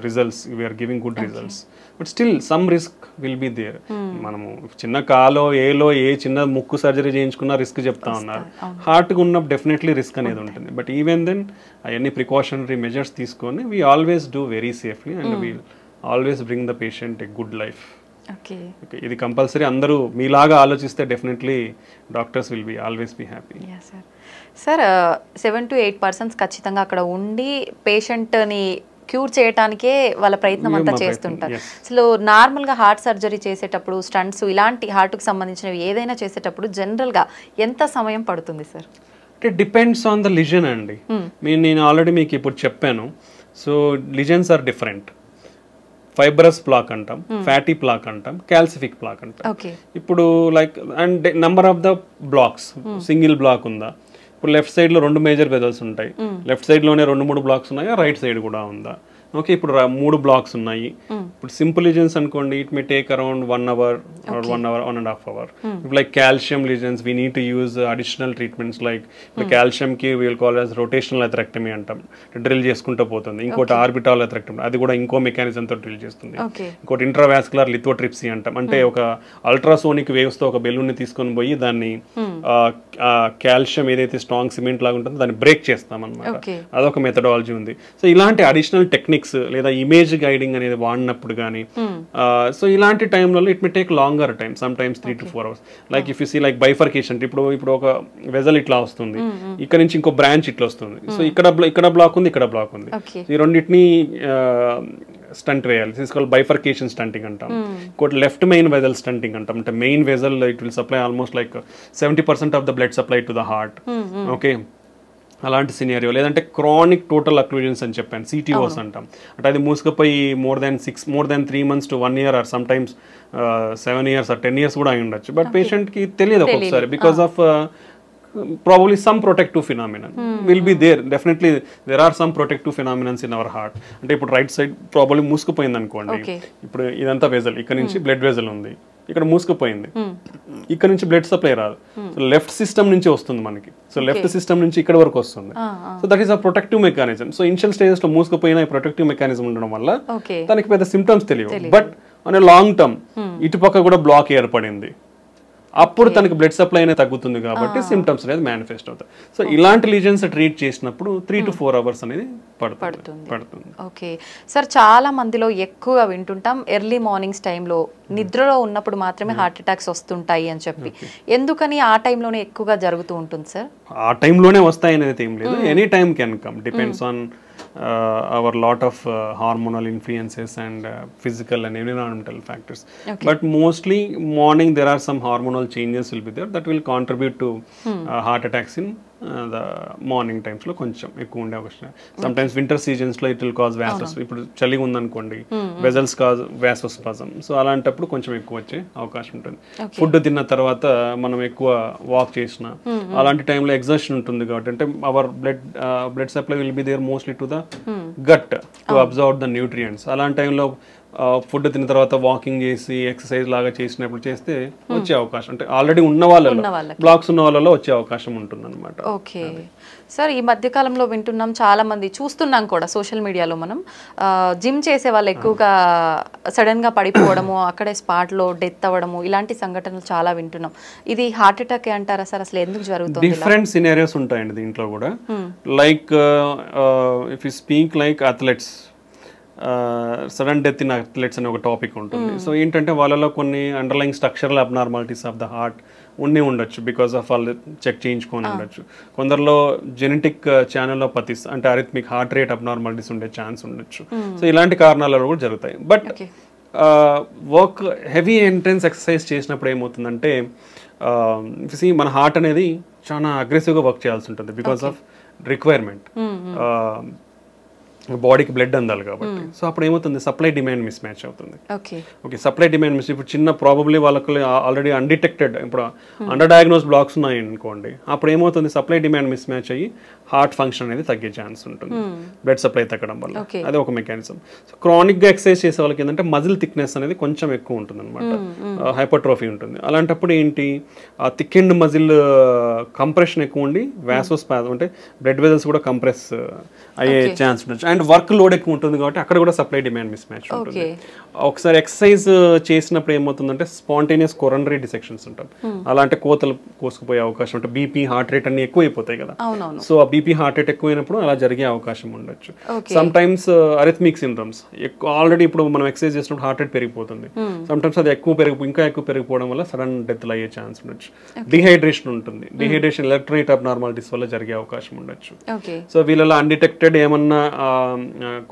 results, we are giving good results. But still some risk will be there. మనము చిన్న కాలో ఏలో ఏ చిన్న ముక్కు సర్జరీ చేయించుకున్నా రిస్క్ చెప్తా ఉన్నారు. హార్ట్కి ఉన్న డెఫినెట్లీ రిస్క్ అనేది ఉంటుంది. బట్ ఈవెన్ దెన్ అవన్నీ ప్రికాషనరీ మెజర్స్ తీసుకొని we always do very safely and we always bring the patient a good life. Okay, ఇది కంపల్సరీ అందరూ మీలాగా ఆలోచిస్తే definitely doctors will be always be happy. Sir 7 to 8% ఖచ్చితంగా అక్కడ ఉండి పేషెంట్ని క్యూర్ చేయడానికే వాళ్ళ ప్రయత్నం అంతా చేస్తుంటారు. అసలు నార్మల్గా హార్ట్ సర్జరీ చేసేటప్పుడు స్టంట్స్ ఇలాంటి హార్ట్కి సంబంధించినవి ఏదైనా చేసేటప్పుడు జనరల్గా ఎంత సమయం పడుతుంది సార్? అంటే డిపెండ్స్ ఆన్ ద లిజన్ అండి. నేను ఆల్రెడీ మీకు ఇప్పుడు చెప్పాను. So lesions are different. Fibrous plaque అంటాం, ఫ్యాటీ ప్లాక్ అంటాం, క్యాల్సిఫిక్ ప్లాక్ అంటాం. ఇప్పుడు like and number of the blocks, single block ఉందా, ఇప్పుడు లెఫ్ట్ సైడ్లో 2 మేజర్ వెజల్స్ ఉంటాయి, లెఫ్ట్ సైడ్లోనే 2-3 బ్లాక్స్ ఉన్నాయా, రైట్ సైడ్ కూడా ఉందా? ఓకే, ఇప్పుడు 3 బ్లాక్స్ ఉన్నాయి. ఇప్పుడు సింపుల్ లిజన్స్ అనుకోండి, it may take around 1 hour or 1.5 hours. Like calcium lesions, we need to use additional treatments like the calcium ki we will call as rotational atherectomy అంటాం, drill చేసుకుంటూ పోతుంది. ఇంకోటి orbital అథెరెక్టమీ, అది కూడా ఇంకో మెకానిజం తో drill చేస్తుంది. ఇంకోటి ఇంట్రావాస్కులర్ లిథోట్రిప్సీ అంటాం, అంటే ఒక అల్ట్రాసోనిక్ వేవ్స్ తో ఒక బెలూన్ ని తీసుకొని పోయి దాన్ని కాల్షియం ఏదైతే స్ట్రాంగ్ సిమెంట్ లాగా ఉంటుందో దాన్ని బ్రేక్ చేస్తాం అన్నమాట. అదొక మెథడాలజీ ఉంది. సో ఇలాంటి అడిషనల్ టెక్నిక్స్ లేదా ఇమేజ్ గైడింగ్ అనేది వాడినప్పుడు కానీ, సో ఇలాంటి టైంలలో it may take longer time, sometimes 3 to 4 hours. Like if you see like bifurcation, ఇప్పుడు ఒక వెజల్ ఇట్లా వస్తుంది, ఇక్కడ నుంచి ఇంకో బ్రాంచ్ ఇట్లా వస్తుంది. సో ఇక్కడ బ్లాక్ ఉంది, ఇక్కడ బ్లాక్ ఉంది. ఈ రెండింటిని స్టంట్ వేయాలి, తీసుకోవాలి. బైఫర్కేషన్ స్టంటింగ్ అంటాం. ఇంకోటి లెఫ్ట్ మెయిన్ వెజల్ స్టంటింగ్ అంటాం, అంటే main vessel it will supply almost like 70% of the blood supply to the heart. Okay, అలాంటి సినారియో. లేదంటే క్రానిక్ టోటల్ అక్లూజన్స్ అని చెప్పాను, సిటీఓస్ అంటాం. అంటే అది మూసుకుపోయి more than 3 months to 1 year or sometimes 7 years or 10 years కూడా అయి ఉండొచ్చు. బట్ పేషెంట్కి తెలియదు ఒక్కొక్కసారి, because of probably some protective phenomenon will be there. Definitely there are some protective phenomena in our heart. అంటే ఇప్పుడు రైట్ సైడ్ ప్రాబ్లీ మూసుకుపోయింది అనుకోండి, ఇప్పుడు ఇదంతా వెజల్, ఇక్కడ నుంచి బ్లడ్ వెజల్ ఉంది, ఇక్కడ మూసుకుపోయింది, ఇక్కడ నుంచి బ్లడ్ సప్లై రాదు. సో లెఫ్ట్ సిస్టమ్ నుంచి వస్తుంది మనకి, సో లెఫ్ట్ సిస్టమ్ నుంచి ఇక్కడ వరకు వస్తుంది. So that is a protective mechanism. So initial stages లో మూసుకుపోయిన ప్రొటెక్టివ్ మెకానిజం ఉండడం వల్ల దానికి పెద్ద సిమ్టమ్స్ తెలియవు. But on a long term ఇటుపక్క కూడా బ్లాక్ ఏర్పడింది, అప్పుడు తనకి బ్లడ్ సప్లై అనేది తగ్గుతుంది కాబట్టి సిమ్టమ్స్ అనేది మేనిఫెస్ట్ అవుతాయి. సో ఇలాంటి లీజన్స్ ట్రీట్ చేసినప్పుడు 3 to 4 hours అనేది పడుతుంది. ఓకే సార్, చాలా మందిలో ఎక్కువ వింటుంటాం ఎర్లీ మార్నింగ్స్ టైంలో నిద్రలో ఉన్నప్పుడు మాత్రమే హార్ట్ అటాక్స్ వస్తుంటాయి అని చెప్పి. ఎందుకని ఆ టైంలోనే ఎక్కువగా జరుగుతూ ఉంటుంది సార్? ఆ టైంలోనే వస్తాయి అనేది ఏం లేదు, any time can come, depends on our lot of hormonal influences and physical and environmental factors. But mostly morning there are some hormonal changes will be there that will contribute to heart attacks in the morning times లో కొంచెం ఎక్కువ ఉండే అవకాశం. Sometimes winter seasons లో it will cause వ్యాసస్. ఇప్పుడు చలి ఉందనుకోండి, vessels cause వ్యాసోస్పాజం. So అలాంటప్పుడు కొంచెం ఎక్కువ వచ్చే అవకాశం ఉంటుంది. ఫుడ్ తిన్న తర్వాత మనం ఎక్కువ వాక్ చేసిన అలాంటి టైంలో ఎగ్జర్షన్ ఉంటుంది కాబట్టి, అంటే our blood supply will be there mostly to the gut to observe the nutrients. అలాంటి టైంలో ఫుడ్ తిన్న తర్వాత వాకింగ్ చేసి ఎక్సర్సైజ్ లాగా చేసినప్పుడు చేస్తే వచ్చే అవకాశం, అంటే ఆల్రెడీ ఉన్న వాళ్ళలో బ్లాక్స్ ఉన్న వాళ్ళలో వచ్చే అవకాశం ఉంటుంది అనమాట. ఓకే సార్, ఈ మధ్య కాలంలో వింటున్నాం, చాలా మంది చూస్తున్నాం కూడా సోషల్ మీడియాలో, మనం జిమ్ చేసే వాళ్ళు ఎక్కువగా సడన్ గా పడిపోవడము, అక్కడే స్పాట్ లో డెత్ అవ్వడము, ఇలాంటి సంఘటనలు చాలా వింటున్నాం. ఇది హార్ట్ అటాక్ అంటారా సార్? అసలు ఎందుకు జరుగుతుంది? డిఫరెంట్ సినారియోస్ ఉంటాయండి దీంట్లో కూడా. Like if you speak like athletes, sudden death in athletes అనే ఒక టాపిక్ ఉంటుంది. సో ఏంటంటే వాళ్ళలో కొన్ని underline structural abnormalities of the heart ఉండొచ్చు, బికాస్ ఆఫ్ వాళ్ళు చెక్ చేయించుకొని ఉండొచ్చు. కొందరిలో జెనెటిక్ ఛానలోపతిస్ అంటే అరిథమిక్ హార్ట్ రేట్ అబ్నార్మాలిటీస్ ఉండే ఛాన్స్ ఉండొచ్చు. సో ఇలాంటి కారణాల కూడా జరుగుతాయి. But work heavy entrance exercise చేసినప్పుడు ఏమవుతుందంటే, మన హార్ట్ అనేది చాలా అగ్రెసివ్గా వర్క్ చేయాల్సి ఉంటుంది బికాస్ ఆఫ్ రిక్వైర్మెంట్. బాడీకి బ్లడ్ అందాలి కాబట్టి. సో అప్పుడు ఏమవుతుంది, సప్లై డిమాండ్ మిస్ మ్యాచ్ అవుతుంది. ఓకే, సప్లై డిమాండ్ మిస్, ఇప్పుడు చిన్న ప్రాబబ్లీ వాళ్ళకి ఆల్రెడీ అన్డిటెక్టెడ్, ఇప్పుడు అండర్ డయాగ్నోస్ బ్లాక్స్ ఉన్నాయి అనుకోండి, అప్పుడు ఏమవుతుంది, సప్లై డిమాండ్ మిస్ మ్యాచ్ అయ్యి హార్ట్ ఫంక్షన్ అనేది తగ్గే ఛాన్స్ ఉంటుంది బ్లడ్ సప్లై తగ్గడం వల్ల. అదే ఒక మెకానిజం. సో క్రానిక్ గా ఎక్సర్సైజ్ చేసే వాళ్ళకి ఏంటంటే మజిల్ థిక్నెస్ అనేది కొంచెం ఎక్కువ ఉంటుంది అనమాట, హైపర్ట్రోఫీ ఉంటుంది. అలాంటప్పుడు ఏంటి, ఆ థిక్ అండ్ మజిల్ కంప్రెషన్ ఎక్కువ ఉండి వ్యాసోస్పాజం అంటే బ్లడ్ వెజల్స్ కూడా కంప్రెస్ అయ్యే ఛాన్స్ ఉండొచ్చు. అండ్ వర్క్ లోడ్ ఎక్కువ ఉంటుంది కాబట్టి అక్కడ కూడా సప్లై డిమాండ్ మిస్ మ్యాచ్ ఉంటుంది. ఒకసారి ఎక్సర్సైజ్ చేసినప్పుడు ఏమవుతుందంటే స్పాంటేనియస్ కొరనరీ డిసెక్షన్స్ ఉంటాం, అలా అంటే కోతలు కోసుకుపోయే అవకాశం ఉంటుంది, బీపీ హార్ట్ రేట్ అన్ని ఎక్కువ అయిపోతాయి కదా. సో ఆ బీపీ హార్ట్ రేట్ ఎక్కువైనప్పుడు అలా జరిగే అవకాశం ఉండొచ్చు. సమ్ టైమ్స్ అరిథమిక్ సిండ్రమ్స్ ఆల్రెడీ ఇప్పుడు మనం ఎక్సర్సైజ్ చేసినప్పుడు హార్ట్ రేట్ పెరిగిపోతుంది, సమ్ టైమ్స్ అది ఇంకా ఎక్కువ పెరిగిపోవడం వల్ల సడన్ డెత్లు అయ్యే ఛాన్స్ ఉండొచ్చు. డిహైడ్రేషన్ ఉంటుంది, డిహైడ్రేషన్ ఎలక్ట్రోలైట్ అబ్నార్మాలిటీస్ వల్ల జరిగే అవకాశం ఉండొచ్చు. సో వీళ్ళలో అన్డిటెక్టెడ్ ఏమన్నా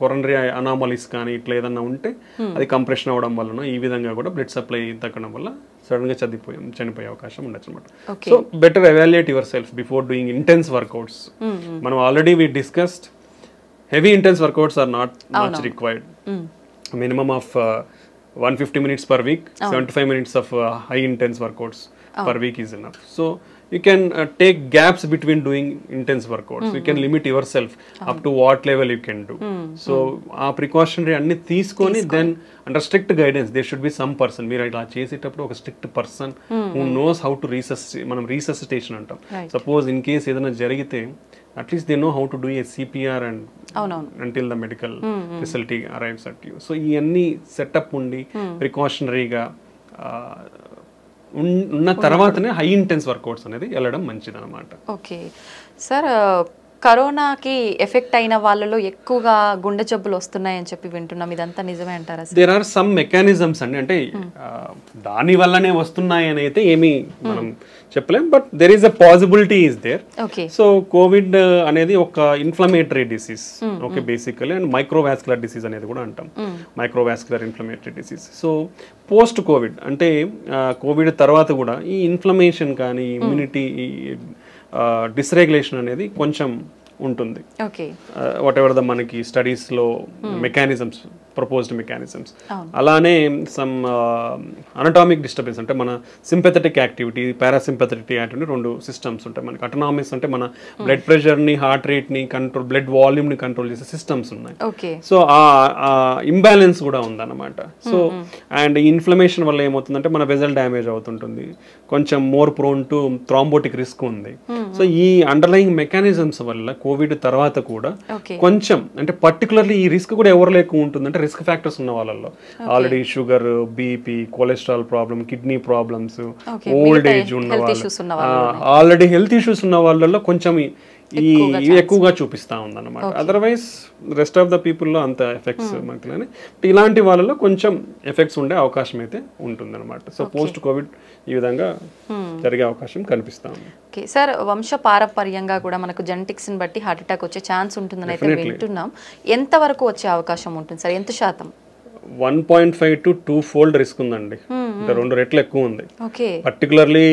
కొరనరీ అనామలీస్ కానీ ఇట్లా ఏదన్నా ఉంటే అది కంప్రెషన్ అవ్వడం వలన ఈ విధంగా కూడా బ్లడ్ సప్లై తగ్గడం వల్ల సడన్ గా చనిపోయే అవకాశం ఉండొచ్చు అనమాట. So better evaluate yourself before doing intense workouts. మనం already we discussed heavy intense workouts are not much required. Minimum of 150 minutes per week, 75 minutes of high intense workouts per week is enough. So you can take gaps between doing intense workouts. You can limit yourself up to what level you can do. So precautionary anni teeskoni then under strict guidance there should be some person meer ila chesetappudu oka strict person who knows how to manam resuscitation antam. Suppose in case edana jarigite at least they know how to do a CPR and until the medical facility arrives at you. So ee anni setup undi precautionary ga ఉన్న తర్వాతనే high intense workouts అనేది వెళ్ళడం మంచిది అనమాట. Okay sir, కరోనాకి effect అయిన వాళ్ళలో ఎక్కువగా గుండె జబ్బులు వస్తున్నాయని చెప్పి వింటున్నాం, ఇదంతా నిజమే అంటారా? దేర్ ఆర్ సమ్ మెకానిజమ్స్ అండి, అంటే దాని వల్లనే వస్తున్నాయి అని అయితే ఏమీ మనం చెప్పలేం, but there is a possibility is there. So Covid అనేది ఒక inflammatory disease, okay, basically, and microvascular disease అనేది కూడా అంటాం, microvascular inflammatory disease. So post Covid అంటే కోవిడ్ తర్వాత కూడా ఈ ఇన్ఫ్లమేషన్ కానీ ఇమ్యూనిటీ డిస్రెగ్యులేషన్ అనేది కొంచెం ఉంటుంది. వాట్ ఎవర్ ద మనకి స్టడీస్లో మెకానిజమ్స్, ప్రపోజ్డ్ మెకానిజమ్స్, అలానే సమ్ అనటామిక్ డిస్టర్బెన్స్ అంటే మన సింపెథటిక్ యాక్టివిటీ, పారాసింపెథటిక్ యాక్టివిటీ, రెండు సిస్టమ్స్ ఉంటాయి మనకి. అటోనామిక్స్ అంటే మన బ్లడ్ ప్రెషర్ని, హార్ట్ రేట్ని కంట్రోల్, బ్లడ్ వాల్యూమ్ని కంట్రోల్ చేసే సిస్టమ్స్ ఉన్నాయి. సో ఆ ఇంబ్యాలెన్స్ కూడా ఉందన్నమాట. సో అండ్ ఈ ఇన్ఫ్లమేషన్ వల్ల ఏమవుతుందంటే మన వెజల్ డ్యామేజ్ అవుతుంటుంది, కొంచెం more prone to thrombotic risk ఉంది. సో ఈ అండర్లయింగ్ మెకానిజమ్స్ వల్ల కోవిడ్ తర్వాత కూడా కొంచెం, అంటే పర్టికులర్లీ ఈ రిస్క్ కూడా ఎవరిలో ఎక్కువ ఉంటుందంటే రిస్క్ ఫ్యాక్టర్స్ ఉన్న వాళ్ళల్లో, already sugar, BP, cholesterol problem, kidney problems, old age ఉన్న వాళ్ళు, ఆల్రెడీ హెల్త్ ఇష్యూస్ ఉన్న వాళ్ళల్లో కొంచెం ఇవి ఎక్కువగా చూపిస్తా ఉందన్నమాట. అదర్వైజ్ రెస్ట్ ఆఫ్ ద పీపుల్లో అంత ఎఫెక్ట్స్ మనకి, ఇలాంటి వాళ్ళలో కొంచెం ఎఫెక్ట్స్ ఉండే అవకాశం అయితే ఉంటుంది అనమాట. సో పోస్ట్ కోవిడ్ ఈ విధంగా జరిగే అవకాశం కనిపిస్తా ఉంది. ఓకే సార్, వంశ పారంపర్యంగా కూడా మనకు జెనెటిక్స్ ని బట్టి హార్ట్ అటాక్ వచ్చే ఛాన్స్ ఉంటుందని అయితే వింటున్నాం. ఎంత వరకు వచ్చే అవకాశం ఉంటుంది సార్? ఎంత శాతం? 1.5 to 2 fold రిస్క్ ఉందండి, అంటే 2 రెట్లు ఎక్కువ ఉంది. పర్టికులర్లీ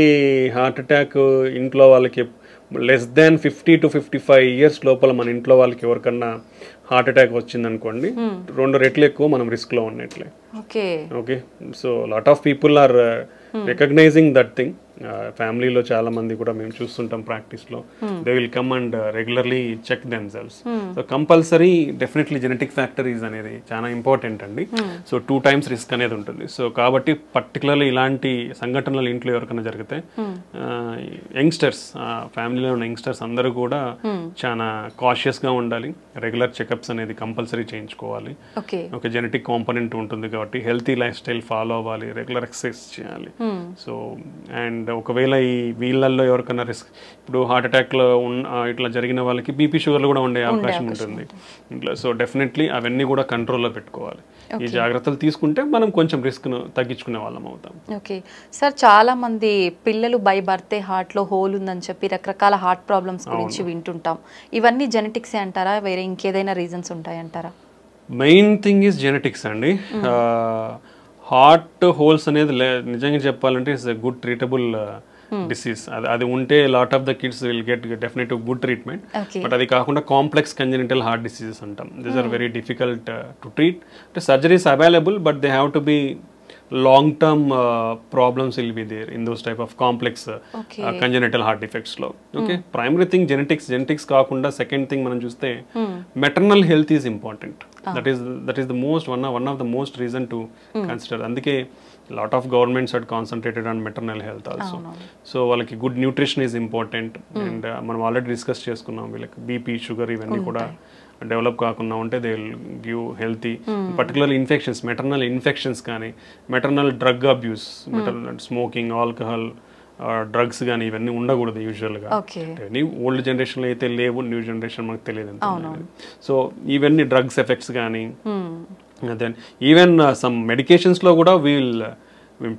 హార్ట్ అటాక్ ఇంట్లో వాళ్ళకి లెస్ దాన్ 50 to 55 years లోపల మన ఇంట్లో వాళ్ళకి ఎవరికన్నా హార్ట్ అటాక్ వచ్చింది అనుకోండి, 2 రెట్లు ఎక్కువ మనం రిస్క్ లో ఉన్నట్లే. Okay, so lot of people are recognising that thing. ఫ్యామిలీలో చాలా మంది కూడా మేము చూస్తుంటాం ప్రాక్టీస్లో, they will come and regularly check themselves. So compulsory definitely genetic factories అనేది చాలా ఇంపార్టెంట్ అండి. సో 2 times రిస్క్ అనేది ఉంటుంది. సో కాబట్టి పర్టికులర్లీ ఇలాంటి సంఘటనలు ఇంట్లో ఎవరికైనా జరిగితే యంగ్స్టర్స్, ఫ్యామిలీలో ఉన్న యంగ్స్టర్స్ అందరూ కూడా చాలా కాషియస్గా ఉండాలి. రెగ్యులర్ చెకప్స్ అనేది కంపల్సరీ చేయించుకోవాలి. ఓకే, జెనెటిక్ కాంపోనెంట్ ఉంటుంది కాబట్టి హెల్తీ లైఫ్ స్టైల్ ఫాలో అవ్వాలి, రెగ్యులర్ ఎక్సర్సైజ్ చేయాలి. సో అండ్ ఒకవేళ ఈ వీళ్ళల్లో ఎవరికైనా రిస్క్, ఇప్పుడు హార్ట్ అటాక్లో ఇట్లా జరిగిన వాళ్ళకి బీపీ, షుగర్లు కూడా ఉండే అవకాశం ఉంటుంది ఇంట్లో. సో డెఫినెట్లీ అవన్నీ కూడా కంట్రోల్లో పెట్టుకోవాలి. ఈ జాగ్రత్తలు తీసుకుంటే మనం కొంచెం రిస్క్ను తగ్గించుకునే వాళ్ళం అవుతాం. ఓకే సార్, చాలా మంది పిల్లలు బై బర్తే హార్ట్లో హోల్ ఉందని చెప్పి రకరకాల హార్ట్ ప్రాబ్లమ్స్ గురించి వింటుంటాం. ఇవన్నీ జెనెటిక్సే అంటారా, వేరే ఇంకేదైనా రీజన్స్ ఉంటాయంటారా? మెయిన్ థింగ్ ఈజ్ జెనెటిక్స్ అండి. హార్ట్ హోల్స్ అనేది నిజంగా చెప్పాలంటే it's a good treatable disease. అది ఉంటే lot of the kids will get definite good treatment. But అది కాకుండా కాంప్లెక్స్ కంజెనిటల్ హార్ట్ డిసీజెస్ అంటాం. These are very difficult to treat. అంటే surgeries available, but they have to be long-term problems will be there in those type of complex congenital heart defects lo. Okay, primary thing genetics kaakunda second thing manam chuste maternal health is important. That is the most one of the most reason to consider. Andike lot of governments had concentrated on maternal health also. So వాళ్ళకి good nutrition is important. And మనం already discuss చేసుకున్నాం, వీళ్ళకి BP sugar ఇవన్నీ కూడా develop కాకుండా ఉంటే they will give healthy, particularly infections, maternal infections కానీ, maternal drug abuse, maternal smoking, alcohol, drugs కానీ ఇవన్నీ ఉండకూడదు యూజువల్గా. ఇవన్నీ ఓల్డ్ జనరేషన్లో అయితే లేవు, న్యూ జనరేషన్ మనకు తెలియదు ఎంత. సో ఇవన్నీ డ్రగ్స్ ఎఫెక్ట్స్ కానీ, దెన్ ఈవెన్ సమ్ మెడికేషన్స్లో కూడా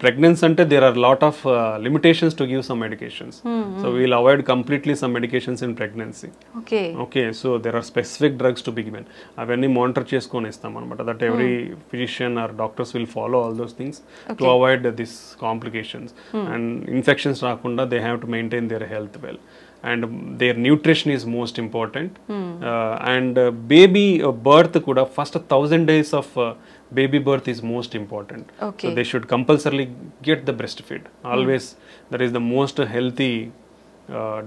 pregnancy ante there are lot of limitations to give some medications. So we will avoid completely some medications in pregnancy. Okay, so there are specific drugs to be given. Avanni monitor cheskoni istam anamata, that every physician or doctors will follow all those things to avoid these complications and infections raakunda. They have to maintain their health well, and their nutrition is most important. And baby birth kuda first 1000 days of baby birth is most important. So they should compulsorily get the breastfeed. Always that is the most healthy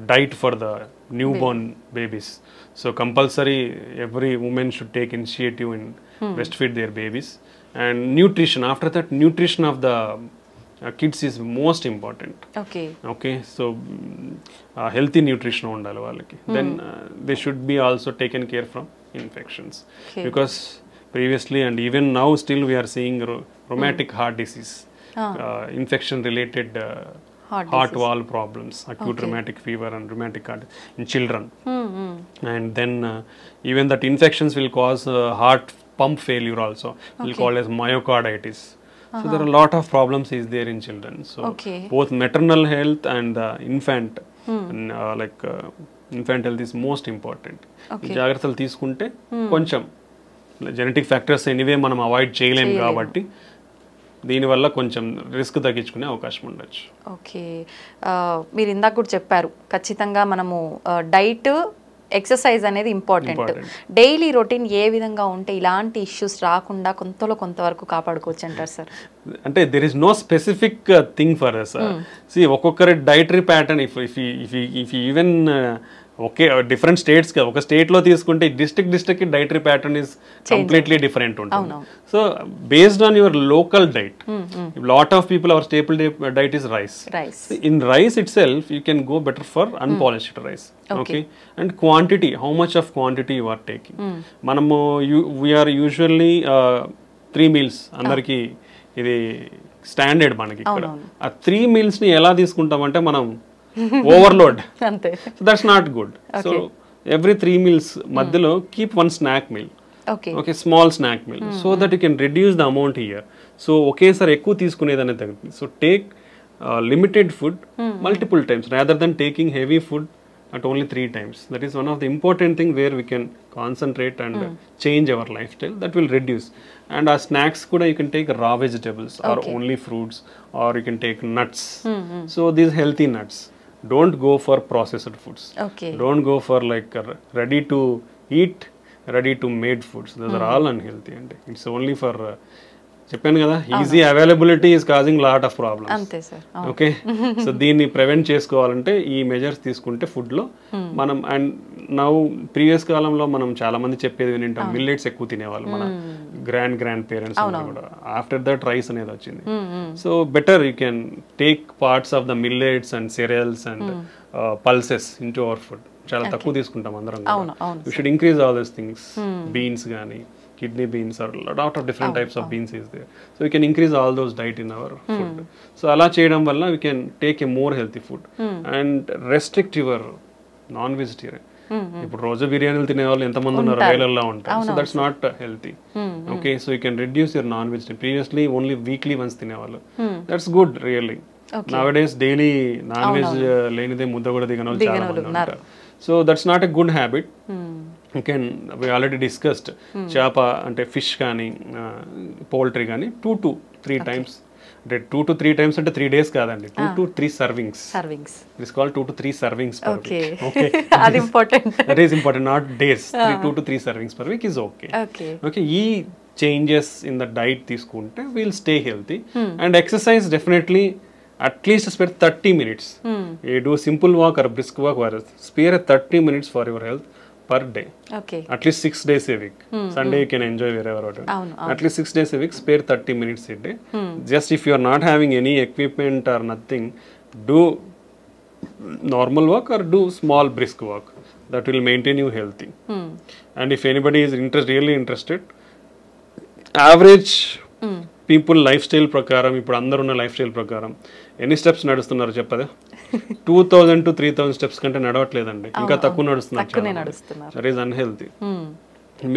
diet for the newborn babies. So compulsory every woman should take initiative in breastfeed their babies. And nutrition, after that nutrition of the kids is most important. Okay, so healthy nutrition undali vallaki. Then they should be also taken care from infections, because previously and even now still we are seeing rheumatic heart disease, infection related heart valve problems, acute rheumatic fever and rheumatic heart in children. And then even that infections will cause heart pump failure also, will call as myocarditis. So there are a lot of problems is there in children. So both maternal health and the infant infant health is most important. జాగ్రత్తలు తీసుకుంటే కొంచెం genetic factors anyway మనం avoid చేయలేము కాబట్టి దీనివల్ల కొంచెం risk తగ్గించుకునే అవకాశం ఉండొచ్చు. ఓకే, మీరు ఇందాక కూడా చెప్పారు ఖచ్చితంగా మనము డైట్, ఎక్సర్సైజ్ అనేది ఇంపార్టెంట్. డైలీ రొటీన్ ఏ విధంగా ఉంటే ఇలాంటి ఇష్యూస్ రాకుండా కొంతవరకు కాపాడుకోవచ్చు అంటారు సార్? అంటే there is no specific thing for us. ఒక్కొక్కరి dietary pattern if even okay different states, ఒక స్టేట్లో తీసుకుంటే district dietary pattern is completely different ఉంటుంది. So based on your local diet, lot of people our staple diet is rice. In rice ఇట్ సెల్ఫ్ you can go better for unpolished rice. Okay, and quantity, how much of quantity you are taking. మనము we're usually 3 meals అందరికి ఇది standard మనకి ఇక్కడ. ఆ 3 meals ని ఎలా తీసుకుంటామంటే మనం overload. So that's not good. So every 3 meals మధ్యలో keep one snack meal. Okay, small snack meal, so that you can reduce the amount here. So ఒకేసారి ఎక్కువ తీసుకునేదనే తగ్గుతుంది. So take limited food multiple times rather than taking heavy food at only 3 times. That is one of the important thing where we can concentrate and change our lifestyle. That will reduce. And our snacks kuda you can take raw vegetables or only fruits, or you can take nuts. So these healthy nuts. Don't go for processed foods. Don't go for like ready to eat, ready to made foods. Those are all unhealthy, and it's only for చెప్పాను కదా, easy availability is causing lot of problems. అంతే sir. Okay, so దీన్ని prevent చేసుకోవాలంటే ఈ measures తీసుకుంటే ఫుడ్లో మనం. And now previous కాలంలో మనం చాలా మంది చెప్పేది వింటాం, మిల్లెట్స్ ఎక్కువ తినేవాళ్ళు మన గ్రాండ్ పేరెంట్స్ కూడా. ఆఫ్టర్ దట్ రైస్ అనేది వచ్చింది. So better you can take parts of the millets and cereals and pulses in to our food. చాలా తక్కువ తీసుకుంటాం అందరం. You should increase all these things. Beans కానీ, kidney beans, or a lot of different types of beans is there. So we can increase all those diet in our food. So ala cheyadam valla we can take a more healthy food and restrict your non-vegetarian. ఇప్పుడు రోజు బిర్యానీలు తినే వాళ్ళు ఎంతమంది ఉన్నారు, వేలల్లో ఉంటారు. So that's not healthy. Okay, so you can reduce your non vegetarian. Previously only weekly once తినేవాళ్ళు. That's good really. Nowadays daily non veg లేనిదే ముద్ద కూడా దిగని వాళ్ళు చాలా మంది ఉంటారు. So that's not a good habit. we already discussed చేప అంటే ఫిష్ కానీ పౌల్ట్రీ కానీ 2 to 3 times. అంటే 2 to 3 times అంటే 3 days కాదండి, 2 to 3 servings. It is called 2 to 3 servings per week. Okay, అది important. That is important, not days. 2 to 3 servings per week is okay. Okay, ఈ changes in the diet తీసుకుంటే we'll stay healthy. And exercise definitely at least spare 30 minutes. You do simple walk or brisk walk, or spare 30 minutes for your health. Per day. Okay. At least 6 days a week. Sunday you can enjoy wherever. At least 6 days a week, spare 30 minutes a day. Just if you are not having any equipment or nothing, do normal walk or do small brisk walk. That will maintain you healthy. And if anybody is really interested, average people life style ప్రకారం, ఇప్పుడు అందరున్న life style ప్రకారం ఎన్ని steps నడుస్తున్నారు చెప్పదా? 2000 to 3000 steps కంటే నడవట్లేదండి, ఇంకా తక్కువ నడుస్తున్నారు. That is unhealthy.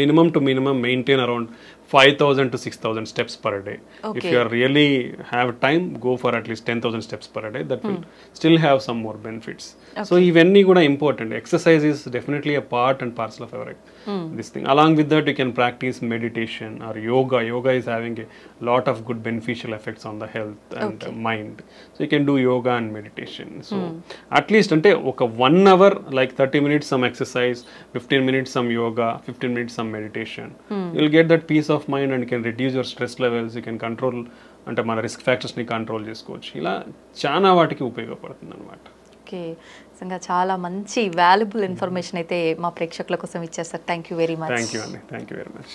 minimum to minimum maintain around 5,000 to 6,000 steps per day. If you are really have time, go for at least 10,000 steps per day. That will still have some more benefits. So ivanni kuda important. Exercise is definitely a part and parcel of our this thing. Along with that, you can practice meditation or yoga. Yoga is having a lot of good beneficial effects on the health and mind. So you can do yoga and meditation. So at least ante oka 1 hour, like 30 minutes some exercise, 15 minutes some yoga, 15 minutes some meditation. You'll get that peace of mind and you can reduce your stress levels. You can control అంటే మన risk ఫ్యాక్టర్స్ని control చేసుకోవచ్చు. ఇలా చాలా వాటికి ఉపయోగపడుతుంది అనమాట. Okay, నిజంగా చాలా మంచి వాల్యుబుల్ ఇన్ఫర్మేషన్ అయితే మా ప్రేక్షకుల కోసం ఇచ్చారు sir. Thank you very much. Thank you అండి, థ్యాంక్ యూ వెరీ మచ్.